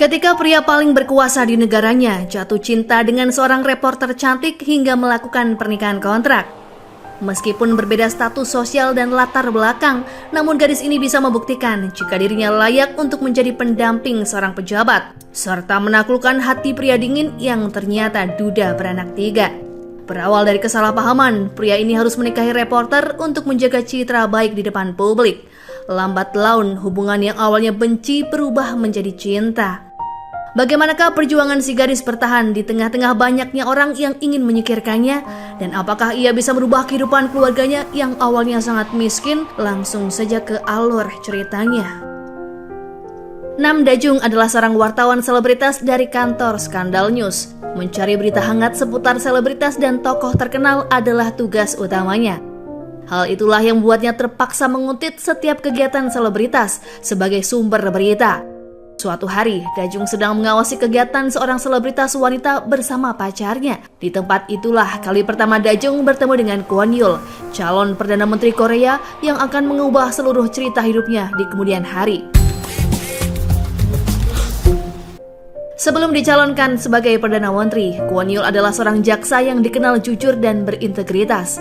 Ketika pria paling berkuasa di negaranya jatuh cinta dengan seorang reporter cantik hingga melakukan pernikahan kontrak. Meskipun berbeda status sosial dan latar belakang, namun gadis ini bisa membuktikan jika dirinya layak untuk menjadi pendamping seorang pejabat, serta menaklukkan hati pria dingin yang ternyata duda beranak 3. Berawal dari kesalahpahaman, pria ini harus menikahi reporter untuk menjaga citra baik di depan publik. Lambat laun, hubungan yang awalnya benci berubah menjadi cinta. Bagaimanakah perjuangan si gadis bertahan di tengah-tengah banyaknya orang yang ingin menyingkirkannya? Dan apakah ia bisa merubah kehidupan keluarganya yang awalnya sangat miskin? Langsung saja ke alur ceritanya. Nam Da-jung adalah seorang wartawan selebritas dari kantor Skandal News. Mencari berita hangat seputar selebritas dan tokoh terkenal adalah tugas utamanya. Hal itulah yang membuatnya terpaksa menguntit setiap kegiatan selebritas sebagai sumber berita. Suatu hari, Da-jung sedang mengawasi kegiatan seorang selebritas wanita bersama pacarnya. Di tempat itulah kali pertama Da-jung bertemu dengan Kwon Yul, calon Perdana Menteri Korea yang akan mengubah seluruh cerita hidupnya di kemudian hari. Sebelum dicalonkan sebagai Perdana Menteri, Kwon Yul adalah seorang jaksa yang dikenal jujur dan berintegritas.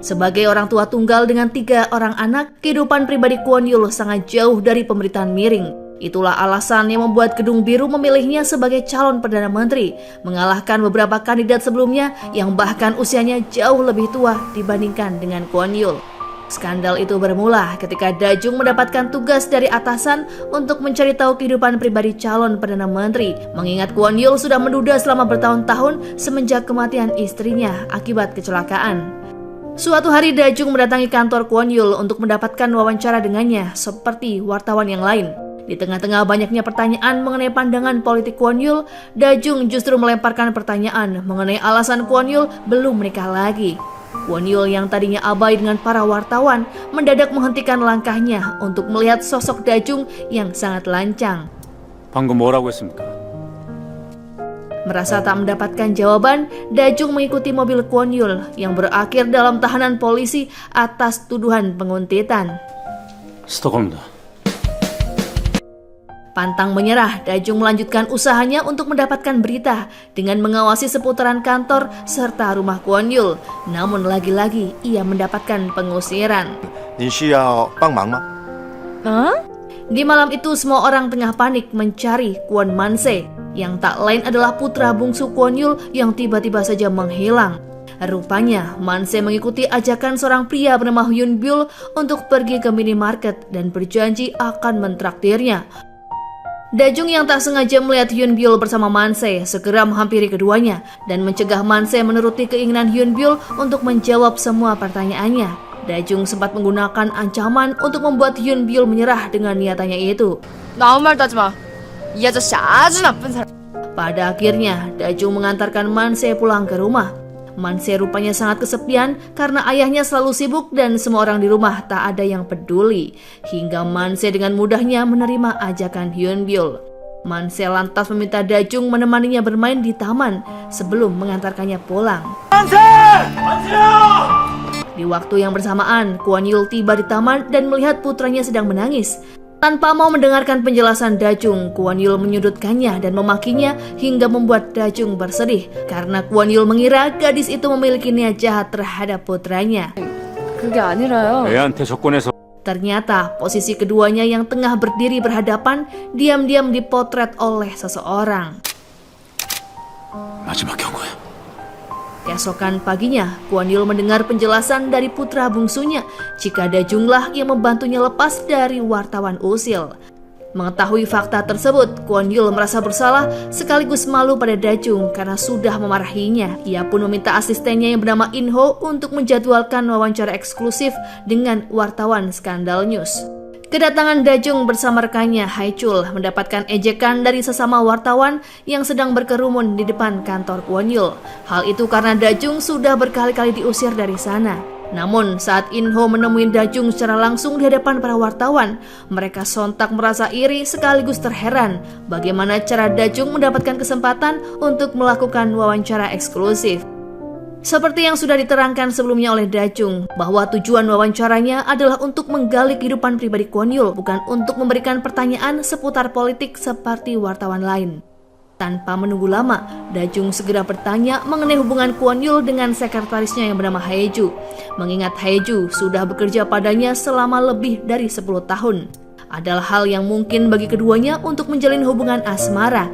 Sebagai orang tua tunggal dengan 3 orang anak, kehidupan pribadi Kwon Yul sangat jauh dari pemberitaan miring. Itulah alasan yang membuat Gedung Biru memilihnya sebagai calon Perdana Menteri, mengalahkan beberapa kandidat sebelumnya yang bahkan usianya jauh lebih tua dibandingkan dengan Kwon Yul. Skandal itu bermula ketika Da-jung mendapatkan tugas dari atasan untuk mencari tahu kehidupan pribadi calon Perdana Menteri, mengingat Kwon Yul sudah menduda selama bertahun-tahun semenjak kematian istrinya akibat kecelakaan. Suatu hari Da-jung mendatangi kantor Kwon Yul untuk mendapatkan wawancara dengannya seperti wartawan yang lain. Di tengah-tengah banyaknya pertanyaan mengenai pandangan politik Kwon Yul, Da-jung justru melemparkan pertanyaan mengenai alasan Kwon Yul belum menikah lagi. Kwon Yul yang tadinya abai dengan para wartawan mendadak menghentikan langkahnya untuk melihat sosok Da-jung yang sangat lancang. 방금 뭐라고 했습니까? Merasa tak mendapatkan jawaban, Da-jung mengikuti mobil Kwon Yul yang berakhir dalam tahanan polisi atas tuduhan penguntitan. 스토커입니다. Pantang menyerah, Da-jung melanjutkan usahanya untuk mendapatkan berita dengan mengawasi seputaran kantor serta rumah Kwon Yul. Namun lagi-lagi ia mendapatkan pengusiran. Di malam itu semua orang tengah panik mencari Kwon Man-se, yang tak lain adalah putra bungsu Kwon Yul yang tiba-tiba saja menghilang. Rupanya, Man-se mengikuti ajakan seorang pria bernama Hyun Byul untuk pergi ke minimarket dan berjanji akan mentraktirnya. Da-jung yang tak sengaja melihat Hyun Byul bersama Man-se segera menghampiri keduanya dan mencegah Man-se menuruti keinginan Hyun Byul untuk menjawab semua pertanyaannya. Da-jung sempat menggunakan ancaman untuk membuat Hyun Byul menyerah dengan niatannya itu. Pada akhirnya, Da-jung mengantarkan Man-se pulang ke rumah. Man-se rupanya sangat kesepian karena ayahnya selalu sibuk dan semua orang di rumah tak ada yang peduli. Hingga Man-se dengan mudahnya menerima ajakan Hyun Byul. Man-se lantas meminta Da-jung menemaninya bermain di taman sebelum mengantarkannya pulang. Di waktu yang bersamaan, Kwon Yul tiba di taman dan melihat putranya sedang menangis. Tanpa mau mendengarkan penjelasan Da-jung, Kwon Yul menyudutkannya dan memakinya hingga membuat Da-jung bersedih karena Kwon Yul mengira gadis itu memiliki niat jahat terhadap putranya. 애한테 접근해서 Ternyata posisi keduanya yang tengah berdiri berhadapan diam-diam dipotret oleh seseorang. 마지막 경고야. Keesokan paginya, Kwon Yul mendengar penjelasan dari putra bungsunya jika Da-junglah yang membantunya lepas dari wartawan usil. Mengetahui fakta tersebut, Kwon Yul merasa bersalah sekaligus malu pada Da-jung karena sudah memarahinya. Ia pun meminta asistennya yang bernama In-ho untuk menjadwalkan wawancara eksklusif dengan wartawan Skandal News. Kedatangan Da-jung bersama rekannya Hae-chul mendapatkan ejekan dari sesama wartawan yang sedang berkerumun di depan kantor Kwon Yul. Hal itu karena Da-jung sudah berkali-kali diusir dari sana. Namun saat In-ho menemui Da-jung secara langsung di hadapan para wartawan, mereka sontak merasa iri sekaligus terheran bagaimana cara Da-jung mendapatkan kesempatan untuk melakukan wawancara eksklusif. Seperti yang sudah diterangkan sebelumnya oleh Dajung, bahwa tujuan wawancaranya adalah untuk menggali kehidupan pribadi Kwon Yul, bukan untuk memberikan pertanyaan seputar politik seperti wartawan lain. Tanpa menunggu lama, Dajung segera bertanya mengenai hubungan Kwon Yul dengan sekretarisnya yang bernama Haeju. Mengingat Haeju sudah bekerja padanya selama lebih dari 10 tahun. Adalah hal yang mungkin bagi keduanya untuk menjalin hubungan asmara.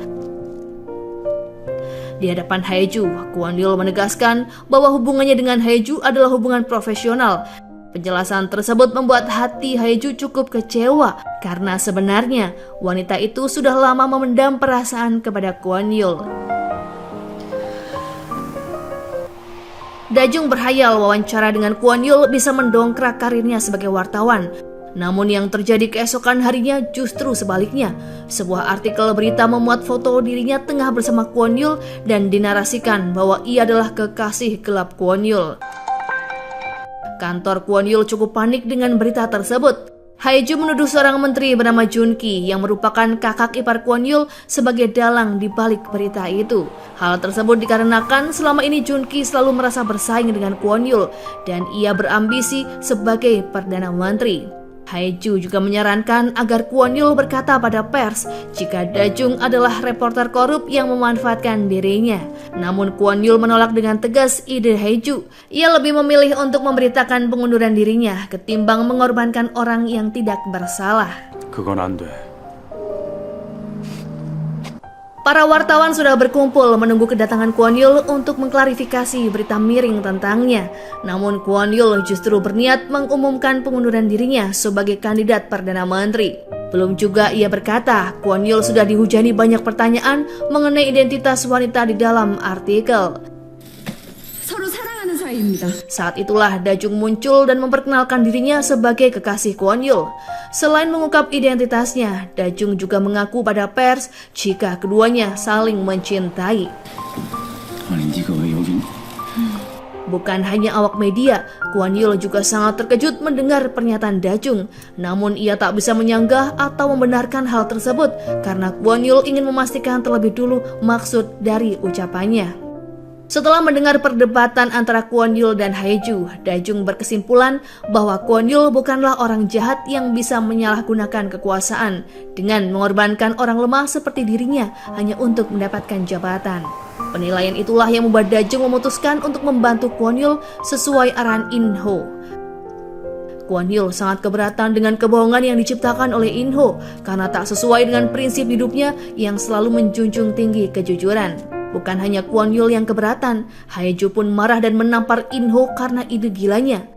Di hadapan Haeju, Kwon Yul menegaskan bahwa hubungannya dengan Haeju adalah hubungan profesional. Penjelasan tersebut membuat hati Haeju cukup kecewa karena sebenarnya wanita itu sudah lama memendam perasaan kepada Kwon Yul. Dajung berhayal wawancara dengan Kwon Yul bisa mendongkrak karirnya sebagai wartawan. Namun yang terjadi keesokan harinya justru sebaliknya. Sebuah artikel berita memuat foto dirinya tengah bersama Kwon Yul dan dinarasikan bahwa ia adalah kekasih gelap Kwon Yul. Kantor Kwon Yul cukup panik dengan berita tersebut. Haeju menuduh seorang menteri bernama Jun Ki yang merupakan kakak ipar Kwon Yul sebagai dalang di balik berita itu. Hal tersebut dikarenakan selama ini Jun Ki selalu merasa bersaing dengan Kwon Yul dan ia berambisi sebagai Perdana Menteri. Haeju juga menyarankan agar Kwon Yul berkata pada pers jika Dajung adalah reporter korup yang memanfaatkan dirinya. Namun Kwon Yul menolak dengan tegas ide Haeju. Ia lebih memilih untuk memberitakan pengunduran dirinya ketimbang mengorbankan orang yang tidak bersalah. 그건 안 돼. Para wartawan sudah berkumpul menunggu kedatangan Kwon Yul untuk mengklarifikasi berita miring tentangnya. Namun Kwon Yul justru berniat mengumumkan pengunduran dirinya sebagai kandidat Perdana Menteri. Belum juga ia berkata, Kwon Yul sudah dihujani banyak pertanyaan mengenai identitas wanita di dalam artikel. Saat itulah Dajung muncul dan memperkenalkan dirinya sebagai kekasih Kwon Yul. Selain mengungkap identitasnya, Dajung juga mengaku pada pers jika keduanya saling mencintai. Bukan hanya awak media, Kwon Yul juga sangat terkejut mendengar pernyataan Dajung. Namun ia tak bisa menyanggah atau membenarkan hal tersebut karena Kwon Yul ingin memastikan terlebih dulu maksud dari ucapannya. Setelah mendengar perdebatan antara Kwon Yul dan Haeju, Dajung berkesimpulan bahwa Kwon Yul bukanlah orang jahat yang bisa menyalahgunakan kekuasaan dengan mengorbankan orang lemah seperti dirinya hanya untuk mendapatkan jabatan. Penilaian itulah yang membuat Dajung memutuskan untuk membantu Kwon Yul sesuai arahan In Ho. Kwon Yul sangat keberatan dengan kebohongan yang diciptakan oleh In Ho karena tak sesuai dengan prinsip hidupnya yang selalu menjunjung tinggi kejujuran. Bukan hanya Kwon Yul yang keberatan, Haeju pun marah dan menampar In Ho karena ide gilanya.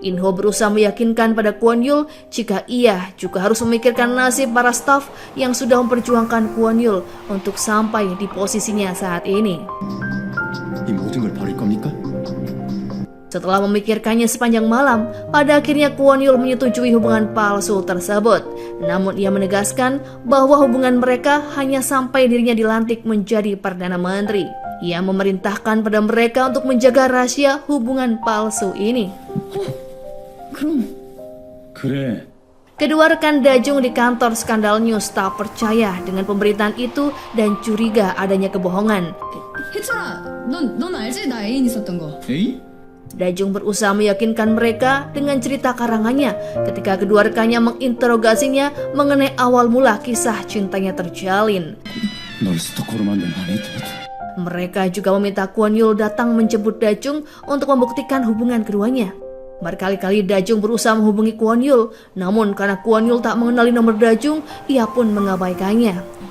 In Ho berusaha meyakinkan pada Kwon Yul jika ia juga harus memikirkan nasib para staf yang sudah memperjuangkan Kwon Yul untuk sampai di posisinya saat ini. Setelah memikirkannya sepanjang malam, pada akhirnya Kwon Yul menyetujui hubungan palsu tersebut. Namun ia menegaskan bahwa hubungan mereka hanya sampai dirinya dilantik menjadi Perdana Menteri. Ia memerintahkan pada mereka untuk menjaga rahasia hubungan palsu ini. Kedua rekan Dajung di kantor Skandal News tak percaya dengan pemberitaan itu dan curiga adanya kebohongan. 넌 알지? 나 애인 있었던 거. Dajung berusaha meyakinkan mereka dengan cerita karangannya ketika kedua rekannya menginterogasinya mengenai awal mula kisah cintanya terjalin. Mereka juga meminta Kwon Yul datang menjemput Dajung untuk membuktikan hubungan keduanya. Berkali-kali Dajung berusaha menghubungi Kwon Yul, namun karena Kwon Yul tak mengenali nomor Dajung, ia pun mengabaikannya.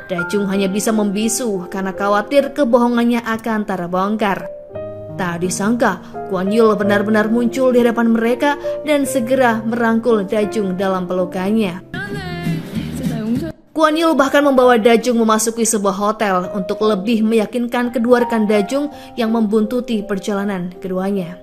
Dajung hanya bisa membisu karena khawatir kebohongannya akan terbongkar. Tak disangka, Kwon Yul benar-benar muncul di hadapan mereka dan segera merangkul Dajung dalam pelukannya. Kwon Yul bahkan membawa Dajung memasuki sebuah hotel untuk lebih meyakinkan kedua rekan Dajung yang membuntuti perjalanan keduanya.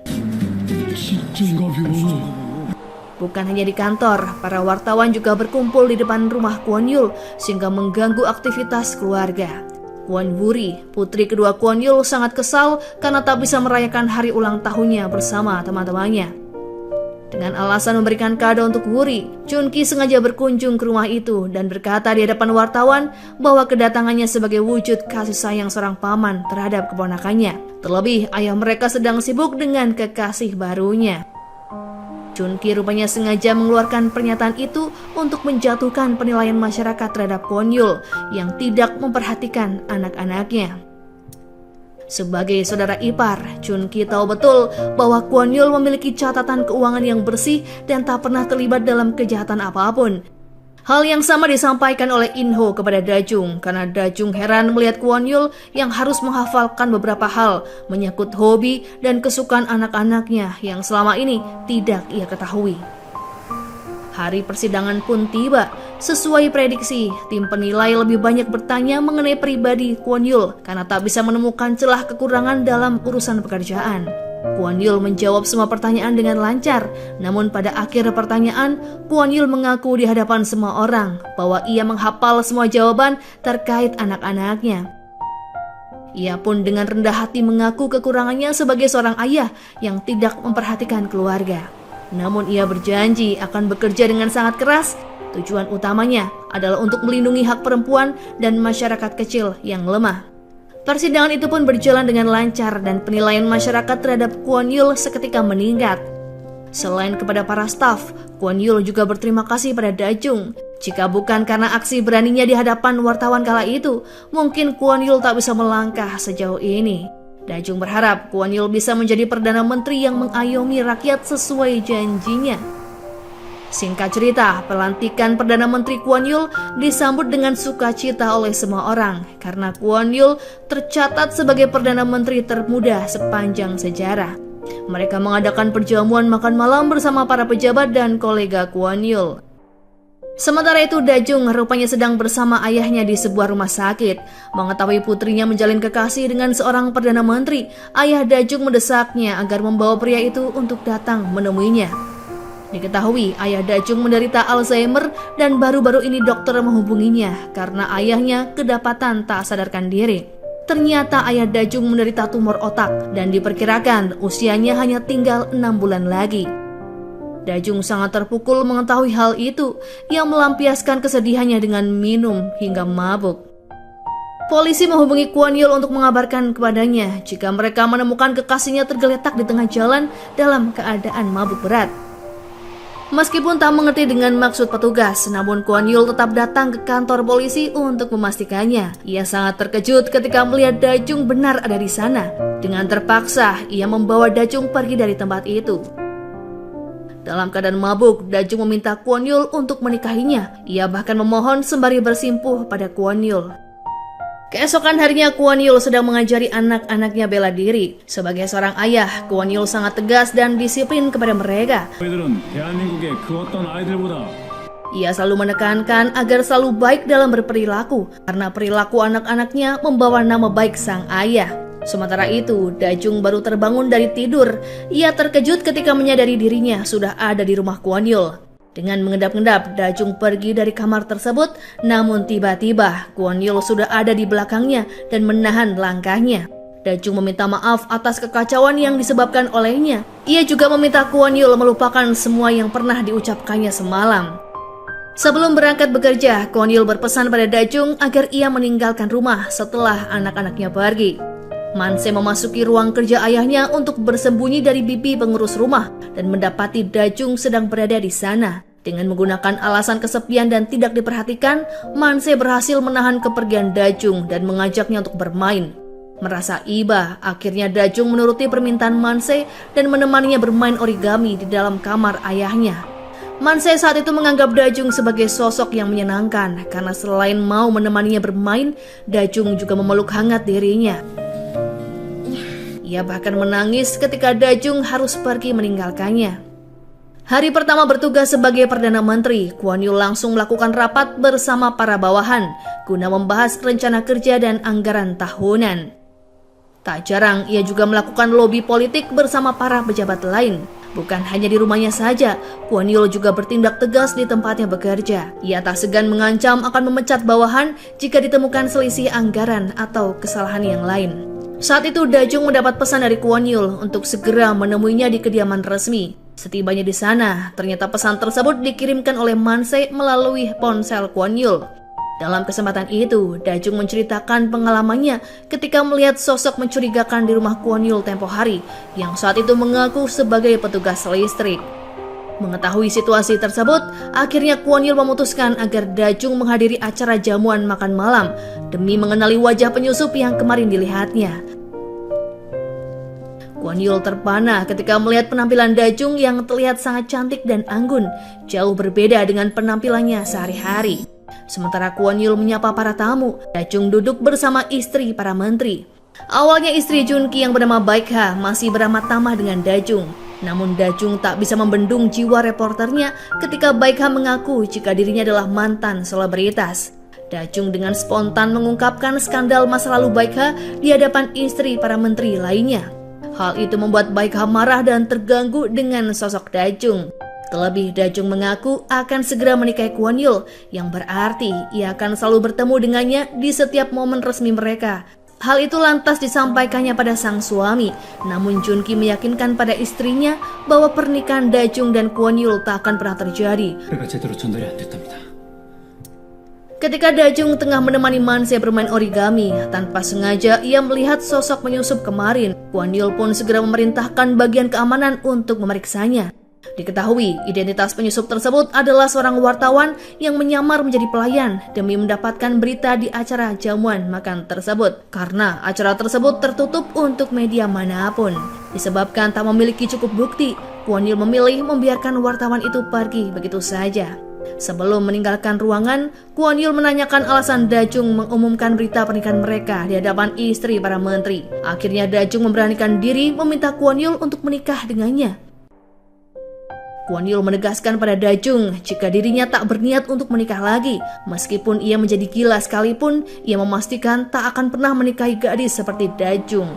Bukan hanya di kantor, para wartawan juga berkumpul di depan rumah Kwon Yul sehingga mengganggu aktivitas keluarga. Kwon Wuri, putri kedua Kwon Yul, sangat kesal karena tak bisa merayakan hari ulang tahunnya bersama teman-temannya. Dengan alasan memberikan kado untuk Wuri, Chun Ki sengaja berkunjung ke rumah itu dan berkata di hadapan wartawan bahwa kedatangannya sebagai wujud kasih sayang seorang paman terhadap keponakannya. Terlebih, ayah mereka sedang sibuk dengan kekasih barunya. Chun Ki rupanya sengaja mengeluarkan pernyataan itu untuk menjatuhkan penilaian masyarakat terhadap Kwon Yul yang tidak memperhatikan anak-anaknya. Sebagai saudara ipar, Chun Ki tahu betul bahwa Kwon Yul memiliki catatan keuangan yang bersih dan tak pernah terlibat dalam kejahatan apapun. Hal yang sama disampaikan oleh In Ho kepada Da Jung karena Da Jung heran melihat Kwon Yul yang harus menghafalkan beberapa hal menyangkut hobi dan kesukaan anak-anaknya yang selama ini tidak ia ketahui. Hari persidangan pun tiba. Sesuai prediksi, tim penilai lebih banyak bertanya mengenai pribadi Kwon Yul karena tak bisa menemukan celah kekurangan dalam urusan pekerjaan. Kwon Yul menjawab semua pertanyaan dengan lancar, namun pada akhir pertanyaan, Kwon Yul mengaku di hadapan semua orang bahwa ia menghafal semua jawaban terkait anak-anaknya. Ia pun dengan rendah hati mengaku kekurangannya sebagai seorang ayah yang tidak memperhatikan keluarga. Namun ia berjanji akan bekerja dengan sangat keras. Tujuan utamanya adalah untuk melindungi hak perempuan dan masyarakat kecil yang lemah. Persidangan itu pun berjalan dengan lancar dan penilaian masyarakat terhadap Kwon Yul seketika meningkat. Selain kepada para staf, Kwon Yul juga berterima kasih pada Da Jung. Jika bukan karena aksi beraninya di hadapan wartawan kala itu, mungkin Kwon Yul tak bisa melangkah sejauh ini. Da Jung berharap Kwon Yul bisa menjadi Perdana Menteri yang mengayomi rakyat sesuai janjinya. Singkat cerita, pelantikan Perdana Menteri Kwon Yul disambut dengan sukacita oleh semua orang karena Kwon Yul tercatat sebagai Perdana Menteri termuda sepanjang sejarah. Mereka mengadakan perjamuan makan malam bersama para pejabat dan kolega Kwon Yul. Sementara itu, Da Jung rupanya sedang bersama ayahnya di sebuah rumah sakit. Mengetahui putrinya menjalin kekasih dengan seorang Perdana Menteri, ayah Da Jung mendesaknya agar membawa pria itu untuk datang menemuinya. Diketahui ayah Da Jung menderita Alzheimer dan baru-baru ini dokter menghubunginya karena ayahnya kedapatan tak sadarkan diri. Ternyata ayah Da Jung menderita tumor otak dan diperkirakan usianya hanya tinggal 6 bulan lagi. Da Jung sangat terpukul mengetahui hal itu yang melampiaskan kesedihannya dengan minum hingga mabuk. Polisi menghubungi Kwon Yul untuk mengabarkan kepadanya jika mereka menemukan kekasihnya tergeletak di tengah jalan dalam keadaan mabuk berat. Meskipun tak mengerti dengan maksud petugas, namun Kwon Yul tetap datang ke kantor polisi untuk memastikannya. Ia sangat terkejut ketika melihat Da Jung benar ada di sana. Dengan terpaksa, ia membawa Da Jung pergi dari tempat itu. Dalam keadaan mabuk, Da Jung meminta Kwon Yul untuk menikahinya. Ia bahkan memohon sembari bersimpuh pada Kwon Yul. Keesokan harinya, Kwon Yul sedang mengajari anak-anaknya bela diri. Sebagai seorang ayah, Kwon Yul sangat tegas dan disiplin kepada mereka. Ia selalu menekankan agar selalu baik dalam berperilaku, karena perilaku anak-anaknya membawa nama baik sang ayah. Sementara itu, Da Jung baru terbangun dari tidur. Ia terkejut ketika menyadari dirinya sudah ada di rumah Kwon Yul. Dengan mengendap-endap, Da Jung pergi dari kamar tersebut, namun tiba-tiba Kwon Yul sudah ada di belakangnya dan menahan langkahnya. Da Jung meminta maaf atas kekacauan yang disebabkan olehnya. Ia juga meminta Kwon Yul melupakan semua yang pernah diucapkannya semalam. Sebelum berangkat bekerja, Kwon Yul berpesan pada Da Jung agar ia meninggalkan rumah setelah anak-anaknya pergi. Man Se memasuki ruang kerja ayahnya untuk bersembunyi dari bibi pengurus rumah dan mendapati Da Jung sedang berada di sana. Dengan menggunakan alasan kesepian dan tidak diperhatikan, Man Se berhasil menahan kepergian Da Jung dan mengajaknya untuk bermain. Merasa iba, akhirnya Da Jung menuruti permintaan Man Se dan menemaninya bermain origami di dalam kamar ayahnya. Man Se saat itu menganggap Da Jung sebagai sosok yang menyenangkan karena selain mau menemaninya bermain, Da Jung juga memeluk hangat dirinya. Ia bahkan menangis ketika Da Jung harus pergi meninggalkannya. Hari pertama bertugas sebagai Perdana Menteri, Kwon Yul langsung melakukan rapat bersama para bawahan guna membahas rencana kerja dan anggaran tahunan. Tak jarang ia juga melakukan lobi politik bersama para pejabat lain. Bukan hanya di rumahnya saja, Kwon Yul juga bertindak tegas di tempatnya bekerja. Ia tak segan mengancam akan memecat bawahan jika ditemukan selisih anggaran atau kesalahan yang lain. Saat itu Da Jung mendapat pesan dari Kwon Yul untuk segera menemuinya di kediaman resmi. Setibanya di sana, ternyata pesan tersebut dikirimkan oleh Man-se melalui ponsel Kwon Yul. Dalam kesempatan itu, Dajung menceritakan pengalamannya ketika melihat sosok mencurigakan di rumah Kwon Yul tempo hari yang saat itu mengaku sebagai petugas listrik. Mengetahui situasi tersebut, akhirnya Kwon Yul memutuskan agar Dajung menghadiri acara jamuan makan malam demi mengenali wajah penyusup yang kemarin dilihatnya. Kwon Yul terpana ketika melihat penampilan Dajung yang terlihat sangat cantik dan anggun, jauh berbeda dengan penampilannya sehari-hari. Sementara Kwon Yul menyapa para tamu, Dajung duduk bersama istri para menteri. Awalnya istri Junki yang bernama Baekha masih beramat tamah dengan Dajung. Namun Dajung tak bisa membendung jiwa reporternya ketika Baekha mengaku jika dirinya adalah mantan selebritas. Dajung dengan spontan mengungkapkan skandal masa lalu Baekha di hadapan istri para menteri lainnya. Hal itu membuat Baekha marah dan terganggu dengan sosok Dajung. Terlebih Dajung mengaku akan segera menikahi Kwon Yul, yang berarti ia akan selalu bertemu dengannya di setiap momen resmi mereka. Hal itu lantas disampaikannya pada sang suami, namun Junki meyakinkan pada istrinya bahwa pernikahan Dajung dan Kwon Yul tak akan pernah terjadi. Ketika Dajung tengah menemani Man-se bermain origami, tanpa sengaja ia melihat sosok penyusup kemarin. Kwon Yul pun segera memerintahkan bagian keamanan untuk memeriksanya. Diketahui, identitas penyusup tersebut adalah seorang wartawan yang menyamar menjadi pelayan demi mendapatkan berita di acara jamuan makan tersebut. Karena acara tersebut tertutup untuk media manapun. Disebabkan tak memiliki cukup bukti, Kwon Yul memilih membiarkan wartawan itu pergi begitu saja. Sebelum meninggalkan ruangan, Kwon Yul menanyakan alasan Dajung mengumumkan berita pernikahan mereka di hadapan istri para menteri. Akhirnya Dajung memberanikan diri meminta Kwon Yul untuk menikah dengannya. Kwon Yul menegaskan pada Dajung jika dirinya tak berniat untuk menikah lagi. Meskipun ia menjadi gila sekalipun, ia memastikan tak akan pernah menikahi gadis seperti Dajung.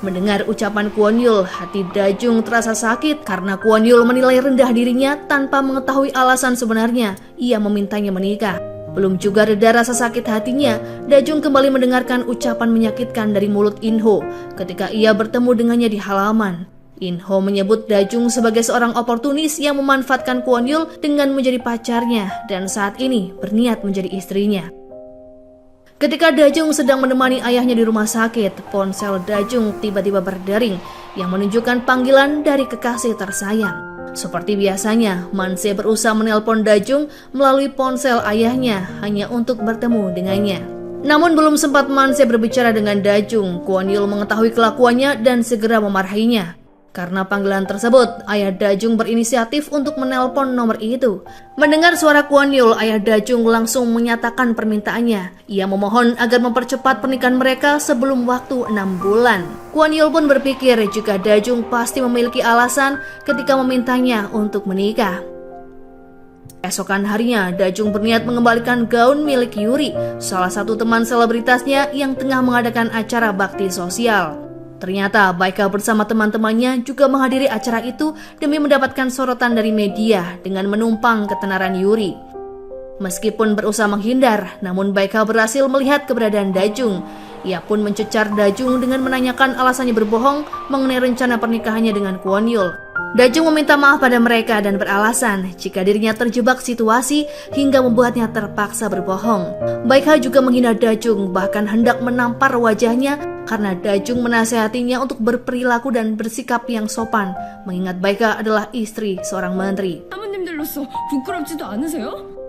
Mendengar ucapan Kwon Yul, hati Dajung terasa sakit karena Kwon Yul menilai rendah dirinya tanpa mengetahui alasan sebenarnya ia memintanya menikah. Belum juga reda rasa sakit hatinya, Dajung kembali mendengarkan ucapan menyakitkan dari mulut In-ho ketika ia bertemu dengannya di halaman. In-ho menyebut Dajung sebagai seorang oportunis yang memanfaatkan Kwon Yul dengan menjadi pacarnya dan saat ini berniat menjadi istrinya. Ketika Dajung sedang menemani ayahnya di rumah sakit, ponsel Dajung tiba-tiba berdering yang menunjukkan panggilan dari kekasih tersayang. Seperti biasanya, Man-se berusaha menelpon Dajung melalui ponsel ayahnya hanya untuk bertemu dengannya. Namun belum sempat Man-se berbicara dengan Dajung, Kwon Yul mengetahui kelakuannya dan segera memarahinya. Karena panggilan tersebut, ayah Dajung berinisiatif untuk menelpon nomor itu. Mendengar suara Kwon Yul, ayah Dajung langsung menyatakan permintaannya. Ia memohon agar mempercepat pernikahan mereka sebelum waktu 6 bulan. Kwon Yul pun berpikir jika Dajung pasti memiliki alasan ketika memintanya untuk menikah. Esokan harinya, Dajung berniat mengembalikan gaun milik Yuri, salah satu teman selebritasnya yang tengah mengadakan acara bakti sosial. Ternyata Baekha bersama teman-temannya juga menghadiri acara itu demi mendapatkan sorotan dari media dengan menumpang ketenaran Yuri. Meskipun berusaha menghindar, namun Baekha berhasil melihat keberadaan Dajung. Ia pun mencecar Dajung dengan menanyakan alasannya berbohong mengenai rencana pernikahannya dengan Kwon Yul. Dajung meminta maaf pada mereka dan beralasan jika dirinya terjebak situasi hingga membuatnya terpaksa berbohong. Baekha juga menghina Dajung, bahkan hendak menampar wajahnya karena Dajung menasihatinya untuk berperilaku dan bersikap yang sopan, mengingat Baekha adalah istri seorang menteri.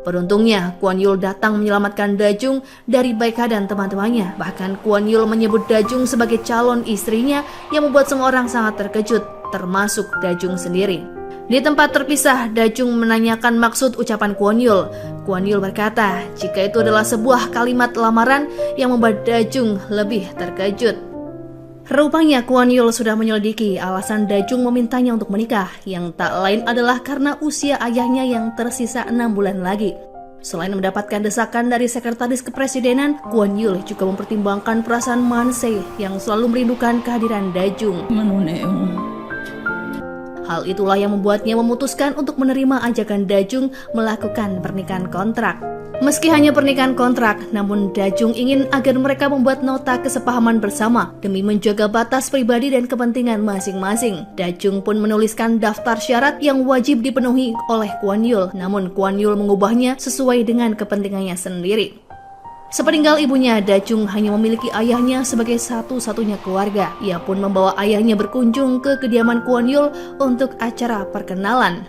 Beruntungnya, Kwon Yul datang menyelamatkan Dajung dari Baekha dan teman-temannya. Bahkan Kwon Yul menyebut Dajung sebagai calon istrinya yang membuat semua orang sangat terkejut, termasuk Dajung sendiri. Di tempat terpisah, Dajung menanyakan maksud ucapan Kwon Yul. Kwon Yul berkata jika itu adalah sebuah kalimat lamaran yang membuat Dajung lebih terkejut. Rupanya Kwon Yul sudah menyelidiki alasan Dajung memintanya untuk menikah, yang tak lain adalah karena usia ayahnya yang tersisa 6 bulan lagi. Selain mendapatkan desakan dari sekretaris kepresidenan, Kwon Yul juga mempertimbangkan perasaan Man-se yang selalu merindukan kehadiran Dajung. Hal itulah yang membuatnya memutuskan untuk menerima ajakan Dajung melakukan pernikahan kontrak. Meski hanya pernikahan kontrak, namun Dajung ingin agar mereka membuat nota kesepahaman bersama demi menjaga batas pribadi dan kepentingan masing-masing. Dajung pun menuliskan daftar syarat yang wajib dipenuhi oleh Kwon Yul, namun Kwon Yul mengubahnya sesuai dengan kepentingannya sendiri. Sepeninggal ibunya, Dajung hanya memiliki ayahnya sebagai satu-satunya keluarga. Ia pun membawa ayahnya berkunjung ke kediaman Kwon Yul untuk acara perkenalan.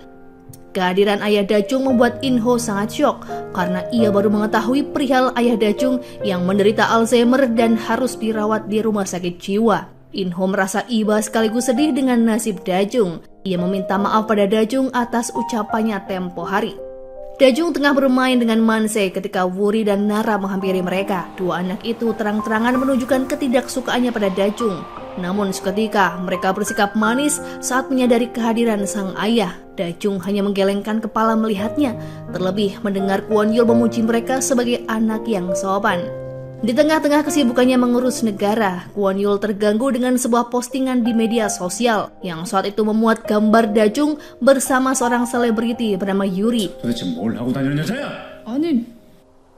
Kehadiran ayah Dajung membuat In-ho sangat syok karena ia baru mengetahui perihal ayah Dajung yang menderita Alzheimer dan harus dirawat di rumah sakit jiwa. In-ho merasa iba sekaligus sedih dengan nasib Dajung. Ia meminta maaf pada Dajung atas ucapannya tempo hari. Dajung tengah bermain dengan Manse ketika Wuri dan Nara menghampiri mereka. Dua anak itu terang-terangan menunjukkan ketidaksukaannya pada Dajung. Namun seketika mereka bersikap manis saat menyadari kehadiran sang ayah. Dajung hanya menggelengkan kepala melihatnya, terlebih mendengar Kwon Yul memuji mereka sebagai anak yang sopan. Di tengah-tengah kesibukannya mengurus negara, Kwon Yul terganggu dengan sebuah postingan di media sosial yang saat itu memuat gambar Dajung bersama seorang selebriti bernama Yuri. 도대체 뭘 하고 다니는 여자야? 아니,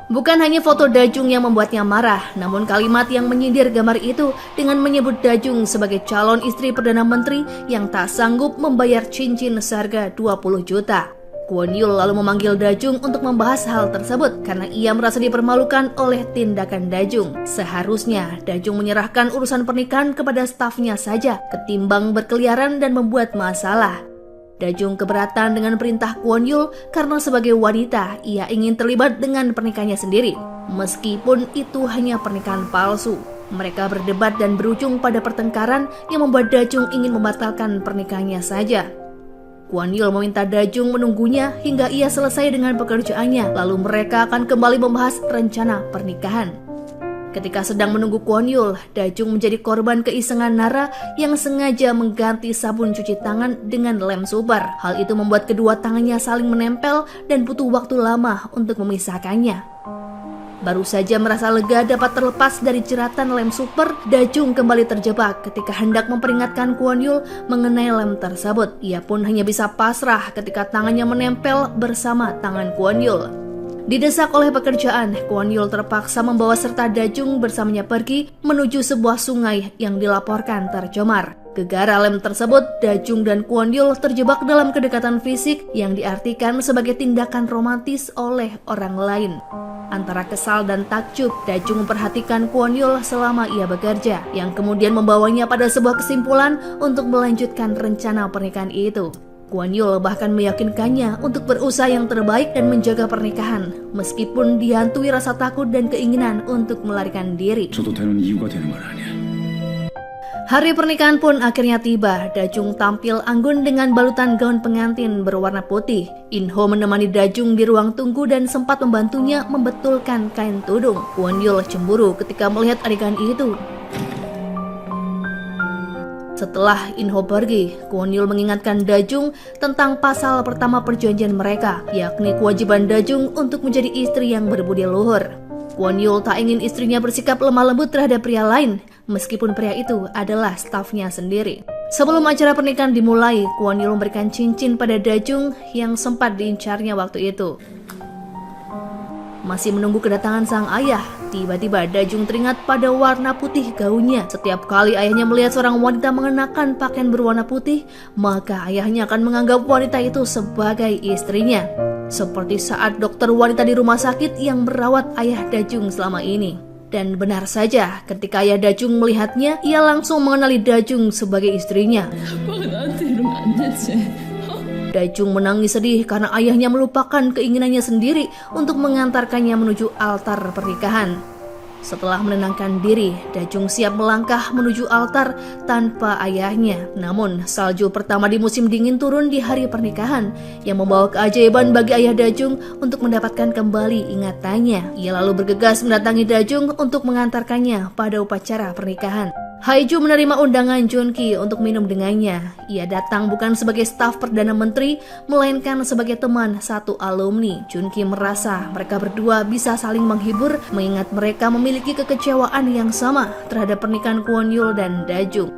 Bukan hanya foto Dajung yang membuatnya marah, namun kalimat yang menyindir gambar itu dengan menyebut Dajung sebagai calon istri Perdana Menteri yang tak sanggup membayar cincin seharga 20 juta. Kwon Yul lalu memanggil Dajung untuk membahas hal tersebut karena ia merasa dipermalukan oleh tindakan Dajung. Seharusnya Dajung menyerahkan urusan pernikahan kepada stafnya saja ketimbang berkeliaran dan membuat masalah. Dajung keberatan dengan perintah Kwon Yul karena sebagai wanita ia ingin terlibat dengan pernikahannya sendiri. Meskipun itu hanya pernikahan palsu. Mereka berdebat dan berujung pada pertengkaran yang membuat Dajung ingin membatalkan pernikahannya saja. Kwon Yul meminta Dajung menunggunya hingga ia selesai dengan pekerjaannya, lalu mereka akan kembali membahas rencana pernikahan. Ketika sedang menunggu Kwon Yul, Dajung menjadi korban keisengan Nara yang sengaja mengganti sabun cuci tangan dengan lem super. Hal itu membuat kedua tangannya saling menempel dan butuh waktu lama untuk memisahkannya. Baru saja merasa lega dapat terlepas dari jeratan lem super, Dajung kembali terjebak ketika hendak memperingatkan Kwon Yul mengenai lem tersebut. Ia pun hanya bisa pasrah ketika tangannya menempel bersama tangan Kwon Yul. Didesak oleh pekerjaan, Kwon Yul terpaksa membawa serta Dajung bersamanya pergi menuju sebuah sungai yang dilaporkan tercemar. Gegara lem tersebut, Dajung dan Kwon Yul terjebak dalam kedekatan fisik yang diartikan sebagai tindakan romantis oleh orang lain. Antara kesal dan takjub, Dajung memperhatikan Kwon Yul selama ia bekerja, yang kemudian membawanya pada sebuah kesimpulan untuk melanjutkan rencana pernikahan itu. Kwon Yul bahkan meyakinkannya untuk berusaha yang terbaik dan menjaga pernikahan, meskipun dihantui rasa takut dan keinginan untuk melarikan diri. 저도 되는 이유가 되는 건 아니야. Hari pernikahan pun akhirnya tiba. Dajung tampil anggun dengan balutan gaun pengantin berwarna putih. In-ho menemani Dajung di ruang tunggu dan sempat membantunya membetulkan kain tudung. Kwon Yul cemburu ketika melihat adegan itu. Setelah In-ho pergi, Kwon Yul mengingatkan Dajung tentang pasal pertama perjanjian mereka, yakni kewajiban Dajung untuk menjadi istri yang berbudi luhur. Kwon Yul tak ingin istrinya bersikap lemah lembut terhadap pria lain, meskipun pria itu adalah stafnya sendiri. Sebelum acara pernikahan dimulai, Kwon Yul memberikan cincin pada Dajung yang sempat diincarnya waktu itu. Masih menunggu kedatangan sang ayah, tiba-tiba Dajung teringat pada warna putih gaunnya. Setiap kali ayahnya melihat seorang wanita mengenakan pakaian berwarna putih, maka ayahnya akan menganggap wanita itu sebagai istrinya. Seperti saat dokter wanita di rumah sakit yang merawat ayah Dajung selama ini. Dan benar saja, ketika ayah Dajung melihatnya, ia langsung mengenali Dajung sebagai istrinya. 아빠가 나한테 이러면 안 되지. Dajung menangis sedih karena ayahnya melupakan keinginannya sendiri untuk mengantarkannya menuju altar pernikahan. Setelah menenangkan diri, Dajung siap melangkah menuju altar tanpa ayahnya. Namun, salju pertama di musim dingin turun di hari pernikahan yang membawa keajaiban bagi ayah Dajung untuk mendapatkan kembali ingatannya. Ia lalu bergegas mendatangi Dajung untuk mengantarkannya pada upacara pernikahan. Haiju menerima undangan Junki untuk minum dengannya. Ia datang bukan sebagai staf Perdana Menteri, melainkan sebagai teman satu alumni. Junki merasa mereka berdua bisa saling menghibur, mengingat mereka memiliki kekecewaan yang sama terhadap pernikahan Kwon Yul dan Dajung.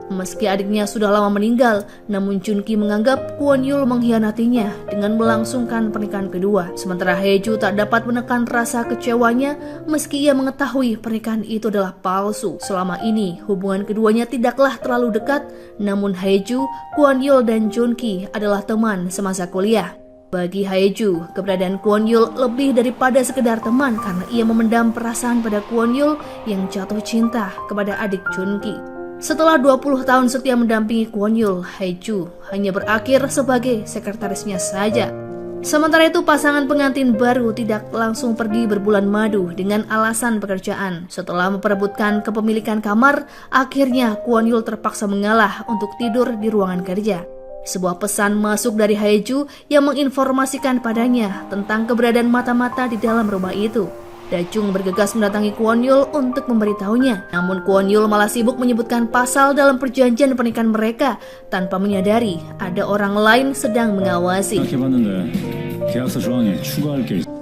Meski adiknya sudah lama meninggal, namun Junki menganggap Kwon Yul mengkhianatinya dengan melangsungkan pernikahan kedua. Sementara Haeju tak dapat menekan rasa kecewanya meski ia mengetahui pernikahan itu adalah palsu. Selama ini hubungan keduanya tidaklah terlalu dekat, namun Haeju, Kwon Yul dan Junki adalah teman semasa kuliah. Bagi Haeju, keberadaan Kwon Yul lebih daripada sekedar teman karena ia memendam perasaan pada Kwon Yul yang jatuh cinta kepada adik Junki. Setelah 20 tahun setia mendampingi Kwon Yul, Haeju hanya berakhir sebagai sekretarisnya saja. Sementara itu pasangan pengantin baru tidak langsung pergi berbulan madu dengan alasan pekerjaan. Setelah memperebutkan kepemilikan kamar, akhirnya Kwon Yul terpaksa mengalah untuk tidur di ruangan kerja. Sebuah pesan masuk dari Haeju yang menginformasikan padanya tentang keberadaan mata-mata di dalam rumah itu. Dajung bergegas mendatangi Kwon Yul untuk memberitahunya. Namun Kwon Yul malah sibuk menyebutkan pasal dalam perjanjian pernikahan mereka tanpa menyadari ada orang lain sedang mengawasi.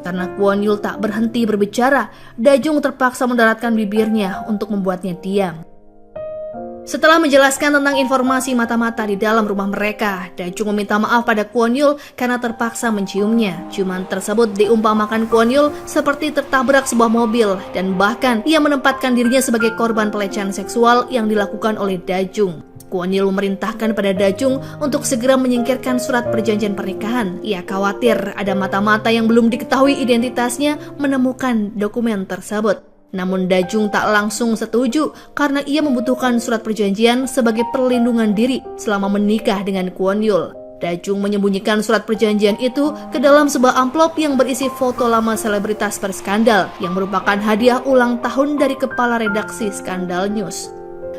Karena Kwon Yul tak berhenti berbicara, Dajung terpaksa mendaratkan bibirnya untuk membuatnya diam. Setelah menjelaskan tentang informasi mata-mata di dalam rumah mereka, Dajung meminta maaf pada Kwon Yul karena terpaksa menciumnya. Ciuman tersebut diumpamakan Kwon Yul seperti tertabrak sebuah mobil dan bahkan ia menempatkan dirinya sebagai korban pelecehan seksual yang dilakukan oleh Dajung. Kwon Yul memerintahkan pada Dajung untuk segera menyingkirkan surat perjanjian pernikahan. Ia khawatir ada mata-mata yang belum diketahui identitasnya menemukan dokumen tersebut. Namun Dajung tak langsung setuju karena ia membutuhkan surat perjanjian sebagai perlindungan diri selama menikah dengan Kwon Yul. Dajung menyembunyikan surat perjanjian itu ke dalam sebuah amplop yang berisi foto lama selebritas berskandal yang merupakan hadiah ulang tahun dari kepala redaksi Skandal News.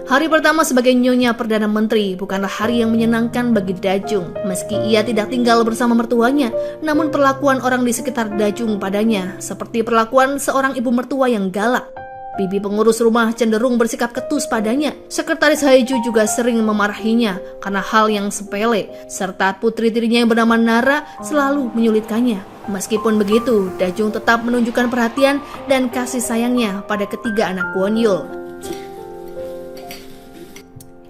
Hari pertama sebagai Nyonya Perdana Menteri bukanlah hari yang menyenangkan bagi Dajung. Meski ia tidak tinggal bersama mertuanya, namun perlakuan orang di sekitar Dajung padanya seperti perlakuan seorang ibu mertua yang galak. Bibi pengurus rumah cenderung bersikap ketus padanya. Sekretaris Haeju juga sering memarahinya karena hal yang sepele, serta putri tirinya yang bernama Nara selalu menyulitkannya. Meskipun begitu, Dajung tetap menunjukkan perhatian dan kasih sayangnya pada ketiga anak Kwon Yul.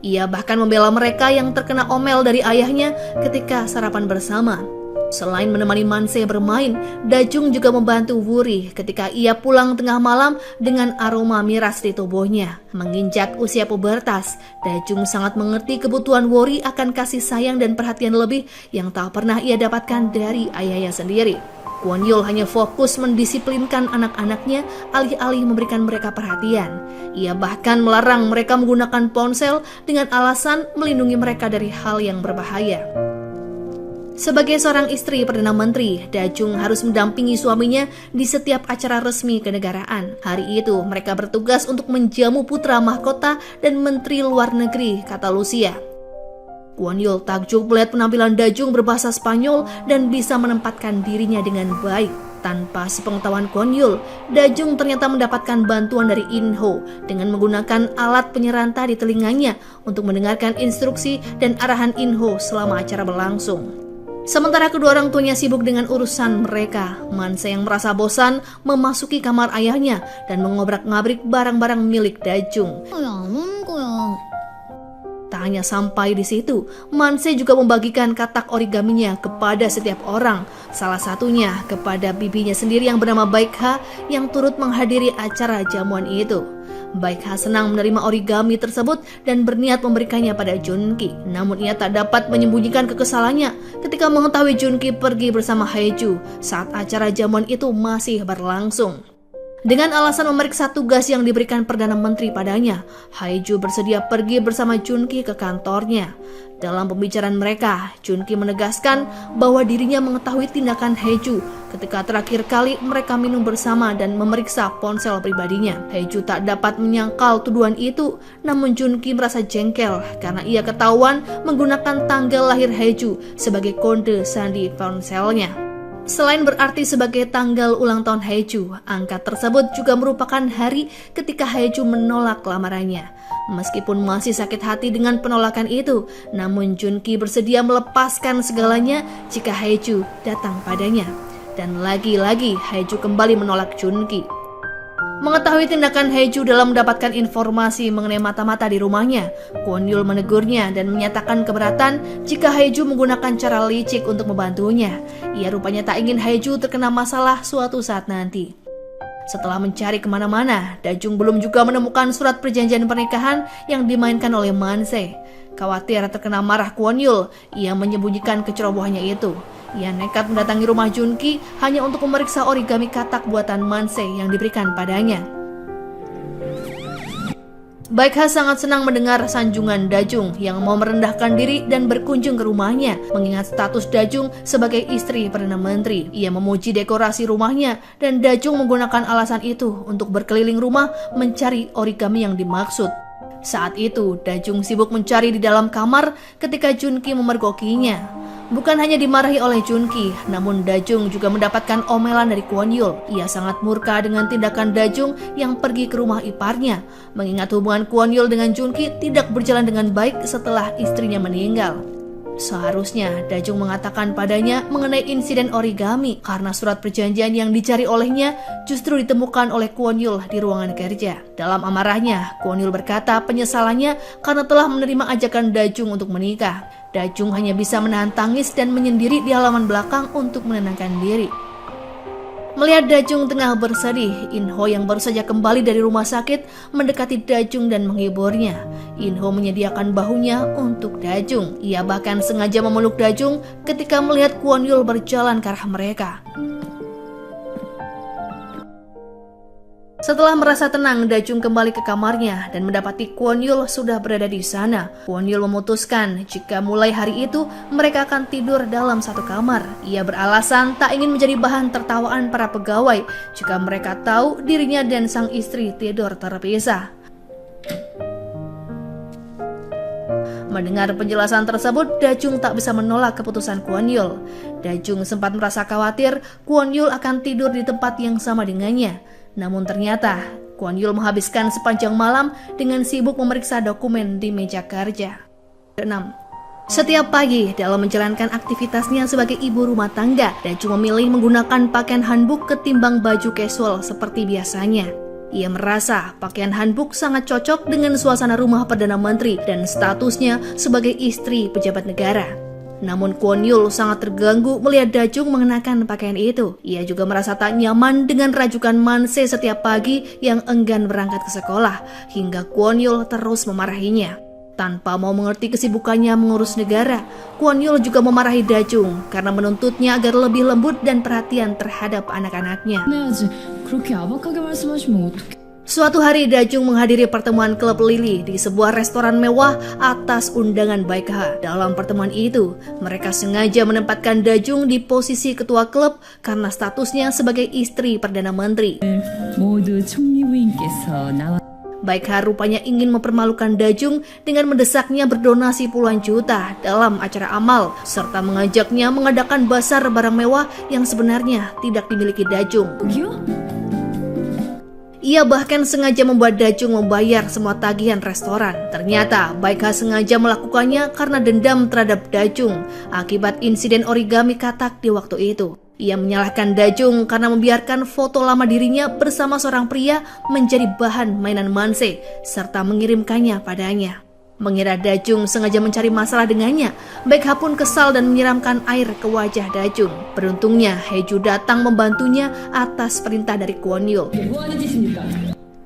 Ia bahkan membela mereka yang terkena omel dari ayahnya ketika sarapan bersama. Selain menemani Manse bermain, Dajung juga membantu Wuri ketika ia pulang tengah malam dengan aroma miras di tubuhnya. Menginjak usia pubertas, Dajung sangat mengerti kebutuhan Wuri akan kasih sayang dan perhatian lebih yang tak pernah ia dapatkan dari ayahnya sendiri. Kwon Yul hanya fokus mendisiplinkan anak-anaknya alih-alih memberikan mereka perhatian. Ia bahkan melarang mereka menggunakan ponsel dengan alasan melindungi mereka dari hal yang berbahaya. Sebagai seorang istri Perdana Menteri, Dajung harus mendampingi suaminya di setiap acara resmi kenegaraan. Hari itu mereka bertugas untuk menjamu putra mahkota dan menteri luar negeri, kata Lucia. Kwon Yul takjub melihat penampilan Dajung berbahasa Spanyol dan bisa menempatkan dirinya dengan baik. Tanpa sepengetahuan Kwon Yul, Dajung ternyata mendapatkan bantuan dari In-ho dengan menggunakan alat penyeranta di telinganya untuk mendengarkan instruksi dan arahan In-ho selama acara berlangsung. Sementara kedua orang tuanya sibuk dengan urusan mereka, Manse yang merasa bosan memasuki kamar ayahnya dan mengobrak-ngabrik barang-barang milik Dajung. Tak hanya sampai di situ, Manse juga membagikan katak origaminya kepada setiap orang, salah satunya kepada bibinya sendiri yang bernama Baekha yang turut menghadiri acara jamuan itu. Baekha senang menerima origami tersebut dan berniat memberikannya pada Junki. Namun ia tak dapat menyembunyikan kekesalannya ketika mengetahui Junki pergi bersama Haeju saat acara jamuan itu masih berlangsung. Dengan alasan memeriksa tugas yang diberikan Perdana Menteri padanya, Haeju bersedia pergi bersama Junki ke kantornya. Dalam pembicaraan mereka, Junki menegaskan bahwa dirinya mengetahui tindakan Haeju ketika terakhir kali mereka minum bersama dan memeriksa ponsel pribadinya. Haeju tak dapat menyangkal tuduhan itu, namun Junki merasa jengkel karena ia ketahuan menggunakan tanggal lahir Haeju sebagai kode sandi ponselnya. Selain berarti sebagai tanggal ulang tahun Haeju, angka tersebut juga merupakan hari ketika Haeju menolak lamarannya. Meskipun masih sakit hati dengan penolakan itu, namun Junki bersedia melepaskan segalanya jika Haeju datang padanya. Dan lagi-lagi Haeju kembali menolak Junki. Mengetahui tindakan Haeju dalam mendapatkan informasi mengenai mata-mata di rumahnya, Kwon Yul menegurnya dan menyatakan keberatan jika Haeju menggunakan cara licik untuk membantunya. Ia rupanya tak ingin Haeju terkena masalah suatu saat nanti. Setelah mencari kemana-mana, Dajung belum juga menemukan surat perjanjian pernikahan yang dimainkan oleh Manse. Khawatir terkena marah Kwon Yul, ia menyembunyikan kecerobohannya itu. Ia nekat mendatangi rumah Junki hanya untuk memeriksa origami katak buatan Manse yang diberikan padanya. Baekha sangat senang mendengar sanjungan Dajung yang mau merendahkan diri dan berkunjung ke rumahnya, mengingat status Dajung sebagai istri Perdana Menteri. Ia memuji dekorasi rumahnya dan Dajung menggunakan alasan itu untuk berkeliling rumah mencari origami yang dimaksud. Saat itu, Dajung sibuk mencari di dalam kamar ketika Junki memergokinya. Bukan hanya dimarahi oleh Junki, namun Dajung juga mendapatkan omelan dari Kwon Yul. Ia sangat murka dengan tindakan Dajung yang pergi ke rumah iparnya, mengingat hubungan Kwon Yul dengan Junki tidak berjalan dengan baik setelah istrinya meninggal. Seharusnya Dajung mengatakan padanya mengenai insiden origami karena surat perjanjian yang dicari olehnya justru ditemukan oleh Kwon Yul di ruangan kerja. Dalam amarahnya, Kwon Yul berkata penyesalannya karena telah menerima ajakan Dajung untuk menikah. Dajung hanya bisa menahan tangis dan menyendiri di halaman belakang untuk menenangkan diri. Melihat Dajung tengah bersedih, In-ho yang baru saja kembali dari rumah sakit mendekati Dajung dan menghiburnya. In-ho menyediakan bahunya untuk Dajung. Ia bahkan sengaja memeluk Dajung ketika melihat Kwon Yul berjalan ke arah mereka. Setelah merasa tenang, Dajung kembali ke kamarnya dan mendapati Kwon Yul sudah berada di sana. Kwon Yul memutuskan jika mulai hari itu mereka akan tidur dalam satu kamar. Ia beralasan tak ingin menjadi bahan tertawaan para pegawai jika mereka tahu dirinya dan sang istri tidur terpisah. Mendengar penjelasan tersebut, Dajung tak bisa menolak keputusan Kwon Yul. Dajung sempat merasa khawatir Kwon Yul akan tidur di tempat yang sama dengannya. Namun ternyata, Kwon Yul menghabiskan sepanjang malam dengan sibuk memeriksa dokumen di meja kerja. 6. Setiap pagi dalam menjalankan aktivitasnya sebagai ibu rumah tangga, Dajung memilih menggunakan pakaian hanbok ketimbang baju casual seperti biasanya. Ia merasa pakaian hanbok sangat cocok dengan suasana rumah Perdana Menteri dan statusnya sebagai istri pejabat negara. Namun Kwon Yul sangat terganggu melihat Dajung mengenakan pakaian itu. Ia juga merasa tak nyaman dengan rajukan Manse setiap pagi yang enggan berangkat ke sekolah, hingga Kwon Yul terus memarahinya. Tanpa mau mengerti kesibukannya mengurus negara, Kwon Yul juga memarahi Dajung karena menuntutnya agar lebih lembut dan perhatian terhadap anak-anaknya. Suatu hari Dajung menghadiri pertemuan klub Lily di sebuah restoran mewah atas undangan Baekha. Dalam pertemuan itu, mereka sengaja menempatkan Dajung di posisi ketua klub karena statusnya sebagai istri Perdana Menteri. Baekha rupanya ingin mempermalukan Dajung dengan mendesaknya berdonasi puluhan juta dalam acara amal, serta mengajaknya mengadakan bazar barang mewah yang sebenarnya tidak dimiliki Dajung. Ia bahkan sengaja membuat Dajung membayar semua tagihan restoran. Ternyata Baekha sengaja melakukannya karena dendam terhadap Dajung akibat insiden origami katak di waktu itu. Ia menyalahkan Dajung karena membiarkan foto lama dirinya bersama seorang pria menjadi bahan mainan Manse serta mengirimkannya padanya. Mengira Dajung sengaja mencari masalah dengannya, Baekha pun kesal dan menyiramkan air ke wajah Dajung. Beruntungnya, Haeju datang membantunya atas perintah dari Kwon Yul.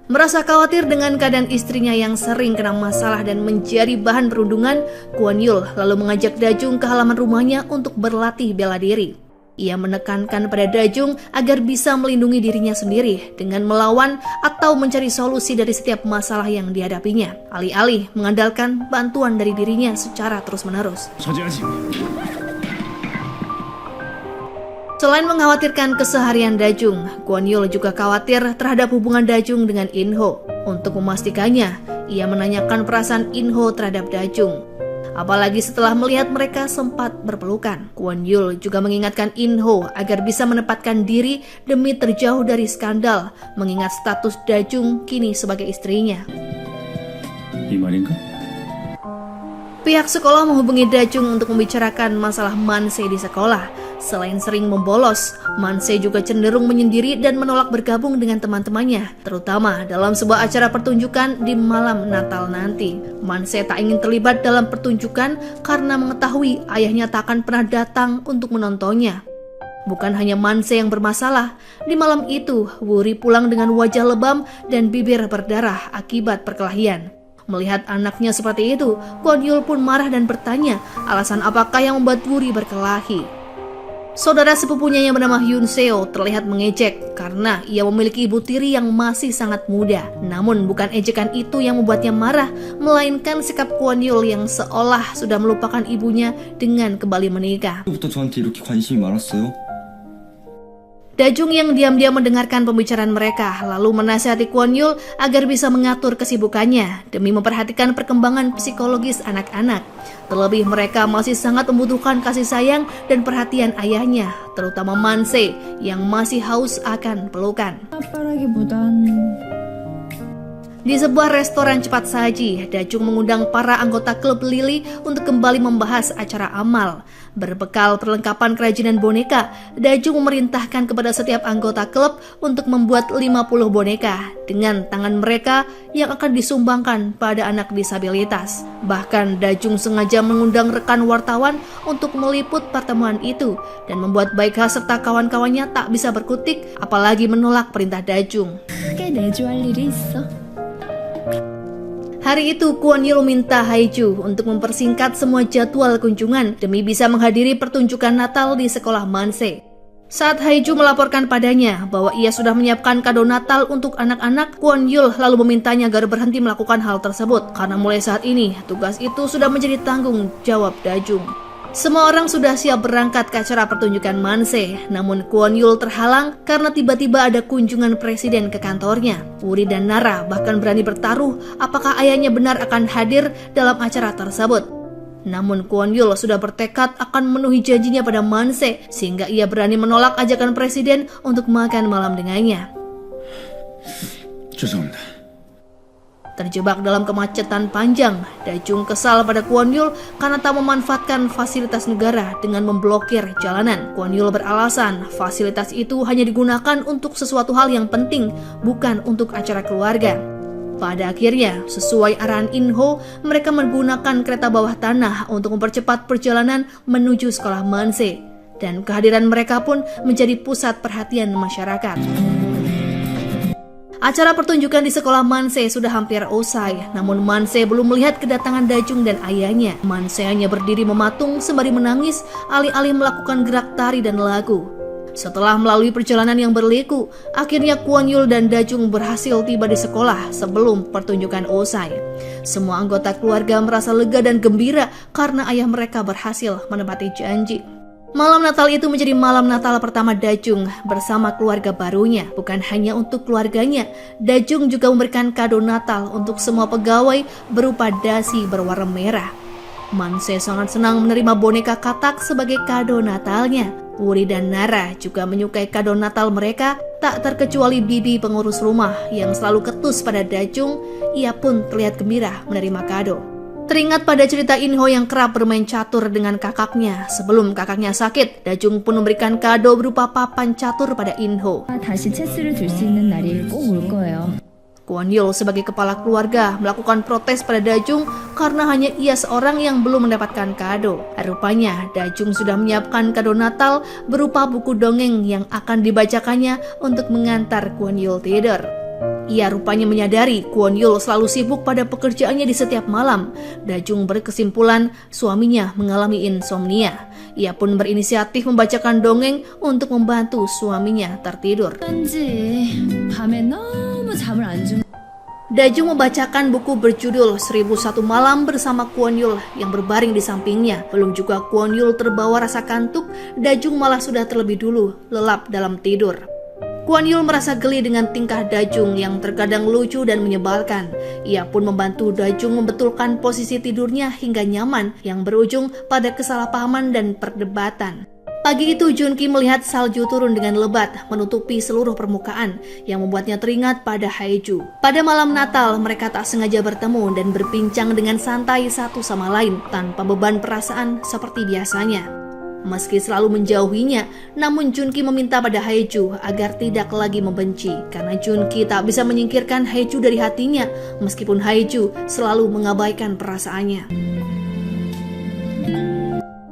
Merasa khawatir dengan keadaan istrinya yang sering kena masalah dan menjadi bahan perundungan, Kwon Yul lalu mengajak Dajung ke halaman rumahnya untuk berlatih bela diri. Ia menekankan pada Dajung agar bisa melindungi dirinya sendiri dengan melawan atau mencari solusi dari setiap masalah yang dihadapinya, alih-alih mengandalkan bantuan dari dirinya secara terus-menerus. Selain mengkhawatirkan keseharian Dajung, Kwon Yul juga khawatir terhadap hubungan Dajung dengan In-ho. Untuk memastikannya, ia menanyakan perasaan In-ho terhadap Dajung. Apalagi setelah melihat mereka sempat berpelukan. Kwon Yul juga mengingatkan In-ho agar bisa menempatkan diri demi terjauh dari skandal, mengingat status Dajung kini sebagai istrinya. Pihak sekolah menghubungi Dajung untuk membicarakan masalah Manse di sekolah. Selain sering membolos, Man-se juga cenderung menyendiri dan menolak bergabung dengan teman-temannya, terutama dalam sebuah acara pertunjukan di malam Natal nanti. Man-se tak ingin terlibat dalam pertunjukan karena mengetahui ayahnya tak akan pernah datang untuk menontonnya. Bukan hanya Man-se yang bermasalah, di malam itu Wuri pulang dengan wajah lebam dan bibir berdarah akibat perkelahian. Melihat anaknya seperti itu, Kwon Yul pun marah dan bertanya alasan apakah yang membuat Wuri berkelahi. Saudara sepupunya yang bernama Hyun Seo terlihat mengejek karena ia memiliki ibu tiri yang masih sangat muda. Namun bukan ejekan itu yang membuatnya marah, melainkan sikap Kwon Yul yang seolah sudah melupakan ibunya dengan kembali menikah. 부터 저한테 이렇게 관심이 많았어요? Dajung yang diam-diam mendengarkan pembicaraan mereka lalu menasihati Kwon Yul agar bisa mengatur kesibukannya demi memperhatikan perkembangan psikologis anak-anak. Terlebih mereka masih sangat membutuhkan kasih sayang dan perhatian ayahnya, terutama Man-se yang masih haus akan pelukan. Di sebuah restoran cepat saji, Dajung mengundang para anggota klub Lily untuk kembali membahas acara amal. Berbekal perlengkapan kerajinan boneka, Dajung memerintahkan kepada setiap anggota klub untuk membuat 50 boneka dengan tangan mereka yang akan disumbangkan pada anak disabilitas. Bahkan Dajung sengaja mengundang rekan wartawan untuk meliput pertemuan itu dan membuat Baekha serta kawan-kawannya tak bisa berkutik apalagi menolak perintah Dajung. Hari itu Kwon Yul minta Haiju untuk mempersingkat semua jadwal kunjungan demi bisa menghadiri pertunjukan Natal di sekolah Man-se. Saat Haiju melaporkan padanya bahwa ia sudah menyiapkan kado Natal untuk anak-anak, Kwon Yul lalu memintanya agar berhenti melakukan hal tersebut karena mulai saat ini tugas itu sudah menjadi tanggung jawab Dajung. Semua orang sudah siap berangkat ke acara pertunjukan Man-se, namun Kwon Yul terhalang karena tiba-tiba ada kunjungan presiden ke kantornya. Wuri dan Nara bahkan berani bertaruh apakah ayahnya benar akan hadir dalam acara tersebut. Namun Kwon Yul sudah bertekad akan memenuhi janjinya pada Man-se sehingga ia berani menolak ajakan presiden untuk makan malam dengannya. 죄송합니다. Terjebak dalam kemacetan panjang, Dajung kesal pada Kwon Yul karena tak memanfaatkan fasilitas negara dengan memblokir jalanan. Kwon Yul beralasan fasilitas itu hanya digunakan untuk sesuatu hal yang penting, bukan untuk acara keluarga. Pada akhirnya, sesuai arahan In-ho, mereka menggunakan kereta bawah tanah untuk mempercepat perjalanan menuju sekolah Man-se. Dan kehadiran mereka pun menjadi pusat perhatian masyarakat. Acara pertunjukan di sekolah Man-se sudah hampir usai, namun Man-se belum melihat kedatangan Dajung dan ayahnya. Man-se hanya berdiri mematung sembari menangis, alih-alih melakukan gerak tari dan lagu. Setelah melalui perjalanan yang berliku, akhirnya Kwon Yul dan Dajung berhasil tiba di sekolah sebelum pertunjukan usai. Semua anggota keluarga merasa lega dan gembira karena ayah mereka berhasil menepati janji. Malam Natal itu menjadi malam Natal pertama Dajung bersama keluarga barunya. Bukan hanya untuk keluarganya, Dajung juga memberikan kado Natal untuk semua pegawai berupa dasi berwarna merah. Man-se sangat senang menerima boneka katak sebagai kado Natalnya. Wuri dan Nara juga menyukai kado Natal mereka, tak terkecuali Bibi pengurus rumah yang selalu ketus pada Dajung. Ia pun terlihat gembira menerima kado. Teringat pada cerita In-ho yang kerap bermain catur dengan kakaknya. Sebelum kakaknya sakit, Dajung pun memberikan kado berupa papan catur pada In-ho. Kwon Yul sebagai kepala keluarga melakukan protes pada Dajung karena hanya ia seorang yang belum mendapatkan kado. Rupanya Dajung sudah menyiapkan kado Natal berupa buku dongeng yang akan dibacakannya untuk mengantar Kwon Yul tidur. Ia rupanya menyadari Kwon Yul selalu sibuk pada pekerjaannya di setiap malam. Dajung berkesimpulan suaminya mengalami insomnia. Ia pun berinisiatif membacakan dongeng untuk membantu suaminya tertidur. Dajung membacakan buku berjudul 1001 Malam bersama Kwon Yul yang berbaring di sampingnya. Belum juga Kwon Yul terbawa rasa kantuk, Dajung malah sudah terlebih dulu lelap dalam tidur. Kwon Yul merasa geli dengan tingkah Dajung yang terkadang lucu dan menyebalkan. Ia pun membantu Dajung membetulkan posisi tidurnya hingga nyaman yang berujung pada kesalahpahaman dan perdebatan. Pagi itu Junki melihat salju turun dengan lebat menutupi seluruh permukaan yang membuatnya teringat pada Haiju. Pada malam Natal mereka tak sengaja bertemu dan berbincang dengan santai satu sama lain tanpa beban perasaan seperti biasanya. Meski selalu menjauhinya, namun Junki meminta pada Haeju agar tidak lagi membenci karena Junki tak bisa menyingkirkan Haeju dari hatinya meskipun Haeju selalu mengabaikan perasaannya.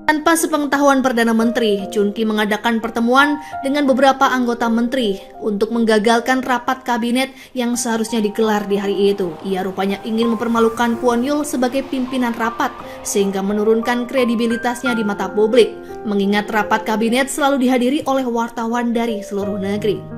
Tanpa sepengetahuan Perdana Menteri, Junki mengadakan pertemuan dengan beberapa anggota menteri untuk menggagalkan rapat kabinet yang seharusnya digelar di hari itu. Ia rupanya ingin mempermalukan Kwon Yul sebagai pimpinan rapat sehingga menurunkan kredibilitasnya di mata publik, mengingat rapat kabinet selalu dihadiri oleh wartawan dari seluruh negeri.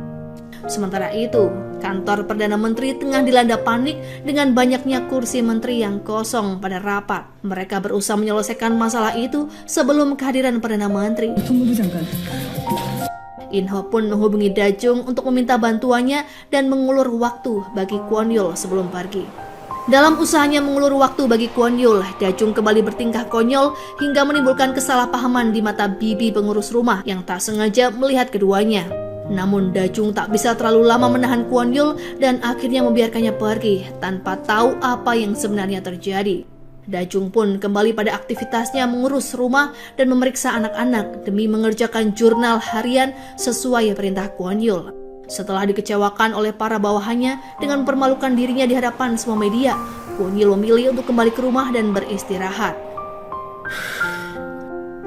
Sementara itu, kantor Perdana Menteri tengah dilanda panik dengan banyaknya kursi menteri yang kosong pada rapat. Mereka berusaha menyelesaikan masalah itu sebelum kehadiran Perdana Menteri. In-ho pun menghubungi Da-jung untuk meminta bantuannya dan mengulur waktu bagi Kwon Yul sebelum pergi. Dalam usahanya mengulur waktu bagi Kwon Yul, Da-jung kembali bertingkah konyol hingga menimbulkan kesalahpahaman di mata bibi pengurus rumah yang tak sengaja melihat keduanya. Namun Da-jung tak bisa terlalu lama menahan Kwon Yul dan akhirnya membiarkannya pergi tanpa tahu apa yang sebenarnya terjadi. Da-jung pun kembali pada aktivitasnya mengurus rumah dan memeriksa anak-anak demi mengerjakan jurnal harian sesuai perintah Kwon Yul. Setelah dikecewakan oleh para bawahannya dengan mempermalukan dirinya di hadapan semua media, Kwon Yul memilih untuk kembali ke rumah dan beristirahat.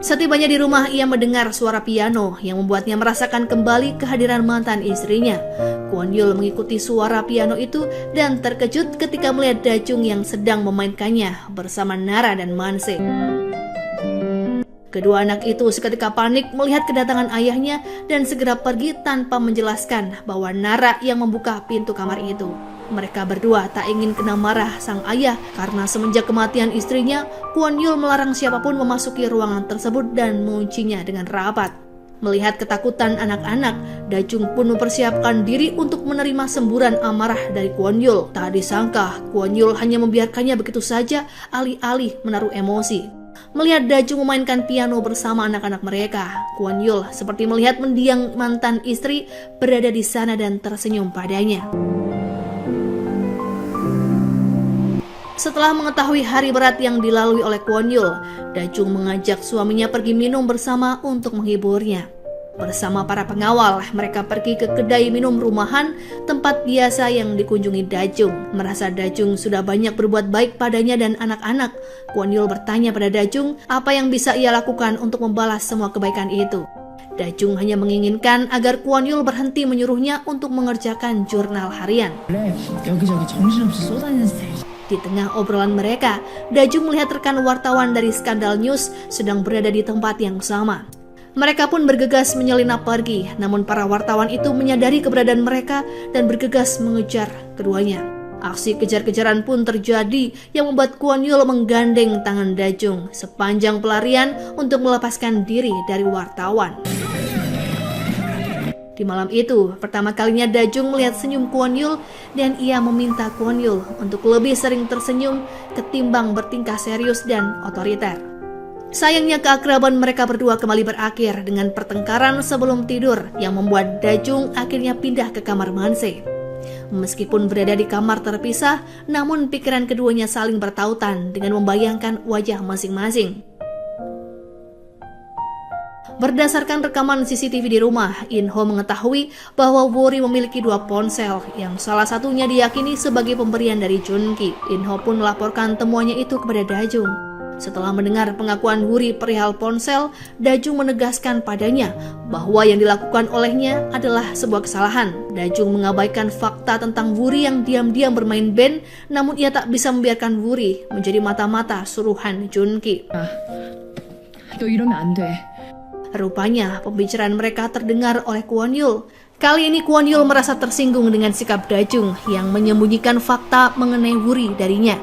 Setibanya di rumah, ia mendengar suara piano yang membuatnya merasakan kembali kehadiran mantan istrinya. Kwon Yul mengikuti suara piano itu dan terkejut ketika melihat Da-jung yang sedang memainkannya bersama Nara dan Manse. Kedua anak itu seketika panik melihat kedatangan ayahnya dan segera pergi tanpa menjelaskan bahwa Nara yang membuka pintu kamar itu. Mereka berdua tak ingin kena marah sang ayah karena semenjak kematian istrinya, Kwon Yul melarang siapapun memasuki ruangan tersebut dan menguncinya dengan rapat. Melihat ketakutan anak-anak, Da-jung pun mempersiapkan diri untuk menerima semburan amarah dari Kwon Yul. Tak disangka, Kwon Yul hanya membiarkannya begitu saja, alih-alih menaruh emosi. Melihat Da-jung memainkan piano bersama anak-anak mereka, Kwon Yul seperti melihat mendiang mantan istri berada di sana dan tersenyum padanya. Setelah mengetahui hari berat yang dilalui oleh Kwon Yul, Da-jung mengajak suaminya pergi minum bersama untuk menghiburnya. Bersama para pengawal, mereka pergi ke kedai minum rumahan, tempat biasa yang dikunjungi Da-jung. Merasa Da-jung sudah banyak berbuat baik padanya dan anak-anak, Kwon Yul bertanya pada Da-jung apa yang bisa ia lakukan untuk membalas semua kebaikan itu. Da-jung hanya menginginkan agar Kwon Yul berhenti menyuruhnya untuk mengerjakan jurnal harian. Di tengah obrolan mereka, Da-jung melihat rekan wartawan dari Skandal News sedang berada di tempat yang sama. Mereka pun bergegas menyelinap pergi, namun para wartawan itu menyadari keberadaan mereka dan bergegas mengejar keduanya. Aksi kejar-kejaran pun terjadi yang membuat Kwon Yul menggandeng tangan Da-jung sepanjang pelarian untuk melepaskan diri dari wartawan. Di malam itu, pertama kalinya Da-jung melihat senyum Kwon Yul dan ia meminta Kwon Yul untuk lebih sering tersenyum ketimbang bertingkah serius dan otoriter. Sayangnya keakraban mereka berdua kembali berakhir dengan pertengkaran sebelum tidur yang membuat Da-jung akhirnya pindah ke kamar Manse. Meskipun berada di kamar terpisah, namun pikiran keduanya saling bertautan dengan membayangkan wajah masing-masing. Berdasarkan rekaman CCTV di rumah, In-ho mengetahui bahwa Wori memiliki 2 ponsel yang salah satunya diyakini sebagai pemberian dari Junki. In-ho pun melaporkan temuannya itu kepada Da-jung. Setelah mendengar pengakuan Wori perihal ponsel, Da-jung menegaskan padanya bahwa yang dilakukan olehnya adalah sebuah kesalahan. Da-jung mengabaikan fakta tentang Wori yang diam-diam bermain band, namun ia tak bisa membiarkan Wori menjadi mata-mata suruhan Junki. 너 이러면 안 돼. Rupanya pembicaraan mereka terdengar oleh Kwon Yul. Kali ini Kwon Yul merasa tersinggung dengan sikap Da-jung yang menyembunyikan fakta mengenai Wori darinya.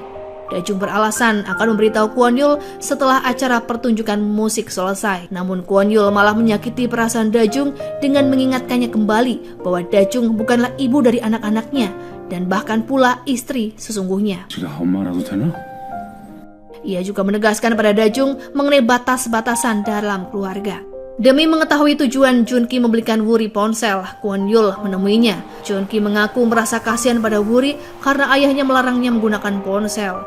Da-jung beralasan akan memberitahu Kwon Yul setelah acara pertunjukan musik selesai. Namun Kwon Yul malah menyakiti perasaan Da-jung dengan mengingatkannya kembali bahwa Da-jung bukanlah ibu dari anak-anaknya dan bahkan pula istri sesungguhnya. 제가 엄마라도 되나? Ia juga menegaskan pada Da-jung mengenai batas-batasan dalam keluarga. Demi mengetahui tujuan Junki membelikan Wori ponsel, Kwon Yul menemuinya. Junki mengaku merasa kasihan pada Wori karena ayahnya melarangnya menggunakan ponsel.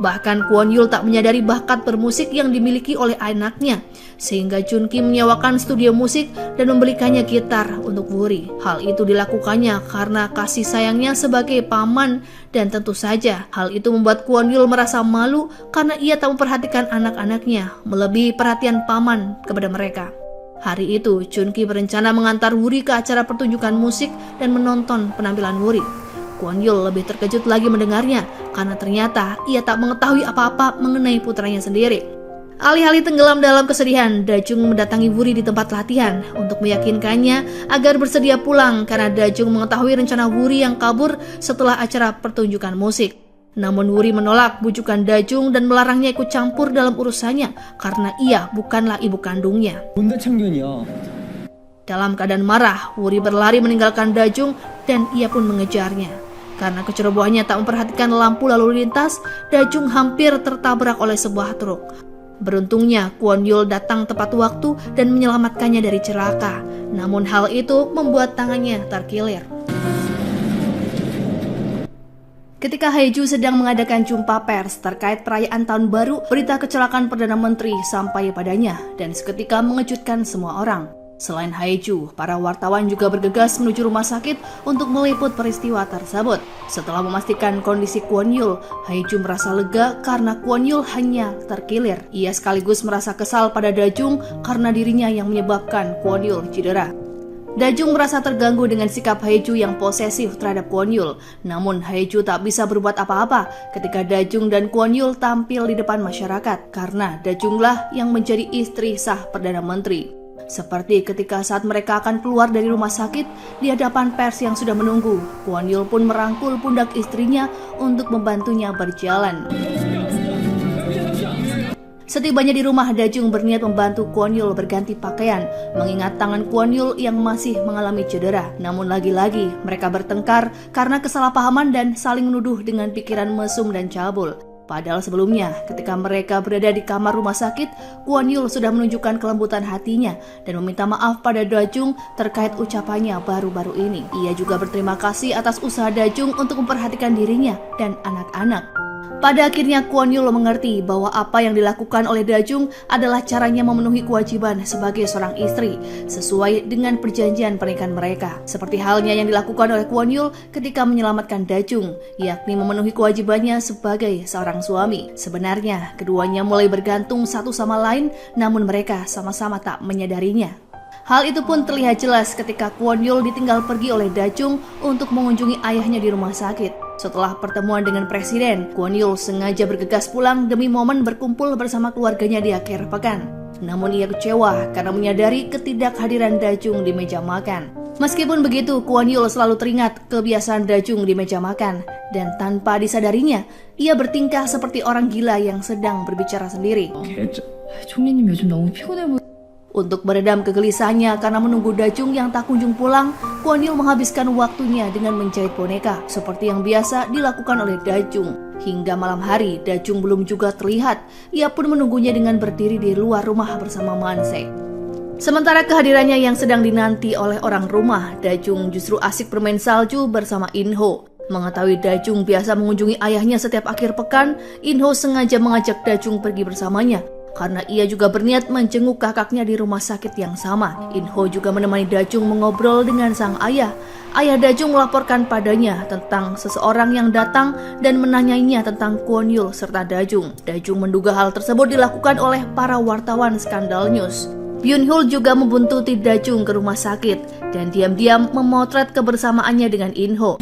Bahkan Kwon Yul tak menyadari bakat bermusik yang dimiliki oleh anaknya, sehingga Junki menyewakan studio musik dan membelikannya gitar untuk Wuri. Hal itu dilakukannya karena kasih sayangnya sebagai paman, dan tentu saja hal itu membuat Kwon Yul merasa malu karena ia tak memperhatikan anak-anaknya melebihi perhatian paman kepada mereka. Hari itu, Junki berencana mengantar Wuri ke acara pertunjukan musik dan menonton penampilan Wuri. Kwon Yul lebih terkejut lagi mendengarnya karena ternyata ia tak mengetahui apa-apa mengenai putranya sendiri. Alih-alih tenggelam dalam kesedihan, Dajung mendatangi Wuri di tempat latihan untuk meyakinkannya agar bersedia pulang karena Dajung mengetahui rencana Wuri yang kabur setelah acara pertunjukan musik. Namun Wuri menolak bujukan Dajung dan melarangnya ikut campur dalam urusannya karena ia bukanlah ibu kandungnya. 뭔데 참견이야. Dalam keadaan marah, Wuri berlari meninggalkan Dajung dan ia pun mengejarnya. Karena kecerobohannya tak memperhatikan lampu lalu lintas, Dajung hampir tertabrak oleh sebuah truk. Beruntungnya, Kwon Yul datang tepat waktu dan menyelamatkannya dari celaka. Namun hal itu membuat tangannya terkilir. Ketika Haeju sedang mengadakan jumpa pers terkait perayaan tahun baru, berita kecelakaan Perdana Menteri sampai padanya dan seketika mengejutkan semua orang. Selain Haeju, para wartawan juga bergegas menuju rumah sakit untuk meliput peristiwa tersebut. Setelah memastikan kondisi Kwon Yul, Haeju merasa lega karena Kwon Yul hanya terkilir. Ia sekaligus merasa kesal pada Dajung karena dirinya yang menyebabkan Kwon Yul cedera. Dajung merasa terganggu dengan sikap Haeju yang posesif terhadap Kwon Yul. Namun Haeju tak bisa berbuat apa-apa ketika Dajung dan Kwon Yul tampil di depan masyarakat karena Dajunglah yang menjadi istri sah Perdana Menteri. Seperti ketika saat mereka akan keluar dari rumah sakit di hadapan pers yang sudah menunggu, Kwon Yul pun merangkul pundak istrinya untuk membantunya berjalan. Setibanya di rumah, Dajung berniat membantu Kwon Yul berganti pakaian, mengingat tangan Kwon Yul yang masih mengalami cedera. Namun lagi-lagi mereka bertengkar karena kesalahpahaman dan saling menuduh dengan pikiran mesum dan cabul. Padahal sebelumnya, ketika mereka berada di kamar rumah sakit, Kwon Yul sudah menunjukkan kelembutan hatinya dan meminta maaf pada Dajung terkait ucapannya baru-baru ini. Ia juga berterima kasih atas usaha Dajung untuk memperhatikan dirinya dan anak-anak. Pada akhirnya Kwon Yul mengerti bahwa apa yang dilakukan oleh Dajung adalah caranya memenuhi kewajiban sebagai seorang istri sesuai dengan perjanjian pernikahan mereka. Seperti halnya yang dilakukan oleh Kwon Yul ketika menyelamatkan Dajung, yakni memenuhi kewajibannya sebagai seorang suami. Sebenarnya keduanya mulai bergantung satu sama lain, namun mereka sama-sama tak menyadarinya. Hal itu pun terlihat jelas ketika Kwon Yul ditinggal pergi oleh Dajung untuk mengunjungi ayahnya di rumah sakit. Setelah pertemuan dengan presiden, Kwon Yul sengaja bergegas pulang demi momen berkumpul bersama keluarganya di akhir pekan. Namun ia kecewa karena menyadari ketidakhadiran Dajung di meja makan. Meskipun begitu, Kwon Yul selalu teringat kebiasaan Dajung di meja makan. Dan tanpa disadarinya, ia bertingkah seperti orang gila yang sedang berbicara sendiri. 총리님 요즘 너무 피곤해 보여. Untuk meredam kegelisahannya karena menunggu Dajung yang tak kunjung pulang, Kwon Yul menghabiskan waktunya dengan menjahit boneka seperti yang biasa dilakukan oleh Dajung. Hingga malam hari, Dajung belum juga terlihat. Ia pun menunggunya dengan berdiri di luar rumah bersama Manse. Sementara kehadirannya yang sedang dinanti oleh orang rumah, Dajung justru asik bermain salju bersama In-ho. Mengetahui Dajung biasa mengunjungi ayahnya setiap akhir pekan, In-ho sengaja mengajak Dajung pergi bersamanya. Karena ia juga berniat menjenguk kakaknya di rumah sakit yang sama. In-ho juga menemani Dajung mengobrol dengan sang ayah. Ayah Dajung melaporkan padanya tentang seseorang yang datang dan menanyainya tentang Kwon Yul serta Dajung. Dajung menduga hal tersebut dilakukan oleh para wartawan Skandal News. Byun-hul juga membuntuti Dajung ke rumah sakit dan diam-diam memotret kebersamaannya dengan In-ho.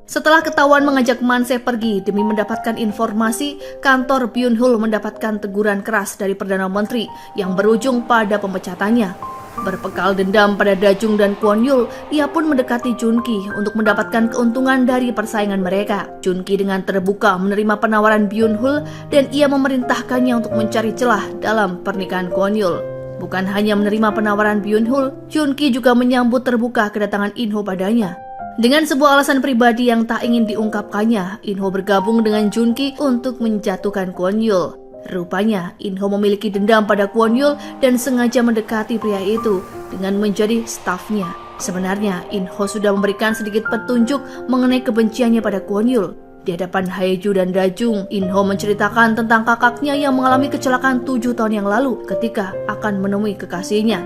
Setelah ketahuan mengajak Manse pergi demi mendapatkan informasi, kantor Byun-hul mendapatkan teguran keras dari Perdana Menteri yang berujung pada pemecatannya. Berbekal dendam pada Dajung dan Kwon Yul, ia pun mendekati Junki untuk mendapatkan keuntungan dari persaingan mereka. Junki dengan terbuka menerima penawaran Byun-hul dan ia memerintahkannya untuk mencari celah dalam pernikahan Kwon Yul. Bukan hanya menerima penawaran Byun-hul, Junki juga menyambut terbuka kedatangan In-ho padanya. Dengan sebuah alasan pribadi yang tak ingin diungkapkannya, In-ho bergabung dengan Junki untuk menjatuhkan Kwon Yul. Rupanya, In-ho memiliki dendam pada Kwon Yul dan sengaja mendekati pria itu dengan menjadi stafnya. Sebenarnya, In-ho sudah memberikan sedikit petunjuk mengenai kebenciannya pada Kwon Yul. Di hadapan Haeju dan Dajung, In-ho menceritakan tentang kakaknya yang mengalami kecelakaan 7 tahun yang lalu ketika akan menemui kekasihnya.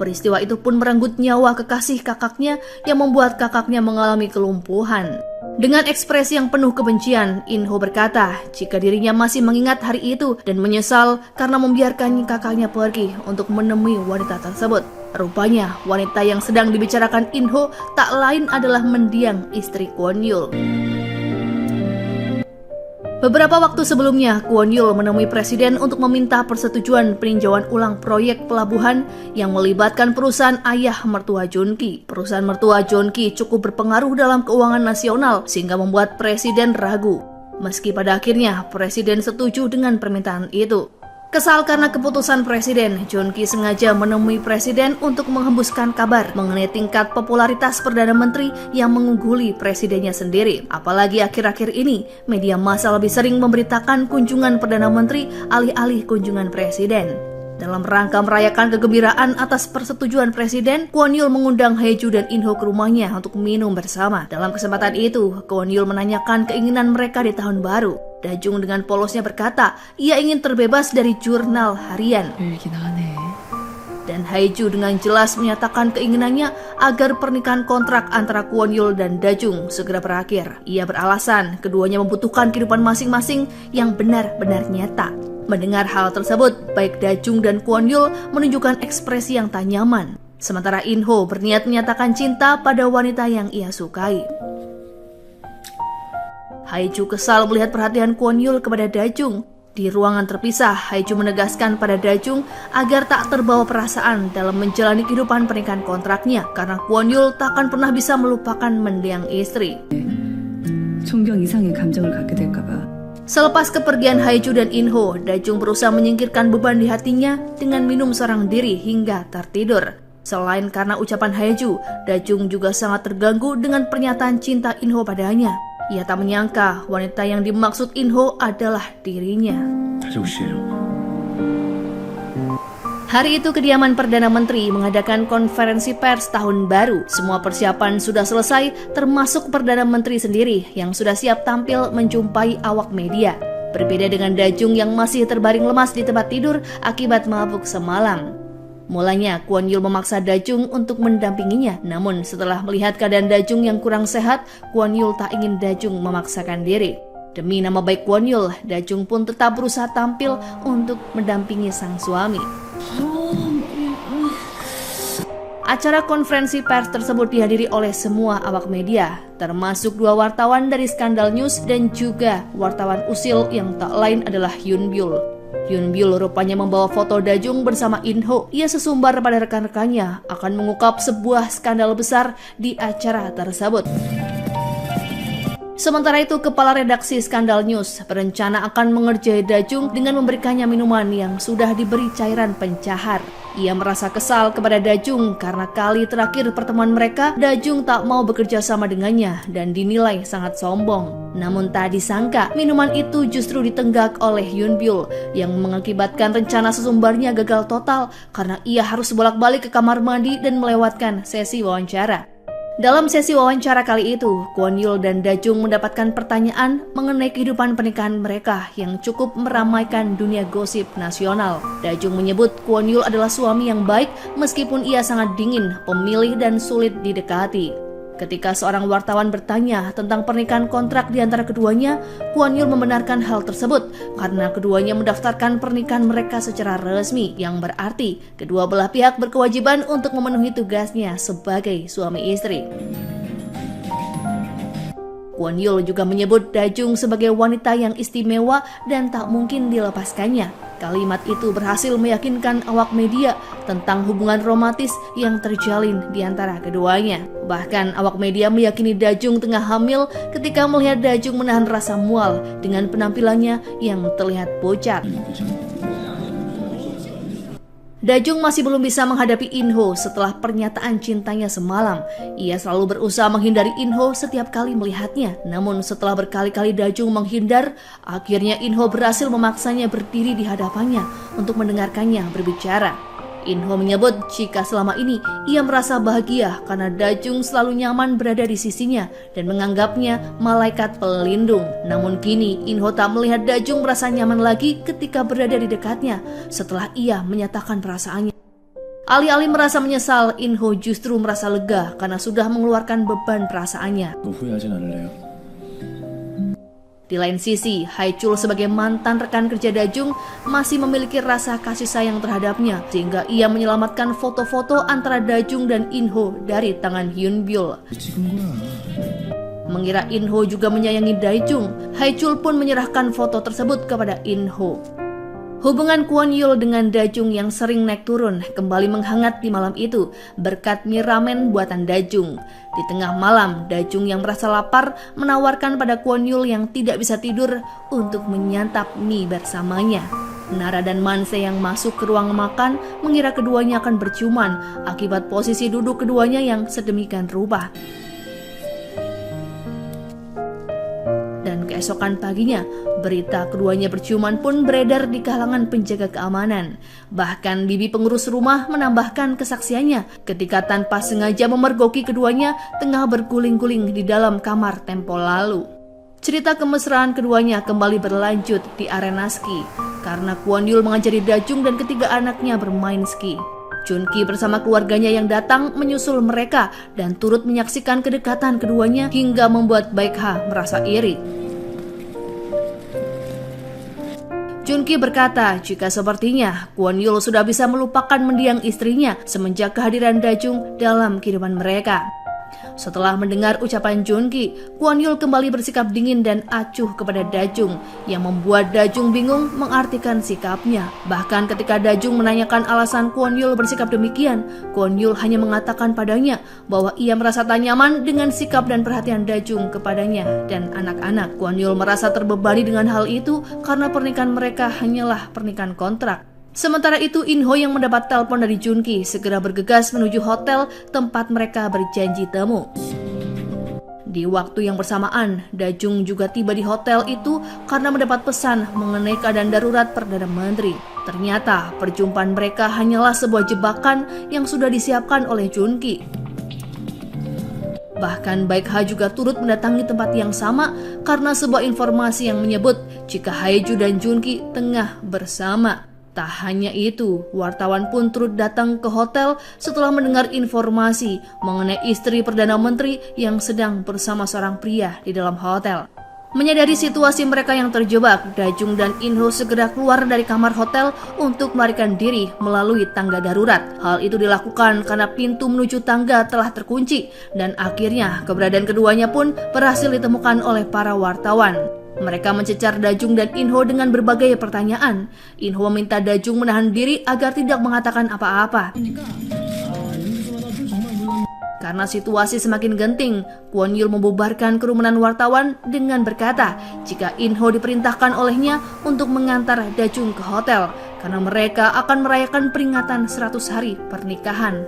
Peristiwa itu pun merenggut nyawa kekasih kakaknya yang membuat kakaknya mengalami kelumpuhan. Dengan ekspresi yang penuh kebencian, In-ho berkata jika dirinya masih mengingat hari itu dan menyesal karena membiarkan kakaknya pergi untuk menemui wanita tersebut. Rupanya wanita yang sedang dibicarakan In-ho tak lain adalah mendiang istri Kwon Yul. Beberapa waktu sebelumnya, Kwon Yul menemui presiden untuk meminta persetujuan peninjauan ulang proyek pelabuhan yang melibatkan perusahaan ayah mertua Joon-ki. Perusahaan mertua Joon-ki cukup berpengaruh dalam keuangan nasional sehingga membuat presiden ragu. Meski pada akhirnya presiden setuju dengan permintaan itu. Kesal karena keputusan presiden, Joon-ki sengaja menemui presiden untuk menghembuskan kabar mengenai tingkat popularitas Perdana Menteri yang mengungguli presidennya sendiri. Apalagi akhir-akhir ini, media massa lebih sering memberitakan kunjungan Perdana Menteri alih-alih kunjungan presiden. Dalam rangka merayakan kegembiraan atas persetujuan presiden, Kwon Yul mengundang Haeju dan In-ho ke rumahnya untuk minum bersama. Dalam kesempatan itu, Kwon Yul menanyakan keinginan mereka di tahun baru. Dajung dengan polosnya berkata, ia ingin terbebas dari jurnal harian. Dan Haeju dengan jelas menyatakan keinginannya agar pernikahan kontrak antara Kwon Yul dan Dajung segera berakhir. Ia beralasan keduanya membutuhkan kehidupan masing-masing yang benar-benar nyata. Mendengar hal tersebut, baik Dajung dan Kwon Yul menunjukkan ekspresi yang tak nyaman. Sementara In-ho berniat menyatakan cinta pada wanita yang ia sukai. Haeju kesal melihat perhatian Kwon Yul kepada Dajung. Di ruangan terpisah, Haeju menegaskan pada Dajung agar tak terbawa perasaan dalam menjalani kehidupan pernikahan kontraknya karena Kwon Yul tak akan pernah bisa melupakan mendiang istri. 존경 이상의 감정을 갖게 될까 봐. Selepas kepergian Haeju dan In-ho, Dajung berusaha menyingkirkan beban di hatinya dengan minum seorang diri hingga tertidur. Selain karena ucapan Haeju, Dajung juga sangat terganggu dengan pernyataan cinta In-ho padanya. Ia tak menyangka wanita yang dimaksud In-ho adalah dirinya. Hari itu kediaman Perdana Menteri mengadakan konferensi pers tahun baru. Semua persiapan sudah selesai, termasuk Perdana Menteri sendiri yang sudah siap tampil menjumpai awak media. Berbeda dengan Dajung yang masih terbaring lemas di tempat tidur akibat mabuk semalam. Mulanya Kwon Yul memaksa Dajung untuk mendampinginya, namun setelah melihat keadaan Dajung yang kurang sehat, Kwon Yul tak ingin Dajung memaksakan diri. Demi nama baik Kwon Yul, Dajung pun tetap berusaha tampil untuk mendampingi sang suami. Acara konferensi pers tersebut dihadiri oleh semua awak media, termasuk 2 wartawan dari Skandal News dan juga wartawan usil yang tak lain adalah Yoon Byul. Yoon Byul rupanya membawa foto Dajung bersama In-ho. Ia sesumbar pada rekan-rekannya akan mengungkap sebuah skandal besar di acara tersebut. Sementara itu, kepala redaksi Skandal News berencana akan mengerjai Dajung dengan memberikannya minuman yang sudah diberi cairan pencahar. Ia merasa kesal kepada Dajung karena kali terakhir pertemuan mereka, Dajung tak mau bekerja sama dengannya dan dinilai sangat sombong. Namun tak disangka, minuman itu justru ditenggak oleh Yoon Byul yang mengakibatkan rencana sesumbarnya gagal total karena ia harus bolak-balik ke kamar mandi dan melewatkan sesi wawancara. Dalam sesi wawancara kali itu, Kwon Yul dan Dajung mendapatkan pertanyaan mengenai kehidupan pernikahan mereka yang cukup meramaikan dunia gosip nasional. Dajung menyebut Kwon Yul adalah suami yang baik meskipun ia sangat dingin, pemilih dan sulit didekati. Ketika seorang wartawan bertanya tentang pernikahan kontrak di antara keduanya, Kwon Yul membenarkan hal tersebut karena keduanya mendaftarkan pernikahan mereka secara resmi, yang berarti kedua belah pihak berkewajiban untuk memenuhi tugasnya sebagai suami istri. Kwon Yul juga menyebut Dajung sebagai wanita yang istimewa dan tak mungkin dilepaskannya. Kalimat itu berhasil meyakinkan awak media tentang hubungan romantis yang terjalin di antara keduanya. Bahkan awak media meyakini Dajung tengah hamil ketika melihat Dajung menahan rasa mual dengan penampilannya yang terlihat pucat. Dajung masih belum bisa menghadapi In-ho setelah pernyataan cintanya semalam. Ia selalu berusaha menghindari In-ho setiap kali melihatnya. Namun setelah berkali-kali Dajung menghindar, akhirnya In-ho berhasil memaksanya berdiri di hadapannya untuk mendengarkannya berbicara. Inho menyebut jika selama ini ia merasa bahagia karena Dajung selalu nyaman berada di sisinya dan menganggapnya malaikat pelindung. Namun kini Inho tak melihat Dajung merasa nyaman lagi ketika berada di dekatnya setelah ia menyatakan perasaannya. Alih-alih merasa menyesal, Inho justru merasa lega karena sudah mengeluarkan beban perasaannya. 너 후회하진 않을래요? Di lain sisi, Haechul sebagai mantan rekan kerja Dajung masih memiliki rasa kasih sayang terhadapnya sehingga ia menyelamatkan foto-foto antara Dajung dan Inho dari tangan Hyun Byul. Mengira Inho juga menyayangi Dajung, Haechul pun menyerahkan foto tersebut kepada Inho. Hubungan Kwon Yul dengan Dajung yang sering naik turun kembali menghangat di malam itu berkat mie ramen buatan Dajung. Di tengah malam, Dajung yang merasa lapar menawarkan pada Kwon Yul yang tidak bisa tidur untuk menyantap mie bersamanya. Nara dan Manse yang masuk ke ruang makan mengira keduanya akan berciuman akibat posisi duduk keduanya yang sedemikian rupa. Dan keesokan paginya, berita keduanya berciuman pun beredar di kalangan penjaga keamanan. Bahkan bibi pengurus rumah menambahkan kesaksiannya ketika tanpa sengaja memergoki keduanya tengah berguling-guling di dalam kamar tempo lalu. Cerita kemesraan keduanya kembali berlanjut di arena ski karena Kwon Yul mengajari Dajung dan ketiga anaknya bermain ski. Junki bersama keluarganya yang datang menyusul mereka dan turut menyaksikan kedekatan keduanya hingga membuat Baekha merasa iri. Junki berkata jika sepertinya Kwon Yul sudah bisa melupakan mendiang istrinya semenjak kehadiran Dajung dalam kehidupan mereka. Setelah mendengar ucapan Junki, Kwon Yul kembali bersikap dingin dan acuh kepada Dajung yang membuat Dajung bingung mengartikan sikapnya. Bahkan ketika Dajung menanyakan alasan Kwon Yul bersikap demikian, Kwon Yul hanya mengatakan padanya bahwa ia merasa tak nyaman dengan sikap dan perhatian Dajung kepadanya dan anak-anak. Kwon Yul merasa terbebani dengan hal itu karena pernikahan mereka hanyalah pernikahan kontrak. Sementara itu, Inho yang mendapat telepon dari Junki segera bergegas menuju hotel tempat mereka berjanji temu. Di waktu yang bersamaan, Dajung juga tiba di hotel itu karena mendapat pesan mengenai keadaan darurat Perdana Menteri. Ternyata perjumpaan mereka hanyalah sebuah jebakan yang sudah disiapkan oleh Junki. Bahkan Baekha juga turut mendatangi tempat yang sama karena sebuah informasi yang menyebut jika Haeju dan Junki tengah bersama. Tak hanya itu, wartawan pun turut datang ke hotel setelah mendengar informasi mengenai istri Perdana Menteri yang sedang bersama seorang pria di dalam hotel. Menyadari situasi mereka yang terjebak, Dajung dan Inho segera keluar dari kamar hotel untuk melarikan diri melalui tangga darurat. Hal itu dilakukan karena pintu menuju tangga telah terkunci dan akhirnya keberadaan keduanya pun berhasil ditemukan oleh para wartawan. Mereka mencecar Dajung dan Inho dengan berbagai pertanyaan. Inho meminta Dajung menahan diri agar tidak mengatakan apa-apa. Karena situasi semakin genting, Kwon Yul membubarkan kerumunan wartawan dengan berkata jika Inho diperintahkan olehnya untuk mengantar Dajung ke hotel karena mereka akan merayakan peringatan 100 hari pernikahan.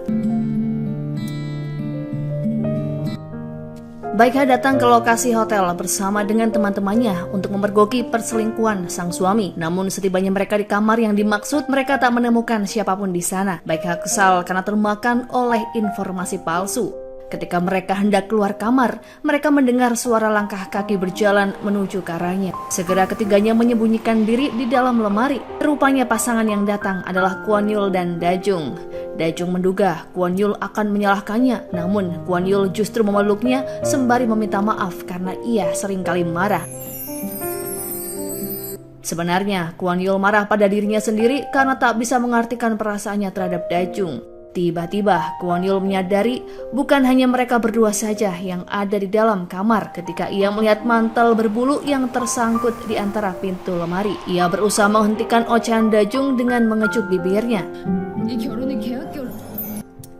Baekha datang ke lokasi hotel bersama dengan teman-temannya untuk memergoki perselingkuhan sang suami. Namun setibanya mereka di kamar yang dimaksud, mereka tak menemukan siapapun di sana. Baekha kesal karena termakan oleh informasi palsu. Ketika mereka hendak keluar kamar, mereka mendengar suara langkah kaki berjalan menuju ke arahnya. Segera ketiganya menyembunyikan diri di dalam lemari. Rupanya pasangan yang datang adalah Kwon Yul dan Dajung. Dajung menduga Kwon Yul akan menyalahkannya, namun Kwon Yul justru memeluknya sembari meminta maaf karena ia seringkali marah. Sebenarnya Kwon Yul marah pada dirinya sendiri karena tak bisa mengartikan perasaannya terhadap Dajung. Tiba-tiba Kwon Yul menyadari bukan hanya mereka berdua saja yang ada di dalam kamar ketika ia melihat mantel berbulu yang tersangkut di antara pintu lemari. Ia berusaha menghentikan ocehan Dajung dengan mengecup bibirnya.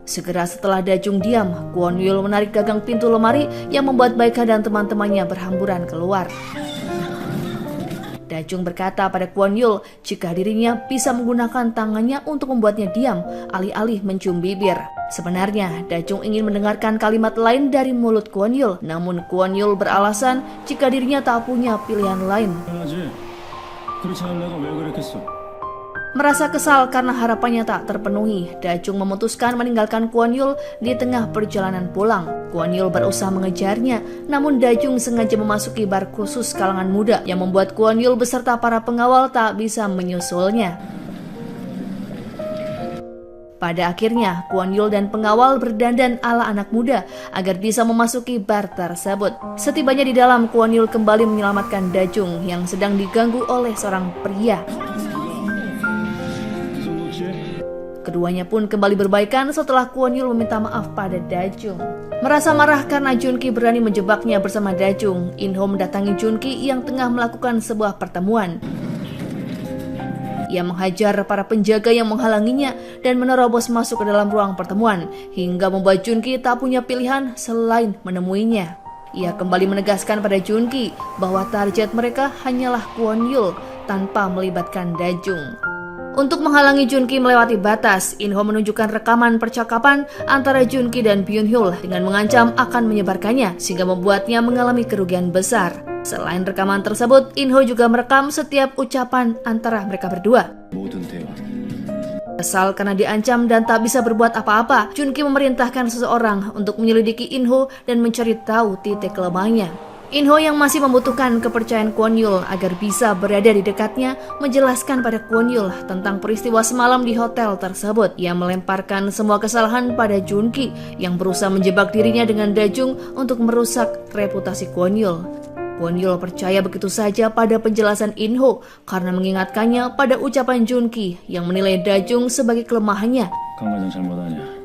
Segera setelah Dajung diam, Kwon Yul menarik gagang pintu lemari yang membuat Baekha dan teman-temannya berhamburan keluar. Dajung berkata pada Kwon Yul jika dirinya bisa menggunakan tangannya untuk membuatnya diam, alih-alih mencium bibir. Sebenarnya Dajung ingin mendengarkan kalimat lain dari mulut Kwon Yul, namun Kwon Yul beralasan jika dirinya tak punya pilihan lain. Merasa kesal karena harapannya tak terpenuhi, Dajung memutuskan meninggalkan Kwon Yul di tengah perjalanan pulang. Kwon Yul berusaha mengejarnya, namun Dajung sengaja memasuki bar khusus kalangan muda yang membuat Kwon Yul beserta para pengawal tak bisa menyusulnya. Pada akhirnya, Kwon Yul dan pengawal berdandan ala anak muda agar bisa memasuki bar tersebut. Setibanya di dalam, Kwon Yul kembali menyelamatkan Dajung yang sedang diganggu oleh seorang pria. Keduanya pun kembali berbaikan setelah Kwon Yul meminta maaf pada Dajung. Merasa marah karena Junki berani menjebaknya bersama Dajung, In-ho mendatangi Junki yang tengah melakukan sebuah pertemuan. Ia menghajar para penjaga yang menghalanginya dan menerobos masuk ke dalam ruang pertemuan, hingga membuat Junki tak punya pilihan selain menemuinya. Ia kembali menegaskan pada Junki bahwa target mereka hanyalah Kwon Yul tanpa melibatkan Dajung. Untuk menghalangi Junki melewati batas, In-ho menunjukkan rekaman percakapan antara Junki dan Byun-hyul dengan mengancam akan menyebarkannya sehingga membuatnya mengalami kerugian besar. Selain rekaman tersebut, In-ho juga merekam setiap ucapan antara mereka berdua. Kesal karena diancam dan tak bisa berbuat apa-apa, Junki memerintahkan seseorang untuk menyelidiki In-ho dan mencari tahu titik lemahnya. In-ho yang masih membutuhkan kepercayaan Kwon Yul agar bisa berada di dekatnya menjelaskan pada Kwon Yul tentang peristiwa semalam di hotel tersebut. Ia melemparkan semua kesalahan pada Junki yang berusaha menjebak dirinya dengan Dajung untuk merusak reputasi Kwon Yul. Kwon Yul percaya begitu saja pada penjelasan In-ho karena mengingatkannya pada ucapan Junki yang menilai Dajung sebagai kelemahannya. 강과장 잘못하냐?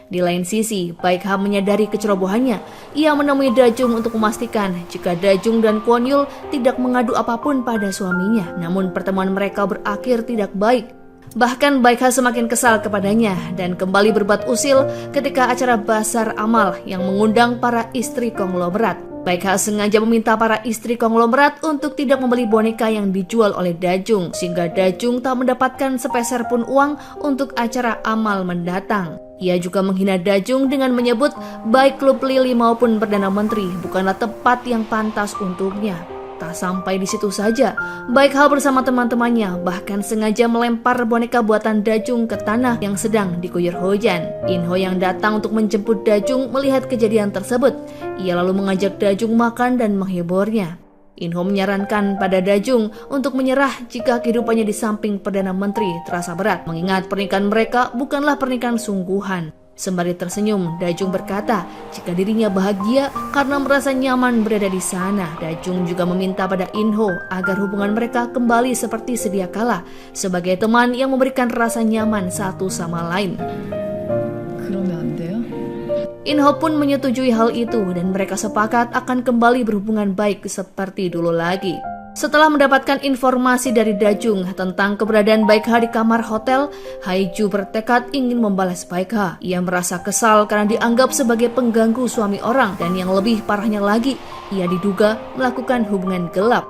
Di lain sisi, Baek-ha menyadari kecerobohannya. Ia menemui Dajung untuk memastikan jika Dajung dan Kwon Yul tidak mengadu apapun pada suaminya. Namun pertemuan mereka berakhir tidak baik. Bahkan Baek-ha semakin kesal kepadanya dan kembali berbuat usil ketika acara Basar Amal yang mengundang para istri konglomerat. Baek-ha sengaja meminta para istri konglomerat untuk tidak membeli boneka yang dijual oleh Dajung, sehingga Dajung tak mendapatkan sepeser pun uang untuk acara amal mendatang. Ia juga menghina Dajung dengan menyebut baik klub Lili maupun Perdana Menteri bukanlah tempat yang pantas untuknya. Tak sampai di situ saja, Baek-ha bersama teman-temannya bahkan sengaja melempar boneka buatan Dajung ke tanah yang sedang diguyur hujan. In-ho yang datang untuk menjemput Dajung melihat kejadian tersebut. Ia lalu mengajak Dajung makan dan menghiburnya. In-ho menyarankan pada Dajung untuk menyerah jika kehidupannya di samping Perdana Menteri terasa berat, mengingat pernikahan mereka bukanlah pernikahan sungguhan. Sembari tersenyum, Dajung berkata jika dirinya bahagia karena merasa nyaman berada di sana. Dajung juga meminta pada In-ho agar hubungan mereka kembali seperti sedia kala, sebagai teman yang memberikan rasa nyaman satu sama lain. In-ho pun menyetujui hal itu dan mereka sepakat akan kembali berhubungan baik seperti dulu lagi. Setelah mendapatkan informasi dari Dajung tentang keberadaan Baek-ha di kamar hotel, Hae-ju bertekad ingin membalas Baek-ha. Ia merasa kesal karena dianggap sebagai pengganggu suami orang dan yang lebih parahnya lagi, ia diduga melakukan hubungan gelap.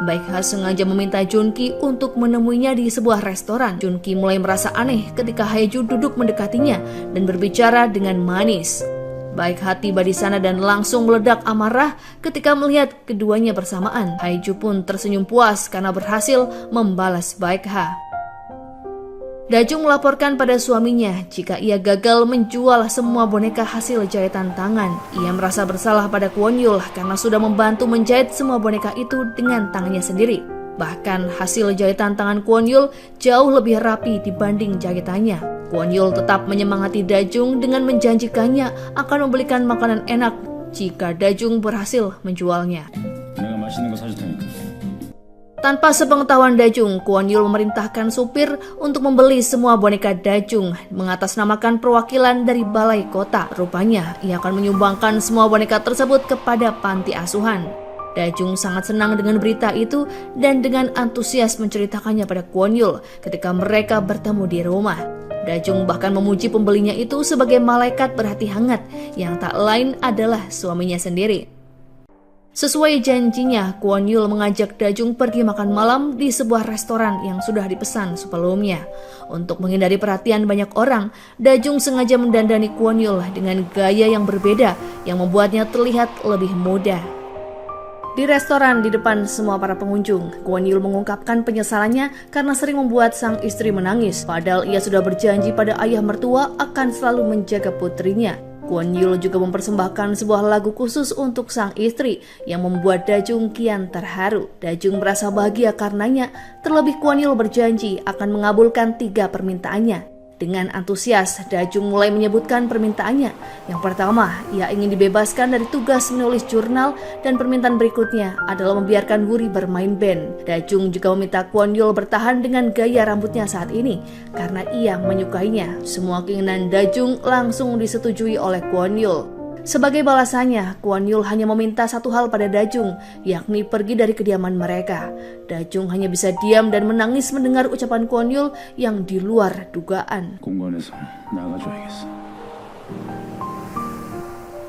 Baek-ha sengaja meminta Junki untuk menemuinya di sebuah restoran. Junki mulai merasa aneh ketika Hae-ju duduk mendekatinya dan berbicara dengan manis. Baek-ha tiba di sana dan langsung meledak amarah ketika melihat keduanya bersamaan. Hae-ju pun tersenyum puas karena berhasil membalas Baek-ha. Dajung melaporkan pada suaminya jika ia gagal menjual semua boneka hasil jahitan tangan. Ia merasa bersalah pada Kwon Yul karena sudah membantu menjahit semua boneka itu dengan tangannya sendiri. Bahkan hasil jahitan tangan Kwon Yul jauh lebih rapi dibanding jahitannya. Kwon Yul tetap menyemangati Dajung dengan menjanjikannya akan membelikan makanan enak jika Dajung berhasil menjualnya. 내가 맛있는 거 사줄 테니까. Tanpa sepengetahuan Dajung, Kwon Yul memerintahkan supir untuk membeli semua boneka Dajung mengatasnamakan perwakilan dari balai kota. Rupanya, ia akan menyumbangkan semua boneka tersebut kepada panti asuhan. Dajung sangat senang dengan berita itu dan dengan antusias menceritakannya pada Kwon Yul ketika mereka bertemu di rumah. Dajung bahkan memuji pembelinya itu sebagai malaikat berhati hangat yang tak lain adalah suaminya sendiri. Sesuai janjinya, Kwon Yul mengajak Dajung pergi makan malam di sebuah restoran yang sudah dipesan sebelumnya. Untuk menghindari perhatian banyak orang, Dajung sengaja mendandani Kwon Yul dengan gaya yang berbeda yang membuatnya terlihat lebih muda. Di restoran di depan semua para pengunjung, Kwon Yul mengungkapkan penyesalannya karena sering membuat sang istri menangis, padahal ia sudah berjanji pada ayah mertua akan selalu menjaga putrinya. Kwon Yul juga mempersembahkan sebuah lagu khusus untuk sang istri yang membuat Dajung kian terharu. Dajung merasa bahagia karenanya, terlebih Kwon Yul berjanji akan mengabulkan 3 permintaannya. Dengan antusias, Dajung mulai menyebutkan permintaannya. Yang pertama, ia ingin dibebaskan dari tugas menulis jurnal, dan permintaan berikutnya adalah membiarkan Wuri bermain band. Dajung juga meminta Kwon Yul bertahan dengan gaya rambutnya saat ini karena ia menyukainya. Semua keinginan Dajung langsung disetujui oleh Kwon Yul. Sebagai balasannya, Kwon Yul hanya meminta satu hal pada Dajung, yakni pergi dari kediaman mereka. Dajung hanya bisa diam dan menangis mendengar ucapan Kwon Yul yang di luar dugaan. 공간에서 나가줘야겠어.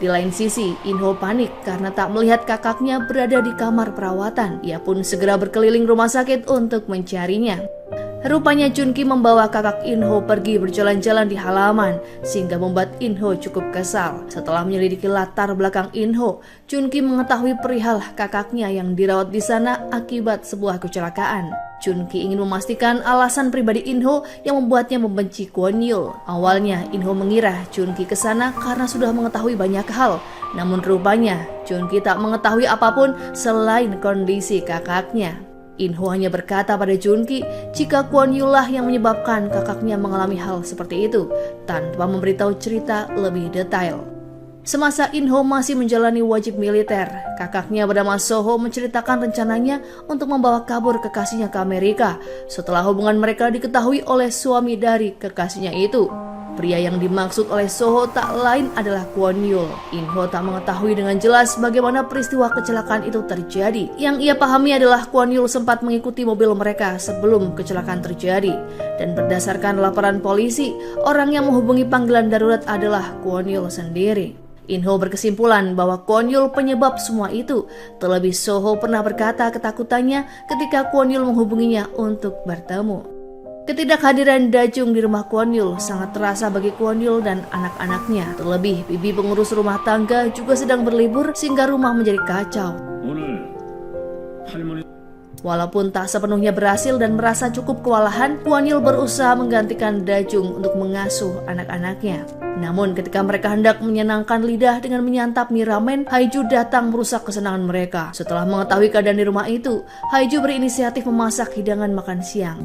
Di lain sisi, In-ho panik karena tak melihat kakaknya berada di kamar perawatan. Ia pun segera berkeliling rumah sakit untuk mencarinya. Rupanya Junki membawa kakak In-ho pergi berjalan-jalan di halaman, sehingga membuat In-ho cukup kesal. Setelah menyelidiki latar belakang In-ho, Junki mengetahui perihal kakaknya yang dirawat di sana akibat sebuah kecelakaan. Junki ingin memastikan alasan pribadi In-ho yang membuatnya membenci Kwon Yul. Awalnya In-ho mengira Junki ke sana karena sudah mengetahui banyak hal, namun rupanya Junki tak mengetahui apapun selain kondisi kakaknya. In-ho hanya berkata pada Junki jika Kwon Yul lah yang menyebabkan kakaknya mengalami hal seperti itu, tanpa memberitahu cerita lebih detail. Semasa In-ho masih menjalani wajib militer, kakaknya bernama Soho menceritakan rencananya untuk membawa kabur kekasihnya ke Amerika setelah hubungan mereka diketahui oleh suami dari kekasihnya itu. Pria yang dimaksud oleh Soho tak lain adalah Kwon Yul. In-ho tak mengetahui dengan jelas bagaimana peristiwa kecelakaan itu terjadi. Yang ia pahami adalah Kwon Yul sempat mengikuti mobil mereka sebelum kecelakaan terjadi. Dan berdasarkan laporan polisi, orang yang menghubungi panggilan darurat adalah Kwon Yul sendiri. In-ho berkesimpulan bahwa Kwon Yul penyebab semua itu. Terlebih Soho pernah berkata ketakutannya ketika Kwon Yul menghubunginya untuk bertemu. Ketidakhadiran Dajung di rumah Kwon Yul sangat terasa bagi Kwon Yul dan anak-anaknya. Terlebih, bibi pengurus rumah tangga juga sedang berlibur sehingga rumah menjadi kacau. 오늘 할머니 Walaupun tak sepenuhnya berhasil dan merasa cukup kewalahan, Kwon Yul berusaha menggantikan Dajung untuk mengasuh anak-anaknya. Namun ketika mereka hendak menyenangkan lidah dengan menyantap mie ramen, Haiju datang merusak kesenangan mereka. Setelah mengetahui keadaan di rumah itu, Haiju berinisiatif memasak hidangan makan siang.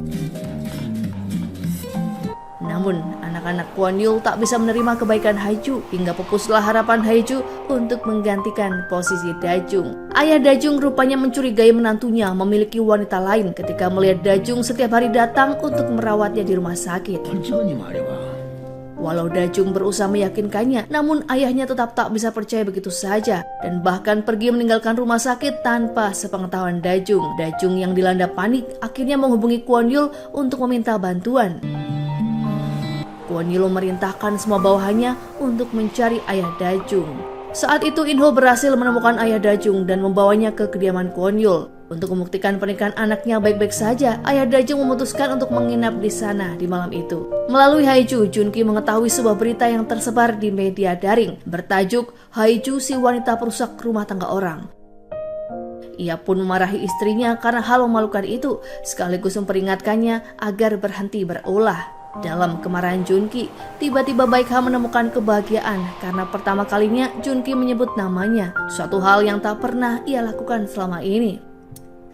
Namun, anak-anak Kwon Yul tak bisa menerima kebaikan Haiju, hingga pupuslah harapan Haiju untuk menggantikan posisi Dajung. Ayah Dajung rupanya mencurigai menantunya memiliki wanita lain ketika melihat Dajung setiap hari datang untuk merawatnya di rumah sakit. Walau Dajung berusaha meyakinkannya, namun ayahnya tetap tak bisa percaya begitu saja dan bahkan pergi meninggalkan rumah sakit tanpa sepengetahuan Dajung. Dajung yang dilanda panik akhirnya menghubungi Kwon Yul untuk meminta bantuan. Kwon Yul memerintahkan semua bawahannya untuk mencari ayah Dajung. Saat itu In-ho berhasil menemukan ayah Dajung dan membawanya ke kediaman Kwon Yul. Untuk membuktikan pernikahan anaknya baik-baik saja, ayah Dajung memutuskan untuk menginap di sana di malam itu. Melalui Haiju, Junki mengetahui sebuah berita yang tersebar di media daring bertajuk Haiju si wanita perusak rumah tangga orang. Ia pun memarahi istrinya karena hal memalukan itu, sekaligus memperingatkannya agar berhenti berulah. Dalam kemarahan Junki, tiba-tiba Baekha menemukan kebahagiaan karena pertama kalinya Junki menyebut namanya, suatu hal yang tak pernah ia lakukan selama ini.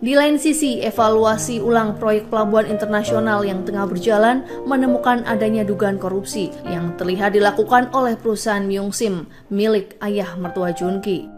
Di lain sisi, evaluasi ulang proyek pelabuhan internasional yang tengah berjalan menemukan adanya dugaan korupsi yang terlihat dilakukan oleh perusahaan Myungsim milik ayah mertua Junki.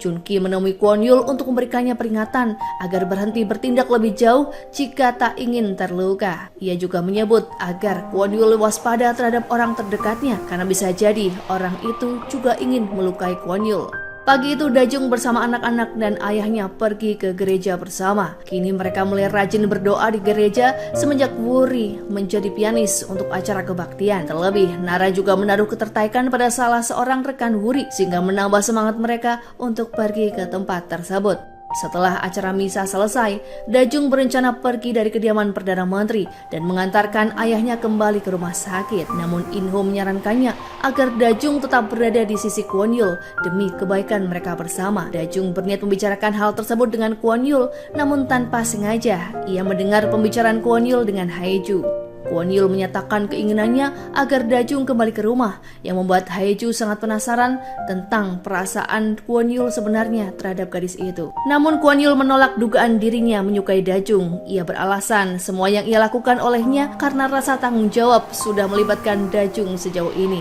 Junki menemui Kwon Yul untuk memberikannya peringatan agar berhenti bertindak lebih jauh jika tak ingin terluka. Ia juga menyebut agar Kwon Yul waspada terhadap orang terdekatnya karena bisa jadi orang itu juga ingin melukai Kwon Yul. Pagi itu Dajung bersama anak-anak dan ayahnya pergi ke gereja bersama. Kini mereka mulai rajin berdoa di gereja semenjak Wuri menjadi pianis untuk acara kebaktian. Terlebih, Nara juga menaruh ketertarikan pada salah seorang rekan Wuri sehingga menambah semangat mereka untuk pergi ke tempat tersebut. Setelah acara misa selesai, Dajung berencana pergi dari kediaman Perdana Menteri dan mengantarkan ayahnya kembali ke rumah sakit. Namun Inho menyarankannya agar Dajung tetap berada di sisi Kwon Yul demi kebaikan mereka bersama. Dajung berniat membicarakan hal tersebut dengan Kwon Yul, namun tanpa sengaja ia mendengar pembicaraan Kwon Yul dengan Haeju. Kwon Yul menyatakan keinginannya agar Dajung kembali ke rumah, yang membuat Haeju sangat penasaran tentang perasaan Kwon Yul sebenarnya terhadap gadis itu. Namun Kwon Yul menolak dugaan dirinya menyukai Dajung. Ia beralasan semua yang ia lakukan olehnya karena rasa tanggung jawab sudah melibatkan Dajung sejauh ini.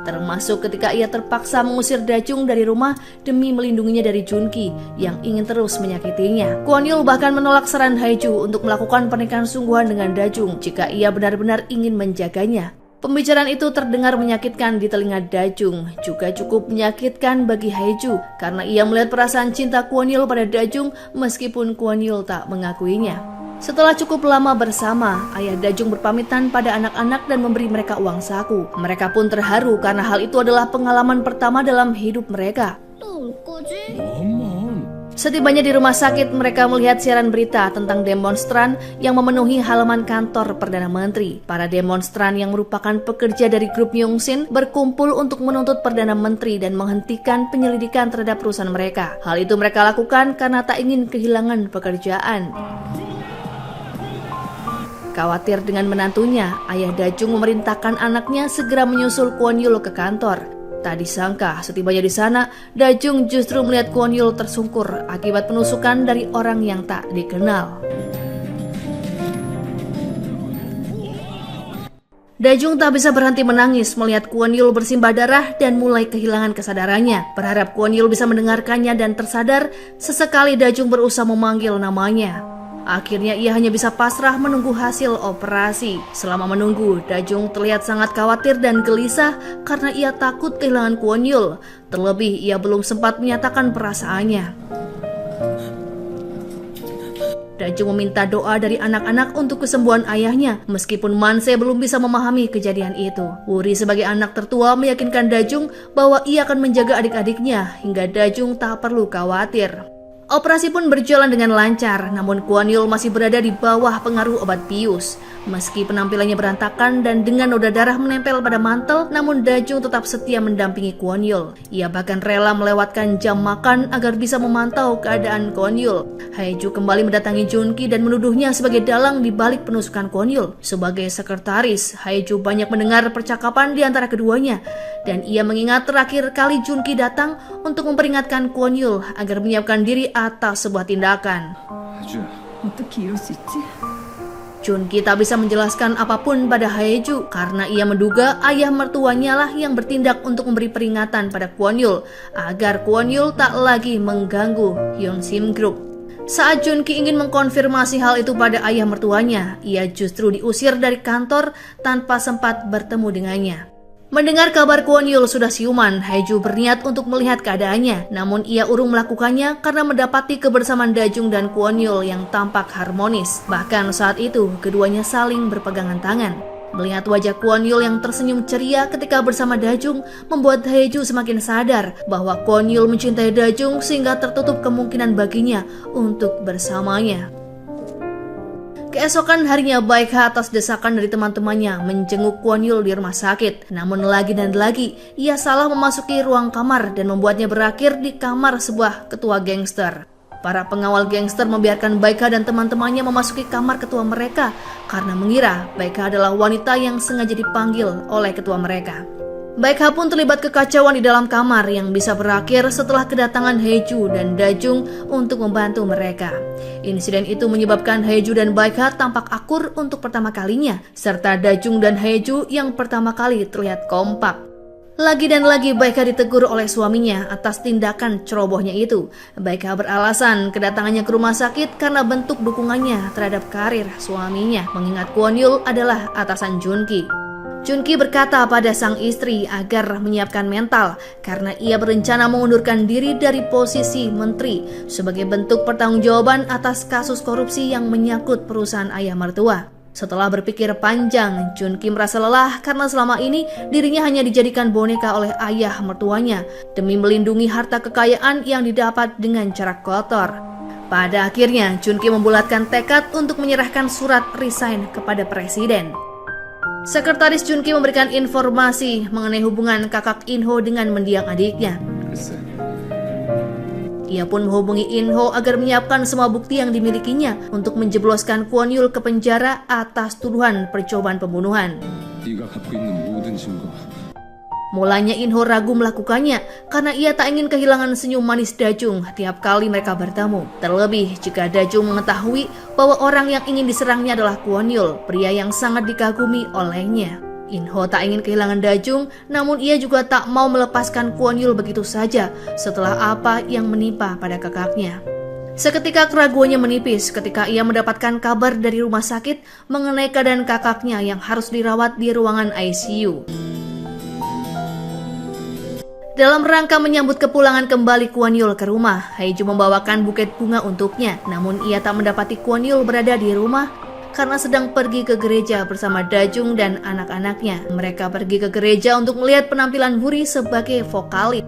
Termasuk ketika ia terpaksa mengusir Dajung dari rumah demi melindunginya dari Junki yang ingin terus menyakitinya. Kwon Yul bahkan menolak saran Haeju untuk melakukan pernikahan sungguhan dengan Dajung jika ia benar-benar ingin menjaganya. Pembicaraan itu terdengar menyakitkan di telinga Dajung, juga cukup menyakitkan bagi Haeju karena ia melihat perasaan cinta Kwon Yul pada Dajung meskipun Kwon Yul tak mengakuinya. Setelah cukup lama bersama, ayah Dajung berpamitan pada anak-anak dan memberi mereka uang saku. Mereka pun terharu karena hal itu adalah pengalaman pertama dalam hidup mereka. Setibanya di rumah sakit, mereka melihat siaran berita tentang demonstran yang memenuhi halaman kantor Perdana Menteri. Para demonstran yang merupakan pekerja dari grup Myungsin berkumpul untuk menuntut Perdana Menteri dan menghentikan penyelidikan terhadap perusahaan mereka. Hal itu mereka lakukan karena tak ingin kehilangan pekerjaan. Khawatir dengan menantunya, ayah Dajung memerintahkan anaknya segera menyusul Kwon Yul ke kantor. Tak disangka, setibanya di sana, Dajung justru melihat Kwon Yul tersungkur akibat penusukan dari orang yang tak dikenal. Dajung tak bisa berhenti menangis melihat Kwon Yul bersimbah darah dan mulai kehilangan kesadarannya. Berharap Kwon Yul bisa mendengarkannya dan tersadar, sesekali Dajung berusaha memanggil namanya. Akhirnya ia hanya bisa pasrah menunggu hasil operasi. Selama menunggu, Dajung terlihat sangat khawatir dan gelisah karena ia takut kehilangan Kwon Yul. Terlebih ia belum sempat menyatakan perasaannya. Dajung meminta doa dari anak-anak untuk kesembuhan ayahnya, meskipun Manse belum bisa memahami kejadian itu. Wuri sebagai anak tertua meyakinkan Dajung bahwa ia akan menjaga adik-adiknya hingga Dajung tak perlu khawatir. Operasi pun berjalan dengan lancar, namun Kwon Yul masih berada di bawah pengaruh obat bius. Meski penampilannya berantakan dan dengan noda darah menempel pada mantel, namun Dajung tetap setia mendampingi Kwon Yul. Ia bahkan rela melewatkan jam makan agar bisa memantau keadaan Kwon Yul. Haeju kembali mendatangi Junki dan menuduhnya sebagai dalang di balik penusukan Kwon Yul. Sebagai sekretaris, Haeju banyak mendengar percakapan di antara keduanya, dan ia mengingat terakhir kali Junki datang untuk memperingatkan Kwon Yul agar menyiapkan diri atas sebuah tindakan. 어떻게 이럴 수 있지? Junki tak bisa menjelaskan apapun pada Haeju karena ia menduga ayah mertuanya lah yang bertindak untuk memberi peringatan pada Kwon Yul agar Kwon Yul tak lagi mengganggu Hyunsim Group. Saat Junki ingin mengkonfirmasi hal itu pada ayah mertuanya, ia justru diusir dari kantor tanpa sempat bertemu dengannya. Mendengar kabar Kwon Yul sudah siuman, Haeju berniat untuk melihat keadaannya. Namun ia urung melakukannya karena mendapati kebersamaan Dajung dan Kwon Yul yang tampak harmonis. Bahkan saat itu, keduanya saling berpegangan tangan. Melihat wajah Kwon Yul yang tersenyum ceria ketika bersama Dajung, membuat Haeju semakin sadar bahwa Kwon Yul mencintai Dajung sehingga tertutup kemungkinan baginya untuk bersamanya. Keesokan harinya, Baekha atas desakan dari teman-temannya menjenguk Kwon Yul di rumah sakit. Namun lagi dan lagi, ia salah memasuki ruang kamar dan membuatnya berakhir di kamar sebuah ketua gangster. Para pengawal gangster membiarkan Baekha dan teman-temannya memasuki kamar ketua mereka karena mengira Baekha adalah wanita yang sengaja dipanggil oleh ketua mereka. Baekha pun terlibat kekacauan di dalam kamar yang bisa berakhir setelah kedatangan Haeju dan Dajung untuk membantu mereka. Insiden itu menyebabkan Haeju dan Baekha tampak akur untuk pertama kalinya, serta Dajung dan Haeju yang pertama kali terlihat kompak. Lagi dan lagi Baekha ditegur oleh suaminya atas tindakan cerobohnya itu. Baekha beralasan kedatangannya ke rumah sakit karena bentuk dukungannya terhadap karir suaminya, mengingat Kwon Yul adalah atasan Junki. Junki berkata pada sang istri agar menyiapkan mental karena ia berencana mengundurkan diri dari posisi menteri sebagai bentuk pertanggungjawaban atas kasus korupsi yang menyangkut perusahaan ayah mertua. Setelah berpikir panjang, Junki merasa lelah karena selama ini dirinya hanya dijadikan boneka oleh ayah mertuanya demi melindungi harta kekayaan yang didapat dengan cara kotor. Pada akhirnya, Junki membulatkan tekad untuk menyerahkan surat resign kepada presiden. Sekretaris Junki memberikan informasi mengenai hubungan kakak Inho dengan mendiang adiknya. Ia pun menghubungi Inho agar menyiapkan semua bukti yang dimilikinya untuk menjebloskan Kwon Yul ke penjara atas tuduhan percobaan pembunuhan. Mulanya Inho ragu melakukannya karena ia tak ingin kehilangan senyum manis Dajung tiap kali mereka bertemu. Terlebih jika Dajung mengetahui bahwa orang yang ingin diserangnya adalah Kwon Yul, pria yang sangat dikagumi olehnya. Inho tak ingin kehilangan Dajung, namun ia juga tak mau melepaskan Kwon Yul begitu saja setelah apa yang menimpa pada kakaknya. Seketika keraguannya menipis ketika ia mendapatkan kabar dari rumah sakit mengenai keadaan kakaknya yang harus dirawat di ruangan ICU. Dalam rangka menyambut kepulangan kembali Kwon Yul ke rumah, Haeju membawakan buket bunga untuknya. Namun ia tak mendapati Kwon Yul berada di rumah karena sedang pergi ke gereja bersama Dajung dan anak-anaknya. Mereka pergi ke gereja untuk melihat penampilan Wuri sebagai vokalis.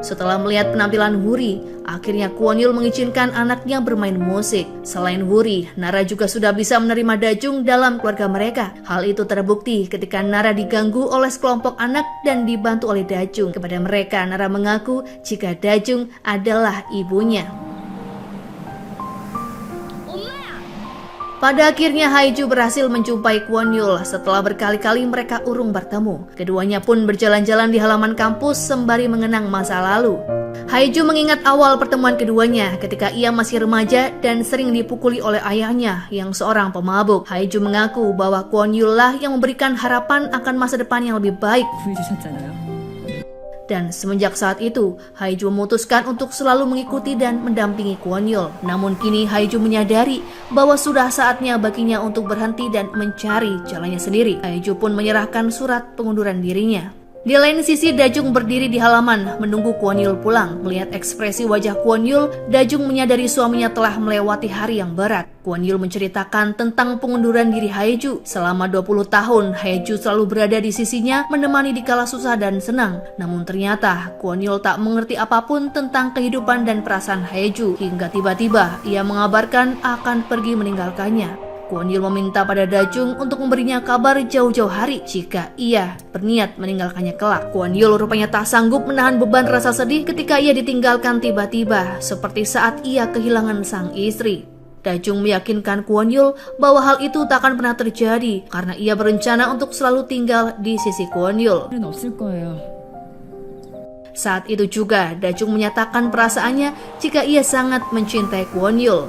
Setelah melihat penampilan Wuri, akhirnya Kwon Yul mengizinkan anaknya bermain musik. Selain Wuri, Nara juga sudah bisa menerima Dajung dalam keluarga mereka. Hal itu terbukti ketika Nara diganggu oleh sekelompok anak dan dibantu oleh Dajung. Kepada mereka, Nara mengaku jika Dajung adalah ibunya. Pada akhirnya Haeju berhasil menjumpai Kwon Yul setelah berkali-kali mereka urung bertemu. Keduanya pun berjalan-jalan di halaman kampus sembari mengenang masa lalu. Haeju mengingat awal pertemuan keduanya ketika ia masih remaja dan sering dipukuli oleh ayahnya yang seorang pemabuk. Haeju mengaku bahwa Kwon Yul lah yang memberikan harapan akan masa depan yang lebih baik. Dan semenjak saat itu, Haeju memutuskan untuk selalu mengikuti dan mendampingi Kwon Yul. Namun kini Haeju menyadari bahwa sudah saatnya baginya untuk berhenti dan mencari jalannya sendiri. Haeju pun menyerahkan surat pengunduran dirinya. Di lain sisi, Dajung berdiri di halaman menunggu Kwon Yul pulang. Melihat ekspresi wajah Kwon Yul, Dajung menyadari suaminya telah melewati hari yang berat. Kwon Yul menceritakan tentang pengunduran diri Haeju. Selama 20 tahun, Haeju selalu berada di sisinya, menemani di kala susah dan senang. Namun ternyata, Kwon Yul tak mengerti apapun tentang kehidupan dan perasaan Haeju. Hingga tiba-tiba, ia mengabarkan akan pergi meninggalkannya. Kwon Yul meminta pada Dajung untuk memberinya kabar jauh-jauh hari jika ia berniat meninggalkannya kelak. Kwon Yul rupanya tak sanggup menahan beban rasa sedih ketika ia ditinggalkan tiba-tiba, seperti saat ia kehilangan sang istri. Dajung meyakinkan Kwon Yul bahwa hal itu tak akan pernah terjadi karena ia berencana untuk selalu tinggal di sisi Kwon Yul. Saat itu juga Dajung menyatakan perasaannya jika ia sangat mencintai Kwon Yul.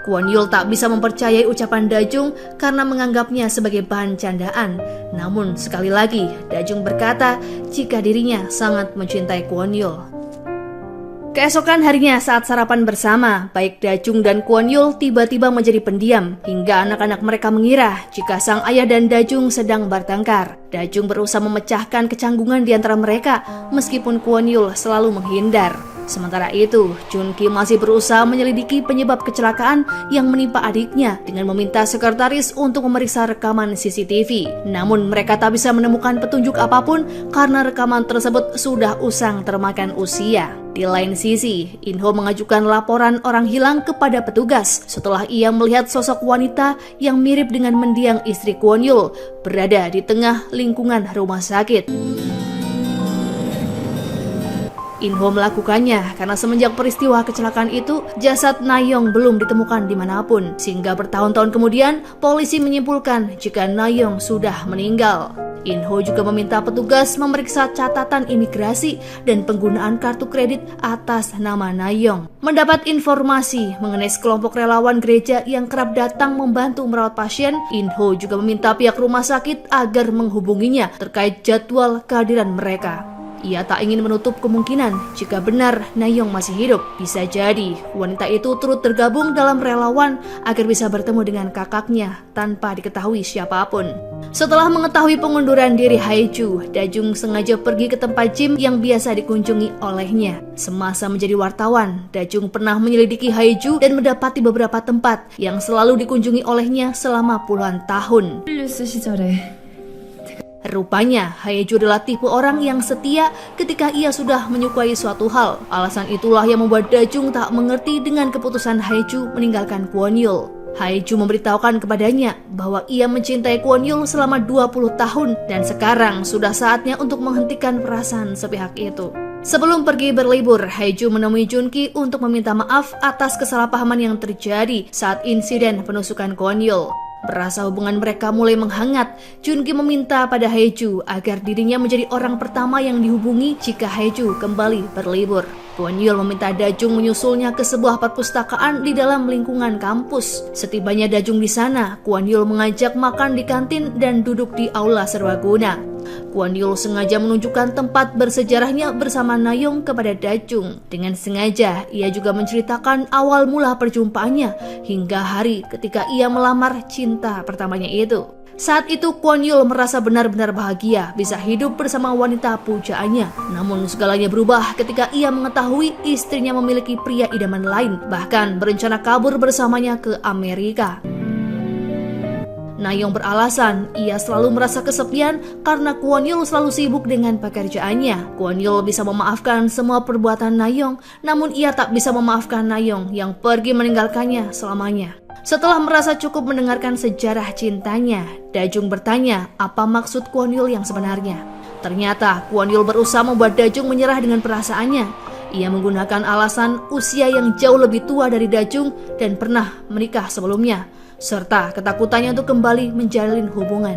Kwon Yul tak bisa mempercayai ucapan Dajung karena menganggapnya sebagai bahan candaan. Namun sekali lagi Dajung berkata jika dirinya sangat mencintai Kwon Yul. Keesokan harinya saat sarapan bersama, baik Dajung dan Kwon Yul tiba-tiba menjadi pendiam hingga anak-anak mereka mengira jika sang ayah dan Dajung sedang bertengkar. Dajung berusaha memecahkan kecanggungan di antara mereka meskipun Kwon Yul selalu menghindar. Sementara itu, Junki masih berusaha menyelidiki penyebab kecelakaan yang menimpa adiknya dengan meminta sekretaris untuk memeriksa rekaman CCTV. Namun mereka tak bisa menemukan petunjuk apapun karena rekaman tersebut sudah usang termakan usia. Di lain sisi, Inho mengajukan laporan orang hilang kepada petugas setelah ia melihat sosok wanita yang mirip dengan mendiang istri Kwon Yul berada di tengah lingkungan rumah sakit. Inho melakukannya karena semenjak peristiwa kecelakaan itu, jasad Nayong belum ditemukan dimanapun. Sehingga bertahun-tahun kemudian, polisi menyimpulkan jika Nayong sudah meninggal. Inho juga meminta petugas memeriksa catatan imigrasi dan penggunaan kartu kredit atas nama Nayong. Mendapat informasi mengenai sekelompok relawan gereja yang kerap datang membantu merawat pasien, Inho juga meminta pihak rumah sakit agar menghubunginya terkait jadwal kehadiran mereka. Ia tak ingin menutup kemungkinan jika benar Nayong masih hidup. Bisa jadi wanita itu turut tergabung dalam relawan agar bisa bertemu dengan kakaknya tanpa diketahui siapapun. Setelah mengetahui pengunduran diri Haeju, Dajung sengaja pergi ke tempat gym yang biasa dikunjungi olehnya. Semasa menjadi wartawan, Dajung pernah menyelidiki Haeju dan mendapati beberapa tempat yang selalu dikunjungi olehnya selama puluhan tahun. 뉴스 시절에 Rupanya, Haeju adalah tipe orang yang setia ketika ia sudah menyukai suatu hal. Alasan itulah yang membuat Dajung tak mengerti dengan keputusan Haeju meninggalkan Kwon Yul. Haeju memberitahukan kepadanya bahwa ia mencintai Kwon Yul selama 20 tahun dan sekarang sudah saatnya untuk menghentikan perasaan sepihak itu. Sebelum pergi berlibur, Haeju menemui Junki untuk meminta maaf atas kesalahpahaman yang terjadi saat insiden penusukan Kwon Yul. Berasa hubungan mereka mulai menghangat, Junki meminta pada Haeju agar dirinya menjadi orang pertama yang dihubungi jika Haeju kembali berlibur. Kwon Yul meminta Dajung menyusulnya ke sebuah perpustakaan di dalam lingkungan kampus. Setibanya Dajung di sana, Kwon Yul mengajak makan di kantin dan duduk di aula serbaguna. Kwon Yul sengaja menunjukkan tempat bersejarahnya bersama Nayong kepada Dajung. Dengan sengaja, ia juga menceritakan awal mula perjumpaannya hingga hari ketika ia melamar cinta pertamanya itu. Saat itu Kwon Yul merasa benar-benar bahagia bisa hidup bersama wanita pujaannya. Namun segalanya berubah ketika ia mengetahui istrinya memiliki pria idaman lain, bahkan berencana kabur bersamanya ke Amerika. Nayong beralasan ia selalu merasa kesepian karena Kwon Yul selalu sibuk dengan pekerjaannya. Kwon Yul bisa memaafkan semua perbuatan Nayong, namun ia tak bisa memaafkan Nayong yang pergi meninggalkannya selamanya. Setelah merasa cukup mendengarkan sejarah cintanya, Dajung bertanya apa maksud Kwon Yul yang sebenarnya. Ternyata Kwon Yul berusaha membuat Dajung menyerah dengan perasaannya. Ia menggunakan alasan usia yang jauh lebih tua dari Dajung dan pernah menikah sebelumnya, serta ketakutannya untuk kembali menjalin hubungan.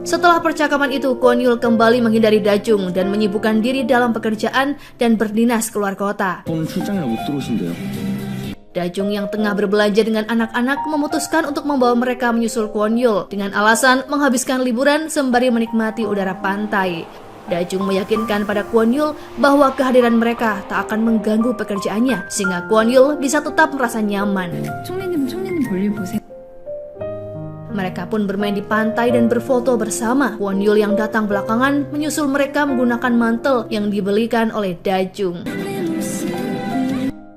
Setelah percakapan itu, Kwon Yul kembali menghindari Dajung dan menyibukkan diri dalam pekerjaan dan berdinas keluar kota. 오늘 출장이라 못 들어오신대요. Dajung yang tengah berbelanja dengan anak-anak memutuskan untuk membawa mereka menyusul Kwon Yul dengan alasan menghabiskan liburan sembari menikmati udara pantai. Dajung meyakinkan pada Kwon Yul bahwa kehadiran mereka tak akan mengganggu pekerjaannya sehingga Kwon Yul bisa tetap merasa nyaman. 총리님 볼일 보세요. Mereka pun bermain di pantai dan berfoto bersama. Kwon Yul yang datang belakangan menyusul mereka menggunakan mantel yang dibelikan oleh Dajung.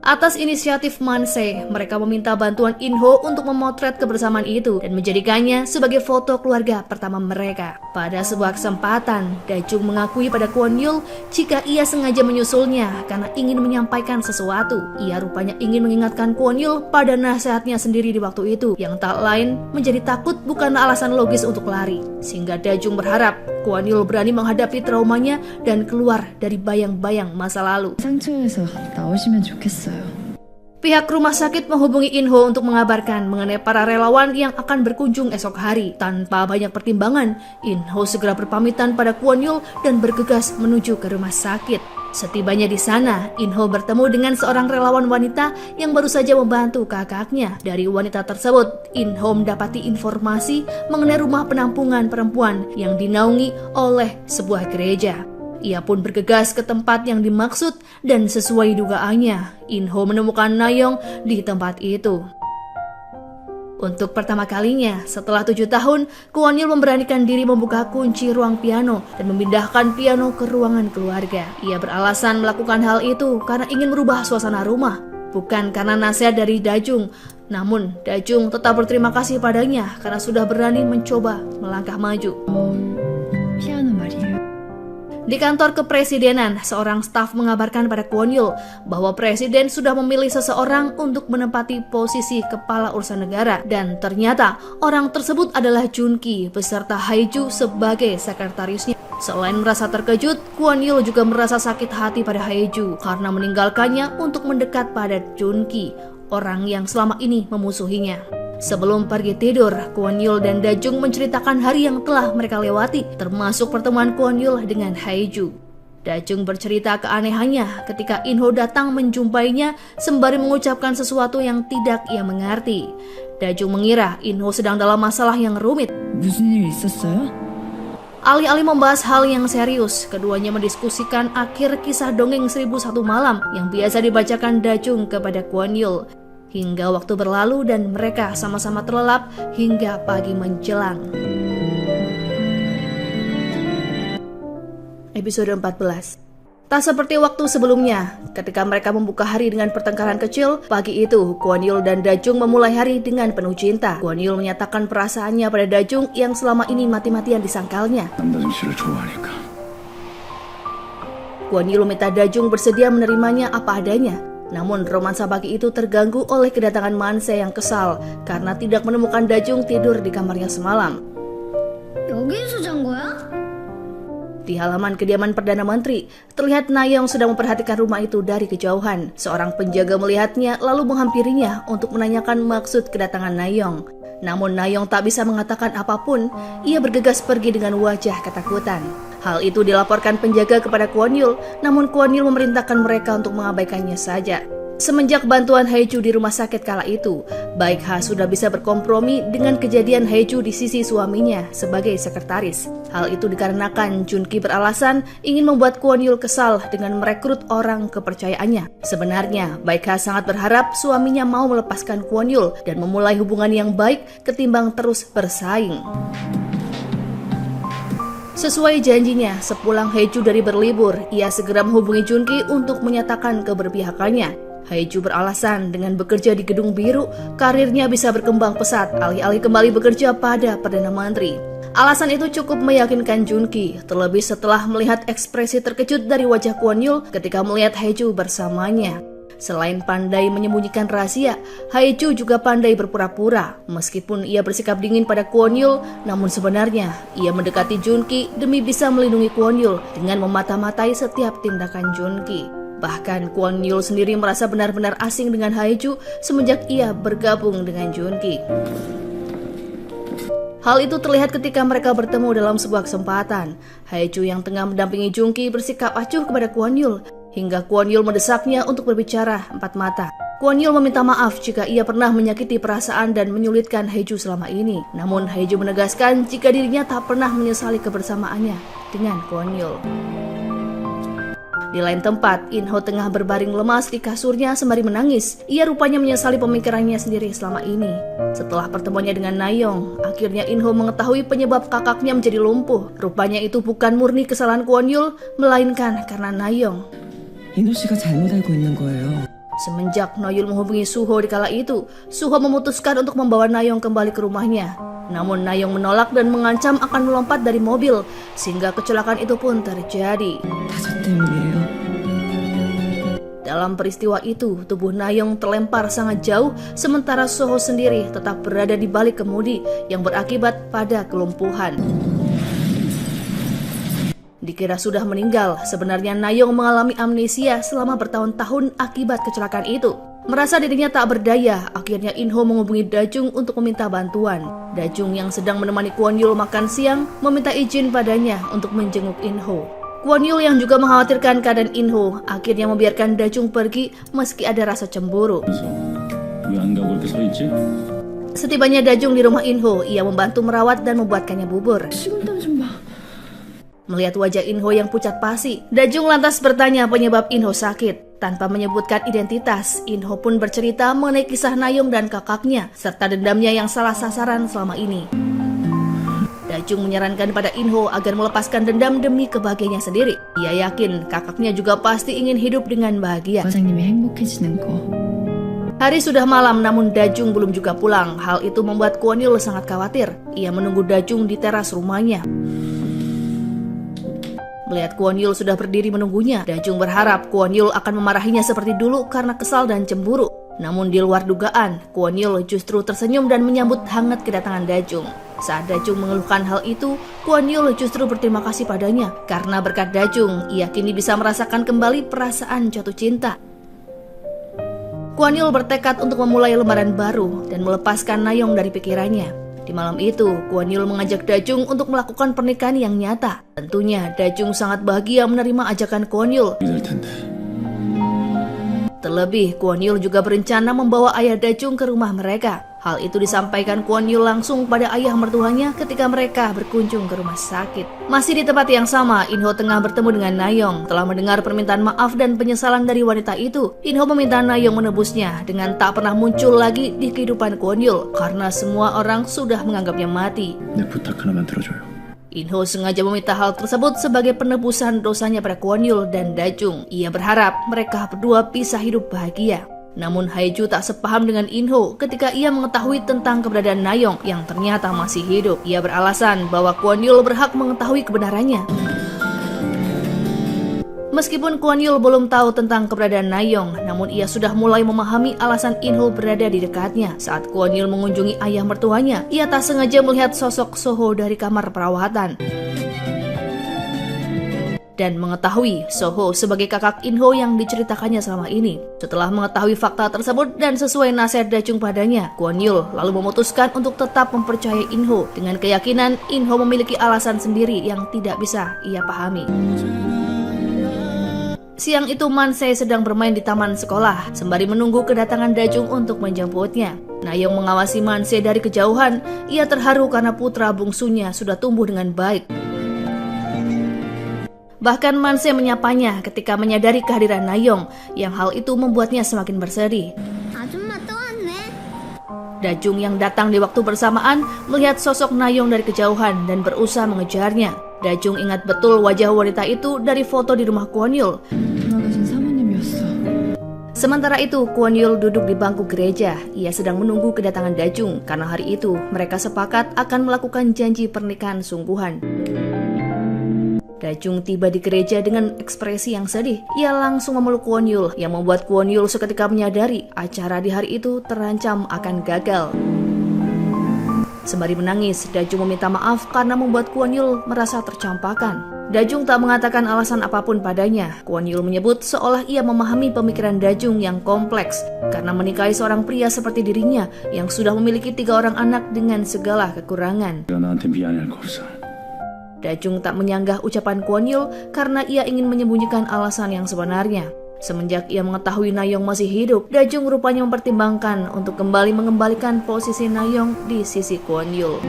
Atas inisiatif Manse, mereka meminta bantuan In-ho untuk memotret kebersamaan itu dan menjadikannya sebagai foto keluarga pertama mereka. Pada sebuah kesempatan, Dajung mengakui pada Kwon Yul jika ia sengaja menyusulnya karena ingin menyampaikan sesuatu. Ia rupanya ingin mengingatkan Kwon Yul pada nasihatnya sendiri di waktu itu, yang tak lain menjadi takut bukanlah alasan logis untuk lari. Sehingga Dajung berharap Kwon Yul berani menghadapi traumanya dan keluar dari bayang-bayang masa lalu. 상처에서 나오시면 좋겠어요. Pihak rumah sakit menghubungi In-ho untuk mengabarkan mengenai para relawan yang akan berkunjung esok hari. Tanpa banyak pertimbangan, In-ho segera berpamitan pada Kwon Yul dan bergegas menuju ke rumah sakit. Setibanya di sana, In-ho bertemu dengan seorang relawan wanita yang baru saja membantu kakaknya. Dari wanita tersebut, In-ho mendapati informasi mengenai rumah penampungan perempuan yang dinaungi oleh sebuah gereja. Ia pun bergegas ke tempat yang dimaksud dan sesuai dugaannya, In-ho menemukan Nayong di tempat itu. Untuk pertama kalinya setelah 7 tahun, Kwon Yul memberanikan diri membuka kunci ruang piano dan memindahkan piano ke ruangan keluarga. Ia beralasan melakukan hal itu karena ingin merubah suasana rumah, bukan karena nasihat dari Dajung. Namun Dajung tetap berterima kasih padanya karena sudah berani mencoba melangkah maju. 피아노 말이에요. Di kantor kepresidenan, seorang staf mengabarkan pada Kwon Yul bahwa presiden sudah memilih seseorang untuk menempati posisi kepala urusan negara, dan ternyata orang tersebut adalah Junki beserta Haeju sebagai sekretarisnya. Selain merasa terkejut, Kwon Yul juga merasa sakit hati pada Haeju karena meninggalkannya untuk mendekat pada Junki, orang yang selama ini memusuhinya. Sebelum pergi tidur, Kwon Yul dan Dajung menceritakan hari yang telah mereka lewati, termasuk pertemuan Kwon Yul dengan Haeju. Dajung bercerita keanehannya ketika In-ho datang menjumpainya sembari mengucapkan sesuatu yang tidak ia mengerti. Dajung mengira In-ho sedang dalam masalah yang rumit. 무슨 일 있었어요? Alih-alih membahas hal yang serius, keduanya mendiskusikan akhir kisah dongeng 1001 malam yang biasa dibacakan Dajung kepada Kwon Yul. Hingga waktu berlalu dan mereka sama-sama terlelap hingga pagi menjelang. Episode 14. Tak seperti waktu sebelumnya, ketika mereka membuka hari dengan pertengkaran kecil, pagi itu Kwon Yul dan Dajung memulai hari dengan penuh cinta. Kwon Yul menyatakan perasaannya pada Dajung yang selama ini mati-matian disangkalnya. 남다정 씨를 좋아하니까. Kwon Yul meminta Dajung bersedia menerimanya apa adanya. Namun romansa pagi itu terganggu oleh kedatangan Manse yang kesal karena tidak menemukan Dajung tidur di kamarnya semalam. 여기서 잔 거야? Di halaman kediaman Perdana Menteri, terlihat Nayong sedang memperhatikan rumah itu dari kejauhan. Seorang penjaga melihatnya lalu menghampirinya untuk menanyakan maksud kedatangan Nayong. Namun Nayong tak bisa mengatakan apapun, ia bergegas pergi dengan wajah ketakutan. Hal itu dilaporkan penjaga kepada Kwon Yul, namun Kwon Yul memerintahkan mereka untuk mengabaikannya saja. Semenjak bantuan Hae-ju di rumah sakit kala itu, Baik Ha sudah bisa berkompromi dengan kejadian Hae-ju di sisi suaminya sebagai sekretaris. Hal itu dikarenakan Junki beralasan ingin membuat Kwon Yul kesal dengan merekrut orang kepercayaannya. Sebenarnya, Baik Ha sangat berharap suaminya mau melepaskan Kwon Yul dan memulai hubungan yang baik ketimbang terus bersaing. Sesuai janjinya, sepulang Hae-ju dari berlibur, ia segera menghubungi Junki untuk menyatakan keberpihakannya. Hae-ju beralasan dengan bekerja di Gedung Biru, karirnya bisa berkembang pesat alih-alih kembali bekerja pada Perdana Menteri. Alasan itu cukup meyakinkan Junki, terlebih setelah melihat ekspresi terkejut dari wajah Kwon Yul ketika melihat Hae-ju bersamanya. Selain pandai menyembunyikan rahasia, Hae-ju juga pandai berpura-pura. Meskipun ia bersikap dingin pada Kwon Yul, namun sebenarnya ia mendekati Junki demi bisa melindungi Kwon Yul dengan memata-matai setiap tindakan Junki. Bahkan Kwon Yul sendiri merasa benar-benar asing dengan Hae-ju semenjak ia bergabung dengan Junki. Hal itu terlihat ketika mereka bertemu dalam sebuah kesempatan. Hae-ju yang tengah mendampingi Junki bersikap acuh kepada Kwon Yul, hingga Kwon Yul mendesaknya untuk berbicara empat mata. Kwon Yul meminta maaf jika ia pernah menyakiti perasaan dan menyulitkan Hae-ju selama ini. Namun Hae-ju menegaskan jika dirinya tak pernah menyesali kebersamaannya dengan Kwon Yul. Di lain tempat, In-ho tengah berbaring lemas di kasurnya sembari menangis. Ia rupanya menyesali pemikirannya sendiri selama ini. Setelah pertemuannya dengan Nayong, akhirnya In-ho mengetahui penyebab kakaknya menjadi lumpuh. Rupanya itu bukan murni kesalahan Kwon Yul, melainkan karena Nayong. 인호 씨가 잘못 알고 있는 거예요. Semenjak Noyul menghubungi Suho di kala itu, Suho memutuskan untuk membawa Nayong kembali ke rumahnya. Namun Nayong menolak dan mengancam akan melompat dari mobil, sehingga kecelakaan itu pun terjadi. 다 저 때문이에요. Dalam peristiwa itu, tubuh Nayong terlempar sangat jauh, sementara Suho sendiri tetap berada di balik kemudi yang berakibat pada kelumpuhan. Dikira sudah meninggal, sebenarnya Nayong mengalami amnesia selama bertahun-tahun akibat kecelakaan itu. Merasa dirinya tak berdaya, akhirnya In-ho menghubungi Dajung untuk meminta bantuan. Dajung yang sedang menemani Kwon Yul makan siang meminta izin padanya untuk menjenguk In-ho. Kwon Yul yang juga mengkhawatirkan keadaan In-ho akhirnya membiarkan Dajung pergi meski ada rasa cemburu. 왜 안 가고 이렇게 서 있지? Setibanya Dajung di rumah In-ho, ia membantu merawat dan membuatkannya bubur. 식은땀 좀 봐. Melihat wajah In-ho yang pucat pasi, Dajung lantas bertanya penyebab In-ho sakit. Tanpa menyebutkan identitas, In-ho pun bercerita mengenai kisah Nayong dan kakaknya, serta dendamnya yang salah sasaran selama ini. Dajung menyarankan pada In-ho agar melepaskan dendam demi kebahagiaannya sendiri. Ia yakin kakaknya juga pasti ingin hidup dengan bahagia. 과장님이 행복해지는 거. Hari sudah malam namun Dajung belum juga pulang. Hal itu membuat Kwon Yul sangat khawatir. Ia menunggu Dajung di teras rumahnya. Melihat Kwon Yul sudah berdiri menunggunya, Dajung berharap Kwon Yul akan memarahinya seperti dulu karena kesal dan cemburu. Namun di luar dugaan, Kwon Yul justru tersenyum dan menyambut hangat kedatangan Dajung. Saat Dajung mengeluhkan hal itu, Kwon Yul justru berterima kasih padanya. Karena berkat Dajung, ia kini bisa merasakan kembali perasaan jatuh cinta. Kwon Yul bertekad untuk memulai lembaran baru dan melepaskan Nayong dari pikirannya. Di malam itu, Kwon Yul mengajak Dajung untuk melakukan pernikahan yang nyata. Tentunya, Dajung sangat bahagia menerima ajakan Kwon Yul. 될 텐데. Terlebih, Kwon Yul juga berencana membawa ayah Dajung ke rumah mereka. Hal itu disampaikan Kwon Yul langsung pada ayah mertuanya ketika mereka berkunjung ke rumah sakit. Masih di tempat yang sama, In Ho tengah bertemu dengan Na Young. Telah mendengar permintaan maaf dan penyesalan dari wanita itu, In Ho meminta Na Young menebusnya dengan tak pernah muncul lagi di kehidupan Kwon Yul karena semua orang sudah menganggapnya mati. 내 부탁 하나만 들어줘요. In Ho sengaja meminta hal tersebut sebagai penebusan dosanya pada Kwon Yul dan Da Jung. Ia berharap mereka berdua bisa hidup bahagia. Namun Hae-ju tak sepaham dengan In Ho ketika ia mengetahui tentang keberadaan Na Young yang ternyata masih hidup. Ia beralasan bahwa Kwon Yul berhak mengetahui kebenarannya. Meskipun Kwon Yul belum tahu tentang keberadaan Na Young, namun ia sudah mulai memahami alasan In Ho berada di dekatnya. Saat Kwon Yul mengunjungi ayah mertuanya, ia tak sengaja melihat sosok Soho dari kamar perawatan dan mengetahui Soho sebagai kakak In Ho yang diceritakannya selama ini. Setelah mengetahui fakta tersebut dan sesuai nasihat Da Jung padanya, Kwon Yul lalu memutuskan untuk tetap mempercayai In Ho dengan keyakinan In Ho memiliki alasan sendiri yang tidak bisa ia pahami. Siang itu Man-se sedang bermain di taman sekolah sembari menunggu kedatangan Da Jung untuk menjemputnya. Na Young mengawasi Man-se dari kejauhan. Ia terharu karena putra bungsunya sudah tumbuh dengan baik. Bahkan Man-se menyapanya ketika menyadari kehadiran Na Young, yang hal itu membuatnya semakin bersedih. Da Jung yang datang di waktu bersamaan melihat sosok Na Young dari kejauhan dan berusaha mengejarnya. Da Jung ingat betul wajah wanita itu dari foto di rumah Kwon Yul. Sementara itu, Kwon Yul duduk di bangku gereja. Ia sedang menunggu kedatangan Da Jung karena hari itu mereka sepakat akan melakukan janji pernikahan sungguhan. Da Jung tiba di gereja dengan ekspresi yang sedih. Ia langsung memeluk Kwon Yul yang membuat Kwon Yul seketika menyadari acara di hari itu terancam akan gagal. Sembari menangis, Da Jung meminta maaf karena membuat Kwon Yul merasa tercampakkan. Da Jung tak mengatakan alasan apapun padanya. Kwon Yul menyebut seolah ia memahami pemikiran Da Jung yang kompleks karena menikahi seorang pria seperti dirinya yang sudah memiliki 3 orang anak dengan segala kekurangan. 내가 나한테 미안할 거 없어. Da Jung tak menyanggah ucapan Kwon Yul karena ia ingin menyembunyikan alasan yang sebenarnya. Semenjak ia mengetahui Na Young masih hidup, Da Jung rupanya mempertimbangkan untuk kembali mengembalikan posisi Na Young di sisi Kwon Yul.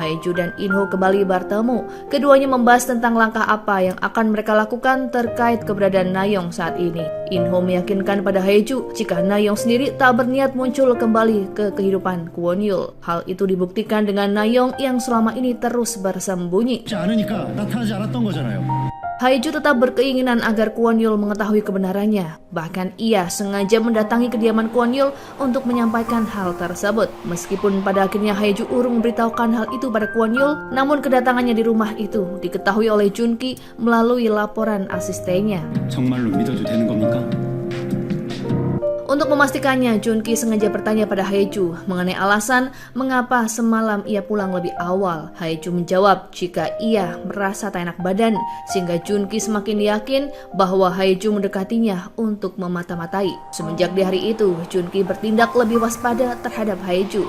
Hae-ju dan In Ho kembali bertemu. Keduanya membahas tentang langkah apa yang akan mereka lakukan terkait keberadaan Na Young saat ini. In Ho meyakinkan pada Hae-ju jika Na Young sendiri tak berniat muncul kembali ke kehidupan Kwon Yul. Hal itu dibuktikan dengan Na Young yang selama ini terus bersembunyi. 않으니까 나타나지 않았던 거잖아요. Hae-ju tetap berkeinginan agar Kwon Yul mengetahui kebenarannya. Bahkan ia sengaja mendatangi kediaman Kwon Yul untuk menyampaikan hal tersebut. Meskipun pada akhirnya Hae-ju urung memberitahukan hal itu pada Kwon Yul, namun kedatangannya di rumah itu diketahui oleh Jun-ki melalui laporan asistennya. 정말로 믿어도 되는 겁니까? Untuk memastikannya, Jun-ki sengaja bertanya pada Hae-ju mengenai alasan mengapa semalam ia pulang lebih awal. Hae-ju menjawab jika ia merasa tak enak badan, sehingga Jun-ki semakin yakin bahwa Hae-ju mendekatinya untuk memata-matai. Semenjak di hari itu, Jun-ki bertindak lebih waspada terhadap Hae-ju.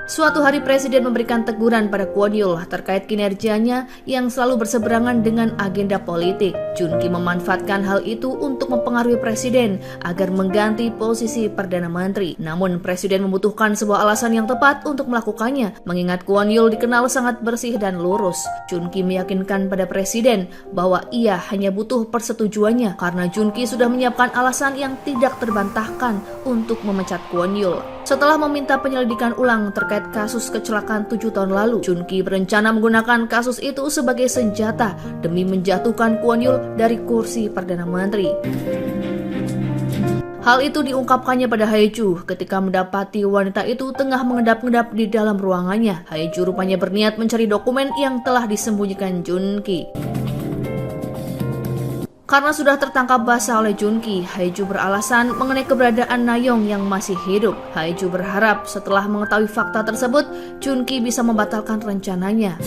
Suatu hari Presiden memberikan teguran pada Kwon Yul terkait kinerjanya yang selalu berseberangan dengan agenda politik. Jun-ki memanfaatkan hal itu untuk mempengaruhi Presiden agar mengganti posisi Perdana Menteri. Namun Presiden membutuhkan sebuah alasan yang tepat untuk melakukannya, mengingat Kwon Yul dikenal sangat bersih dan lurus. Jun-ki meyakinkan pada Presiden bahwa ia hanya butuh persetujuannya karena Jun-ki sudah menyiapkan alasan yang tidak terbantahkan untuk memecat Kwon Yul. Setelah meminta penyelidikan ulang terkait kasus kecelakaan 7 tahun lalu, Jun-ki berencana menggunakan kasus itu sebagai senjata demi menjatuhkan Kwon Yul dari kursi Perdana Menteri. Hal itu diungkapkannya pada Hae-ju ketika mendapati wanita itu tengah mengedap-ngedap di dalam ruangannya. Hae-ju rupanya berniat mencari dokumen yang telah disembunyikan Jun-ki. Karena sudah tertangkap basah oleh Jun-ki, Hae-ju beralasan mengenai keberadaan Na Young yang masih hidup. Hae-ju berharap setelah mengetahui fakta tersebut, Jun-ki bisa membatalkan rencananya.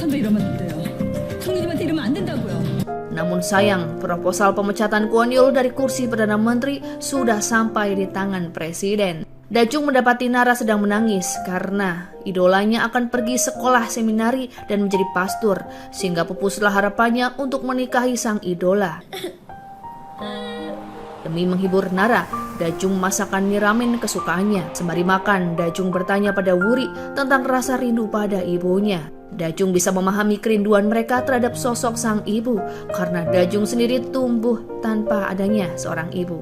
Namun sayang, proposal pemecatan Kwon Yul dari kursi Perdana Menteri sudah sampai di tangan Presiden. Da Jung mendapati Nara sedang menangis karena idolanya akan pergi sekolah seminari dan menjadi pastor, sehingga pupuslah harapannya untuk menikahi sang idola. Demi menghibur Nara, Dajung masakan mie ramen kesukaannya. Sembari makan, Dajung bertanya pada Wuri tentang rasa rindu pada ibunya. Dajung bisa memahami kerinduan mereka terhadap sosok sang ibu karena Dajung sendiri tumbuh tanpa adanya seorang ibu.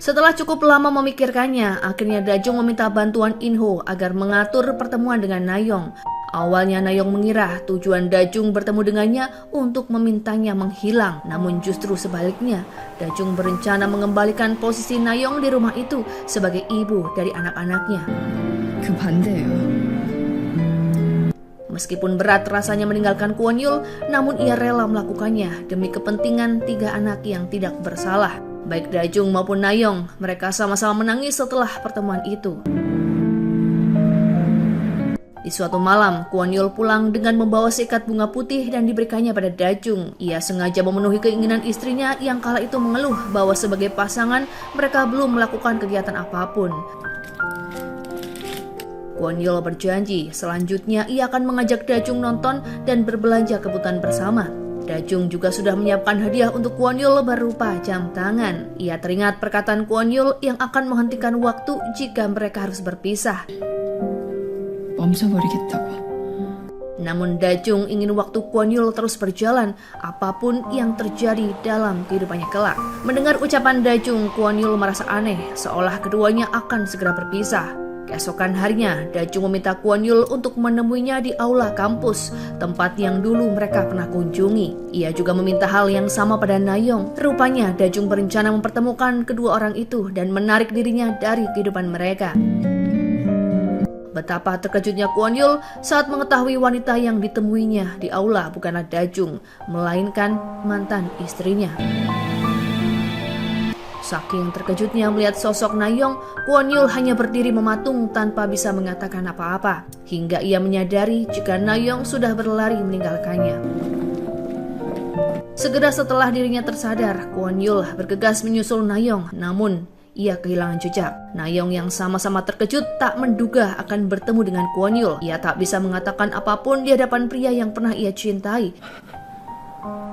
Setelah cukup lama memikirkannya, akhirnya Dajung meminta bantuan Inho agar mengatur pertemuan dengan Nayong. Awalnya Nayong mengira tujuan Dajung bertemu dengannya untuk memintanya menghilang, namun justru sebaliknya. Dajung berencana mengembalikan posisi Nayong di rumah itu sebagai ibu dari anak-anaknya. 그 반대예요. Meskipun berat rasanya meninggalkan Kwon Yul, namun ia rela melakukannya demi kepentingan 3 anak yang tidak bersalah. Baik Dajung maupun Nayong, mereka sama-sama menangis setelah pertemuan itu. Di suatu malam, Kwon Yul pulang dengan membawa seikat bunga putih dan diberikannya pada Dajung. Ia sengaja memenuhi keinginan istrinya yang kala itu mengeluh bahwa sebagai pasangan mereka belum melakukan kegiatan apapun. Kwon Yul berjanji selanjutnya ia akan mengajak Dajung nonton dan berbelanja kebutuhan bersama. Dajung juga sudah menyiapkan hadiah untuk Kwon Yul berupa jam tangan. Ia teringat perkataan Kwon Yul yang akan menghentikan waktu jika mereka harus berpisah. 멈춰버리겠다고. Namun Dajung ingin waktu Kwon Yul terus berjalan apapun yang terjadi dalam kehidupannya kelak. Mendengar ucapan Dajung, Kwon Yul merasa aneh seolah keduanya akan segera berpisah. Keesokan harinya, Dajung meminta Kwon Yul untuk menemuinya di aula kampus, tempat yang dulu mereka pernah kunjungi. Ia juga meminta hal yang sama pada Nayong. Rupanya Dajung berencana mempertemukan kedua orang itu dan menarik dirinya dari kehidupan mereka. Betapa terkejutnya Kwon Yul saat mengetahui wanita yang ditemuinya di aula bukanlah Dajung, melainkan mantan istrinya. Saking terkejutnya melihat sosok Nayong, Kwon Yul hanya berdiri mematung tanpa bisa mengatakan apa-apa, hingga ia menyadari jika Nayong sudah berlari meninggalkannya. Segera setelah dirinya tersadar, Kwon Yul bergegas menyusul Nayong, namun ia kehilangan jejak. Nayong yang sama-sama terkejut tak menduga akan bertemu dengan Kwon Yul. Ia tak bisa mengatakan apapun di hadapan pria yang pernah ia cintai,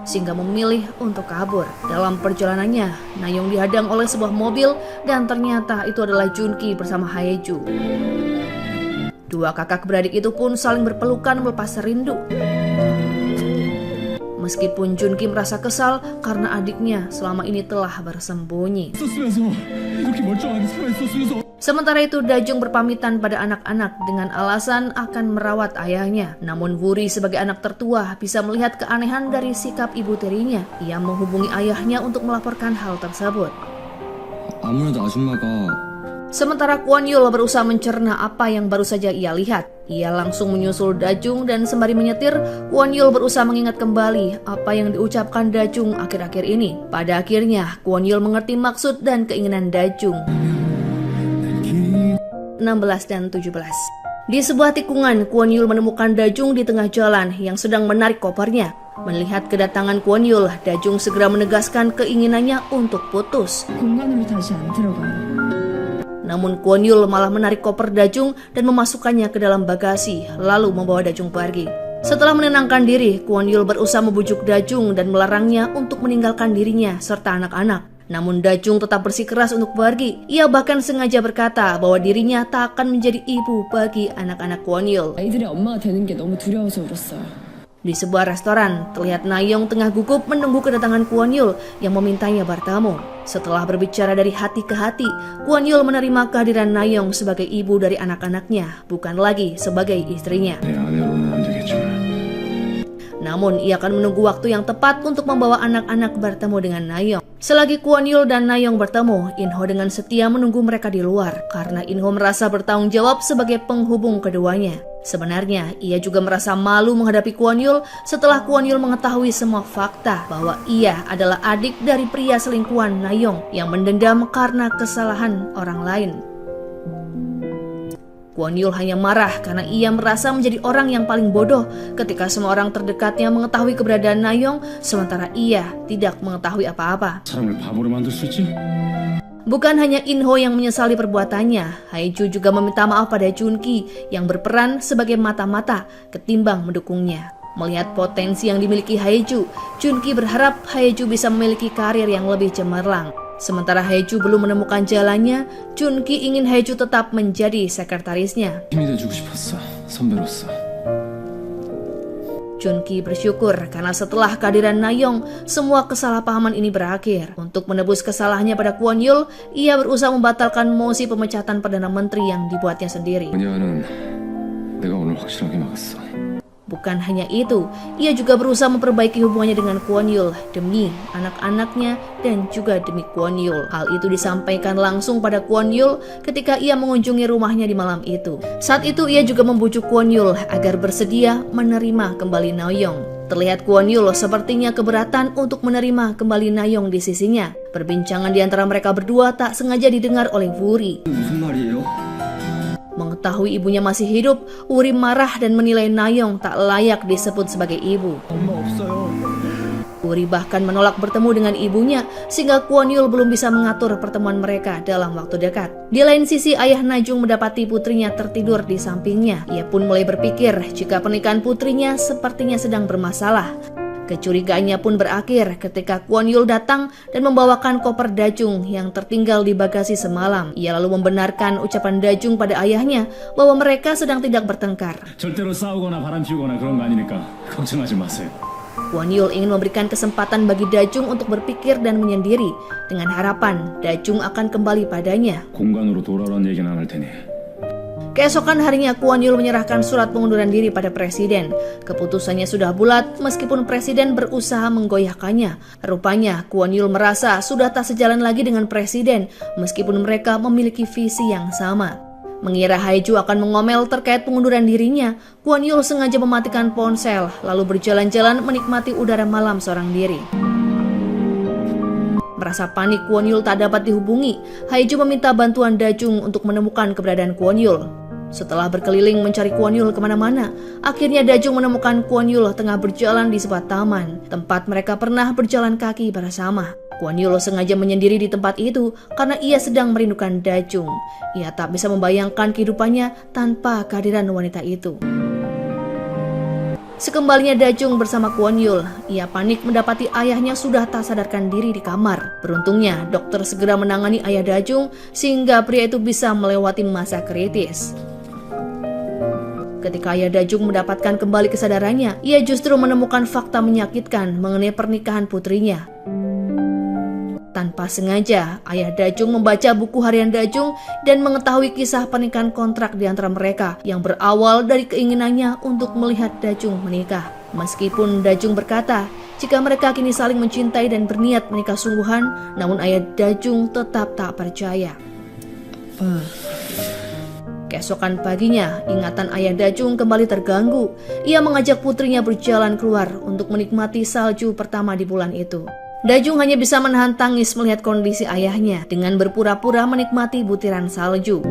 sehingga memilih untuk kabur. Dalam perjalanannya, Nayong dihadang oleh sebuah mobil dan ternyata itu adalah Junki bersama Haeju. Dua kakak beradik itu pun saling berpelukan melepas rindu. Meskipun Junki merasa kesal karena adiknya selama ini telah bersembunyi. Sementara itu Dajung berpamitan pada anak-anak dengan alasan akan merawat ayahnya. Namun Wuri sebagai anak tertua bisa melihat keanehan dari sikap ibu tirinya. Ia menghubungi ayahnya untuk melaporkan hal tersebut. 아무래도 아줌마가 Sementara Kwon Yul berusaha mencerna apa yang baru saja ia lihat. Ia langsung menyusul Dajung dan sembari menyetir, Kwon Yul berusaha mengingat kembali apa yang diucapkan Dajung akhir-akhir ini. Pada akhirnya, Kwon Yul mengerti maksud dan keinginan Dajung. 16 dan 17. Di sebuah tikungan, Kwon Yul menemukan Dajung di tengah jalan yang sedang menarik kopernya. Melihat kedatangan Kwon Yul, Dajung segera menegaskan keinginannya untuk putus. 공간으로 다시 안 들어가요. Namun Kwon Yul malah menarik koper Dajung dan memasukkannya ke dalam bagasi, lalu membawa Dajung pergi. Setelah menenangkan diri, Kwon Yul berusaha membujuk Dajung dan melarangnya untuk meninggalkan dirinya serta anak-anak. Namun Dajung tetap bersikeras untuk pergi. Ia bahkan sengaja berkata bahwa dirinya tak akan menjadi ibu bagi anak-anak Kwon Yul. 아이들의 엄마가 되는 게 너무 두려워서 울었어요. Di sebuah restoran, terlihat Nayong tengah gugup menunggu kedatangan Kwon Yul yang memintanya bertamu. Setelah berbicara dari hati ke hati, Kwon Yul menerima kehadiran Nayong sebagai ibu dari anak-anaknya, bukan lagi sebagai istrinya. 내 아내로는 안 되겠지만 Namun ia akan menunggu waktu yang tepat untuk membawa anak-anak bertemu dengan Nayong. Selagi Kwon Yul dan Nayong bertemu, Inho dengan setia menunggu mereka di luar karena Inho merasa bertanggung jawab sebagai penghubung keduanya. Sebenarnya ia juga merasa malu menghadapi Kwon Yul setelah Kwon Yul mengetahui semua fakta bahwa ia adalah adik dari pria selingkuhan Nayong yang mendendam karena kesalahan orang lain. Kwon Yul hanya marah karena ia merasa menjadi orang yang paling bodoh ketika semua orang terdekatnya mengetahui keberadaan Nayong sementara ia tidak mengetahui apa-apa. 사람을 바보로 만들 수 있지? Bukan hanya Inho yang menyesali perbuatannya, Haeju juga meminta maaf pada Junki yang berperan sebagai mata-mata ketimbang mendukungnya. Melihat potensi yang dimiliki Haeju, Junki berharap Haeju bisa memiliki karir yang lebih cemerlang. Sementara Haeju belum menemukan jalannya, Junki ingin Haeju tetap menjadi sekretarisnya. 힘이 돼주고 싶었어, 선배로서. Junki bersyukur karena setelah kehadiran Nayeong, semua kesalahpahaman ini berakhir. Untuk menebus kesalahannya pada Kwon Yul, ia berusaha membatalkan mosi pemecatan Perdana Menteri yang dibuatnya sendiri. 원야는 내가 오늘 확실하게 막았어. Bukan hanya itu, ia juga berusaha memperbaiki hubungannya dengan Kwon Yul demi anak-anaknya dan juga demi Kwon Yul. Hal itu disampaikan langsung pada Kwon Yul ketika ia mengunjungi rumahnya di malam itu. Saat itu ia juga membujuk Kwon Yul agar bersedia menerima kembali Nayeong. Terlihat Kwon Yul sepertinya keberatan untuk menerima kembali Nayeong di sisinya. Perbincangan di antara mereka berdua tak sengaja didengar oleh Wuri. 무슨 말이에요? Mengetahui ibunya masih hidup, Wuri marah dan menilai Nayeong tak layak disebut sebagai ibu. Wuri bahkan menolak bertemu dengan ibunya sehingga Kwon Yul belum bisa mengatur pertemuan mereka dalam waktu dekat. Di lain sisi, ayah Najung mendapati putrinya tertidur di sampingnya. Ia pun mulai berpikir jika pernikahan putrinya sepertinya sedang bermasalah. Kecurigaannya pun berakhir ketika Kwon Yul datang dan membawakan koper Dajung yang tertinggal di bagasi semalam. Ia lalu membenarkan ucapan Dajung pada ayahnya bahwa mereka sedang tidak bertengkar. 절대로 싸우거나 바람 피우거나 그런 거 아니니까 걱정하지 마세요. Kwon Yul ingin memberikan kesempatan bagi Dajung untuk berpikir dan menyendiri dengan harapan Dajung akan kembali padanya. 공간으로 돌아오라는 얘기는 안 할 테니. Keesokan harinya Kwon Yul menyerahkan surat pengunduran diri pada presiden. Keputusannya sudah bulat meskipun presiden berusaha menggoyahkannya. Rupanya Kwon Yul merasa sudah tak sejalan lagi dengan presiden meskipun mereka memiliki visi yang sama. Mengira Haeju akan mengomel terkait pengunduran dirinya, Kwon Yul sengaja mematikan ponsel lalu berjalan-jalan menikmati udara malam seorang diri. Merasa panik Kwon Yul tak dapat dihubungi, Haeju meminta bantuan Dajung untuk menemukan keberadaan Kwon Yul. Setelah berkeliling mencari Kwon Yul kemana-mana, akhirnya Dajung menemukan Kwon Yul tengah berjalan di sebuah taman, tempat mereka pernah berjalan kaki bersama. Kwon Yul sengaja menyendiri di tempat itu karena ia sedang merindukan Dajung. Ia tak bisa membayangkan kehidupannya tanpa kehadiran wanita itu. Sekembalinya Dajung bersama Kwon Yul, ia panik mendapati ayahnya sudah tak sadarkan diri di kamar. Beruntungnya, dokter segera menangani ayah Dajung sehingga pria itu bisa melewati masa kritis. Ketika ayah Dajung mendapatkan kembali kesadarannya, ia justru menemukan fakta menyakitkan mengenai pernikahan putrinya. Tanpa sengaja, ayah Dajung membaca buku harian Dajung dan mengetahui kisah pernikahan kontrak di antara mereka yang berawal dari keinginannya untuk melihat Dajung menikah. Meskipun Dajung berkata jika mereka kini saling mencintai dan berniat menikah sungguhan, namun ayah Dajung tetap tak percaya. Keesokan paginya, ingatan ayah Dajung kembali terganggu. Ia mengajak putrinya berjalan keluar untuk menikmati salju pertama di bulan itu. Dajung hanya bisa menahan tangis melihat kondisi ayahnya dengan berpura-pura menikmati butiran salju.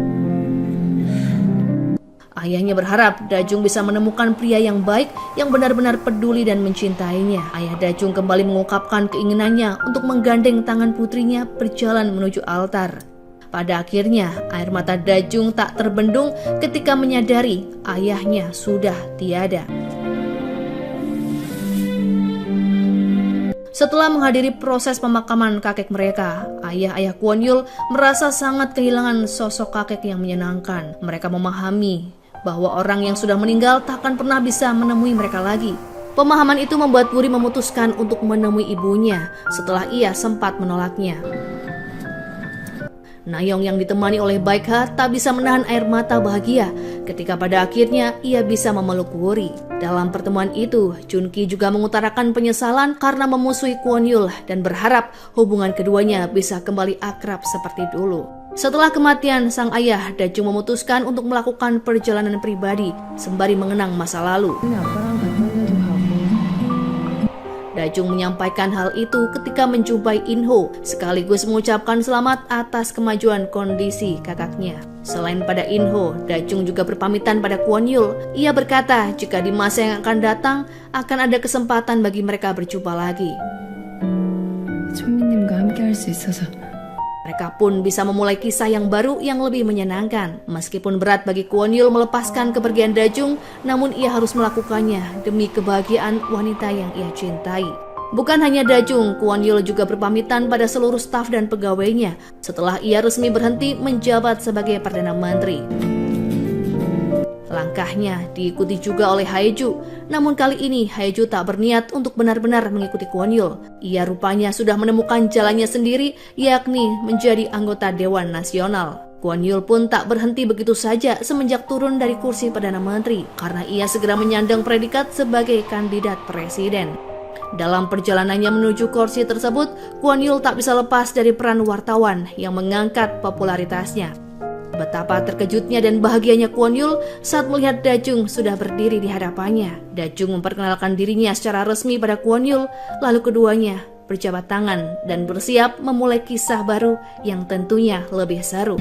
Ayahnya berharap Dajung bisa menemukan pria yang baik yang benar-benar peduli dan mencintainya. Ayah Dajung kembali mengungkapkan keinginannya untuk menggandeng tangan putrinya berjalan menuju altar. Pada akhirnya, air mata Dajung tak terbendung ketika menyadari ayahnya sudah tiada. Setelah menghadiri proses pemakaman kakek mereka, ayah-ayah Kwon Yul merasa sangat kehilangan sosok kakek yang menyenangkan. Mereka memahami bahwa orang yang sudah meninggal tak akan pernah bisa menemui mereka lagi. Pemahaman itu membuat Wuri memutuskan untuk menemui ibunya setelah ia sempat menolaknya. Nayeong yang ditemani oleh Baekha tak bisa menahan air mata bahagia ketika pada akhirnya ia bisa memeluk Wuri. Dalam pertemuan itu, Junki juga mengutarakan penyesalan karena memusuhi Kwon Yul dan berharap hubungan keduanya bisa kembali akrab seperti dulu. Setelah kematian sang ayah, Dajung memutuskan untuk melakukan perjalanan pribadi sembari mengenang masa lalu. Dajung menyampaikan hal itu ketika menjumpai In-ho, sekaligus mengucapkan selamat atas kemajuan kondisi kakaknya. Selain pada In-ho, Dajung juga berpamitan pada Kwon Yul. Ia berkata jika di masa yang akan datang akan ada kesempatan bagi mereka berjumpa lagi. 총리님과 함께 할 수 있어서 Mereka pun bisa memulai kisah yang baru yang lebih menyenangkan. Meskipun berat bagi Kwon Yul melepaskan kepergian Dajung, namun ia harus melakukannya demi kebahagiaan wanita yang ia cintai. Bukan hanya Dajung, Kwon Yul juga berpamitan pada seluruh staf dan pegawainya setelah ia resmi berhenti menjabat sebagai Perdana Menteri. Langkahnya diikuti juga oleh Haeju, namun kali ini Haeju tak berniat untuk benar-benar mengikuti Kwon Yul. Ia rupanya sudah menemukan jalannya sendiri, yakni menjadi anggota Dewan Nasional. Kwon Yul pun tak berhenti begitu saja semenjak turun dari kursi Perdana Menteri, karena ia segera menyandang predikat sebagai kandidat presiden. Dalam perjalanannya menuju kursi tersebut, Kwon Yul tak bisa lepas dari peran wartawan yang mengangkat popularitasnya. Betapa terkejutnya dan bahagianya Kwon Yul saat melihat Dajung sudah berdiri di hadapannya. Dajung memperkenalkan dirinya secara resmi pada Kwon Yul, lalu keduanya berjabat tangan dan bersiap memulai kisah baru yang tentunya lebih seru.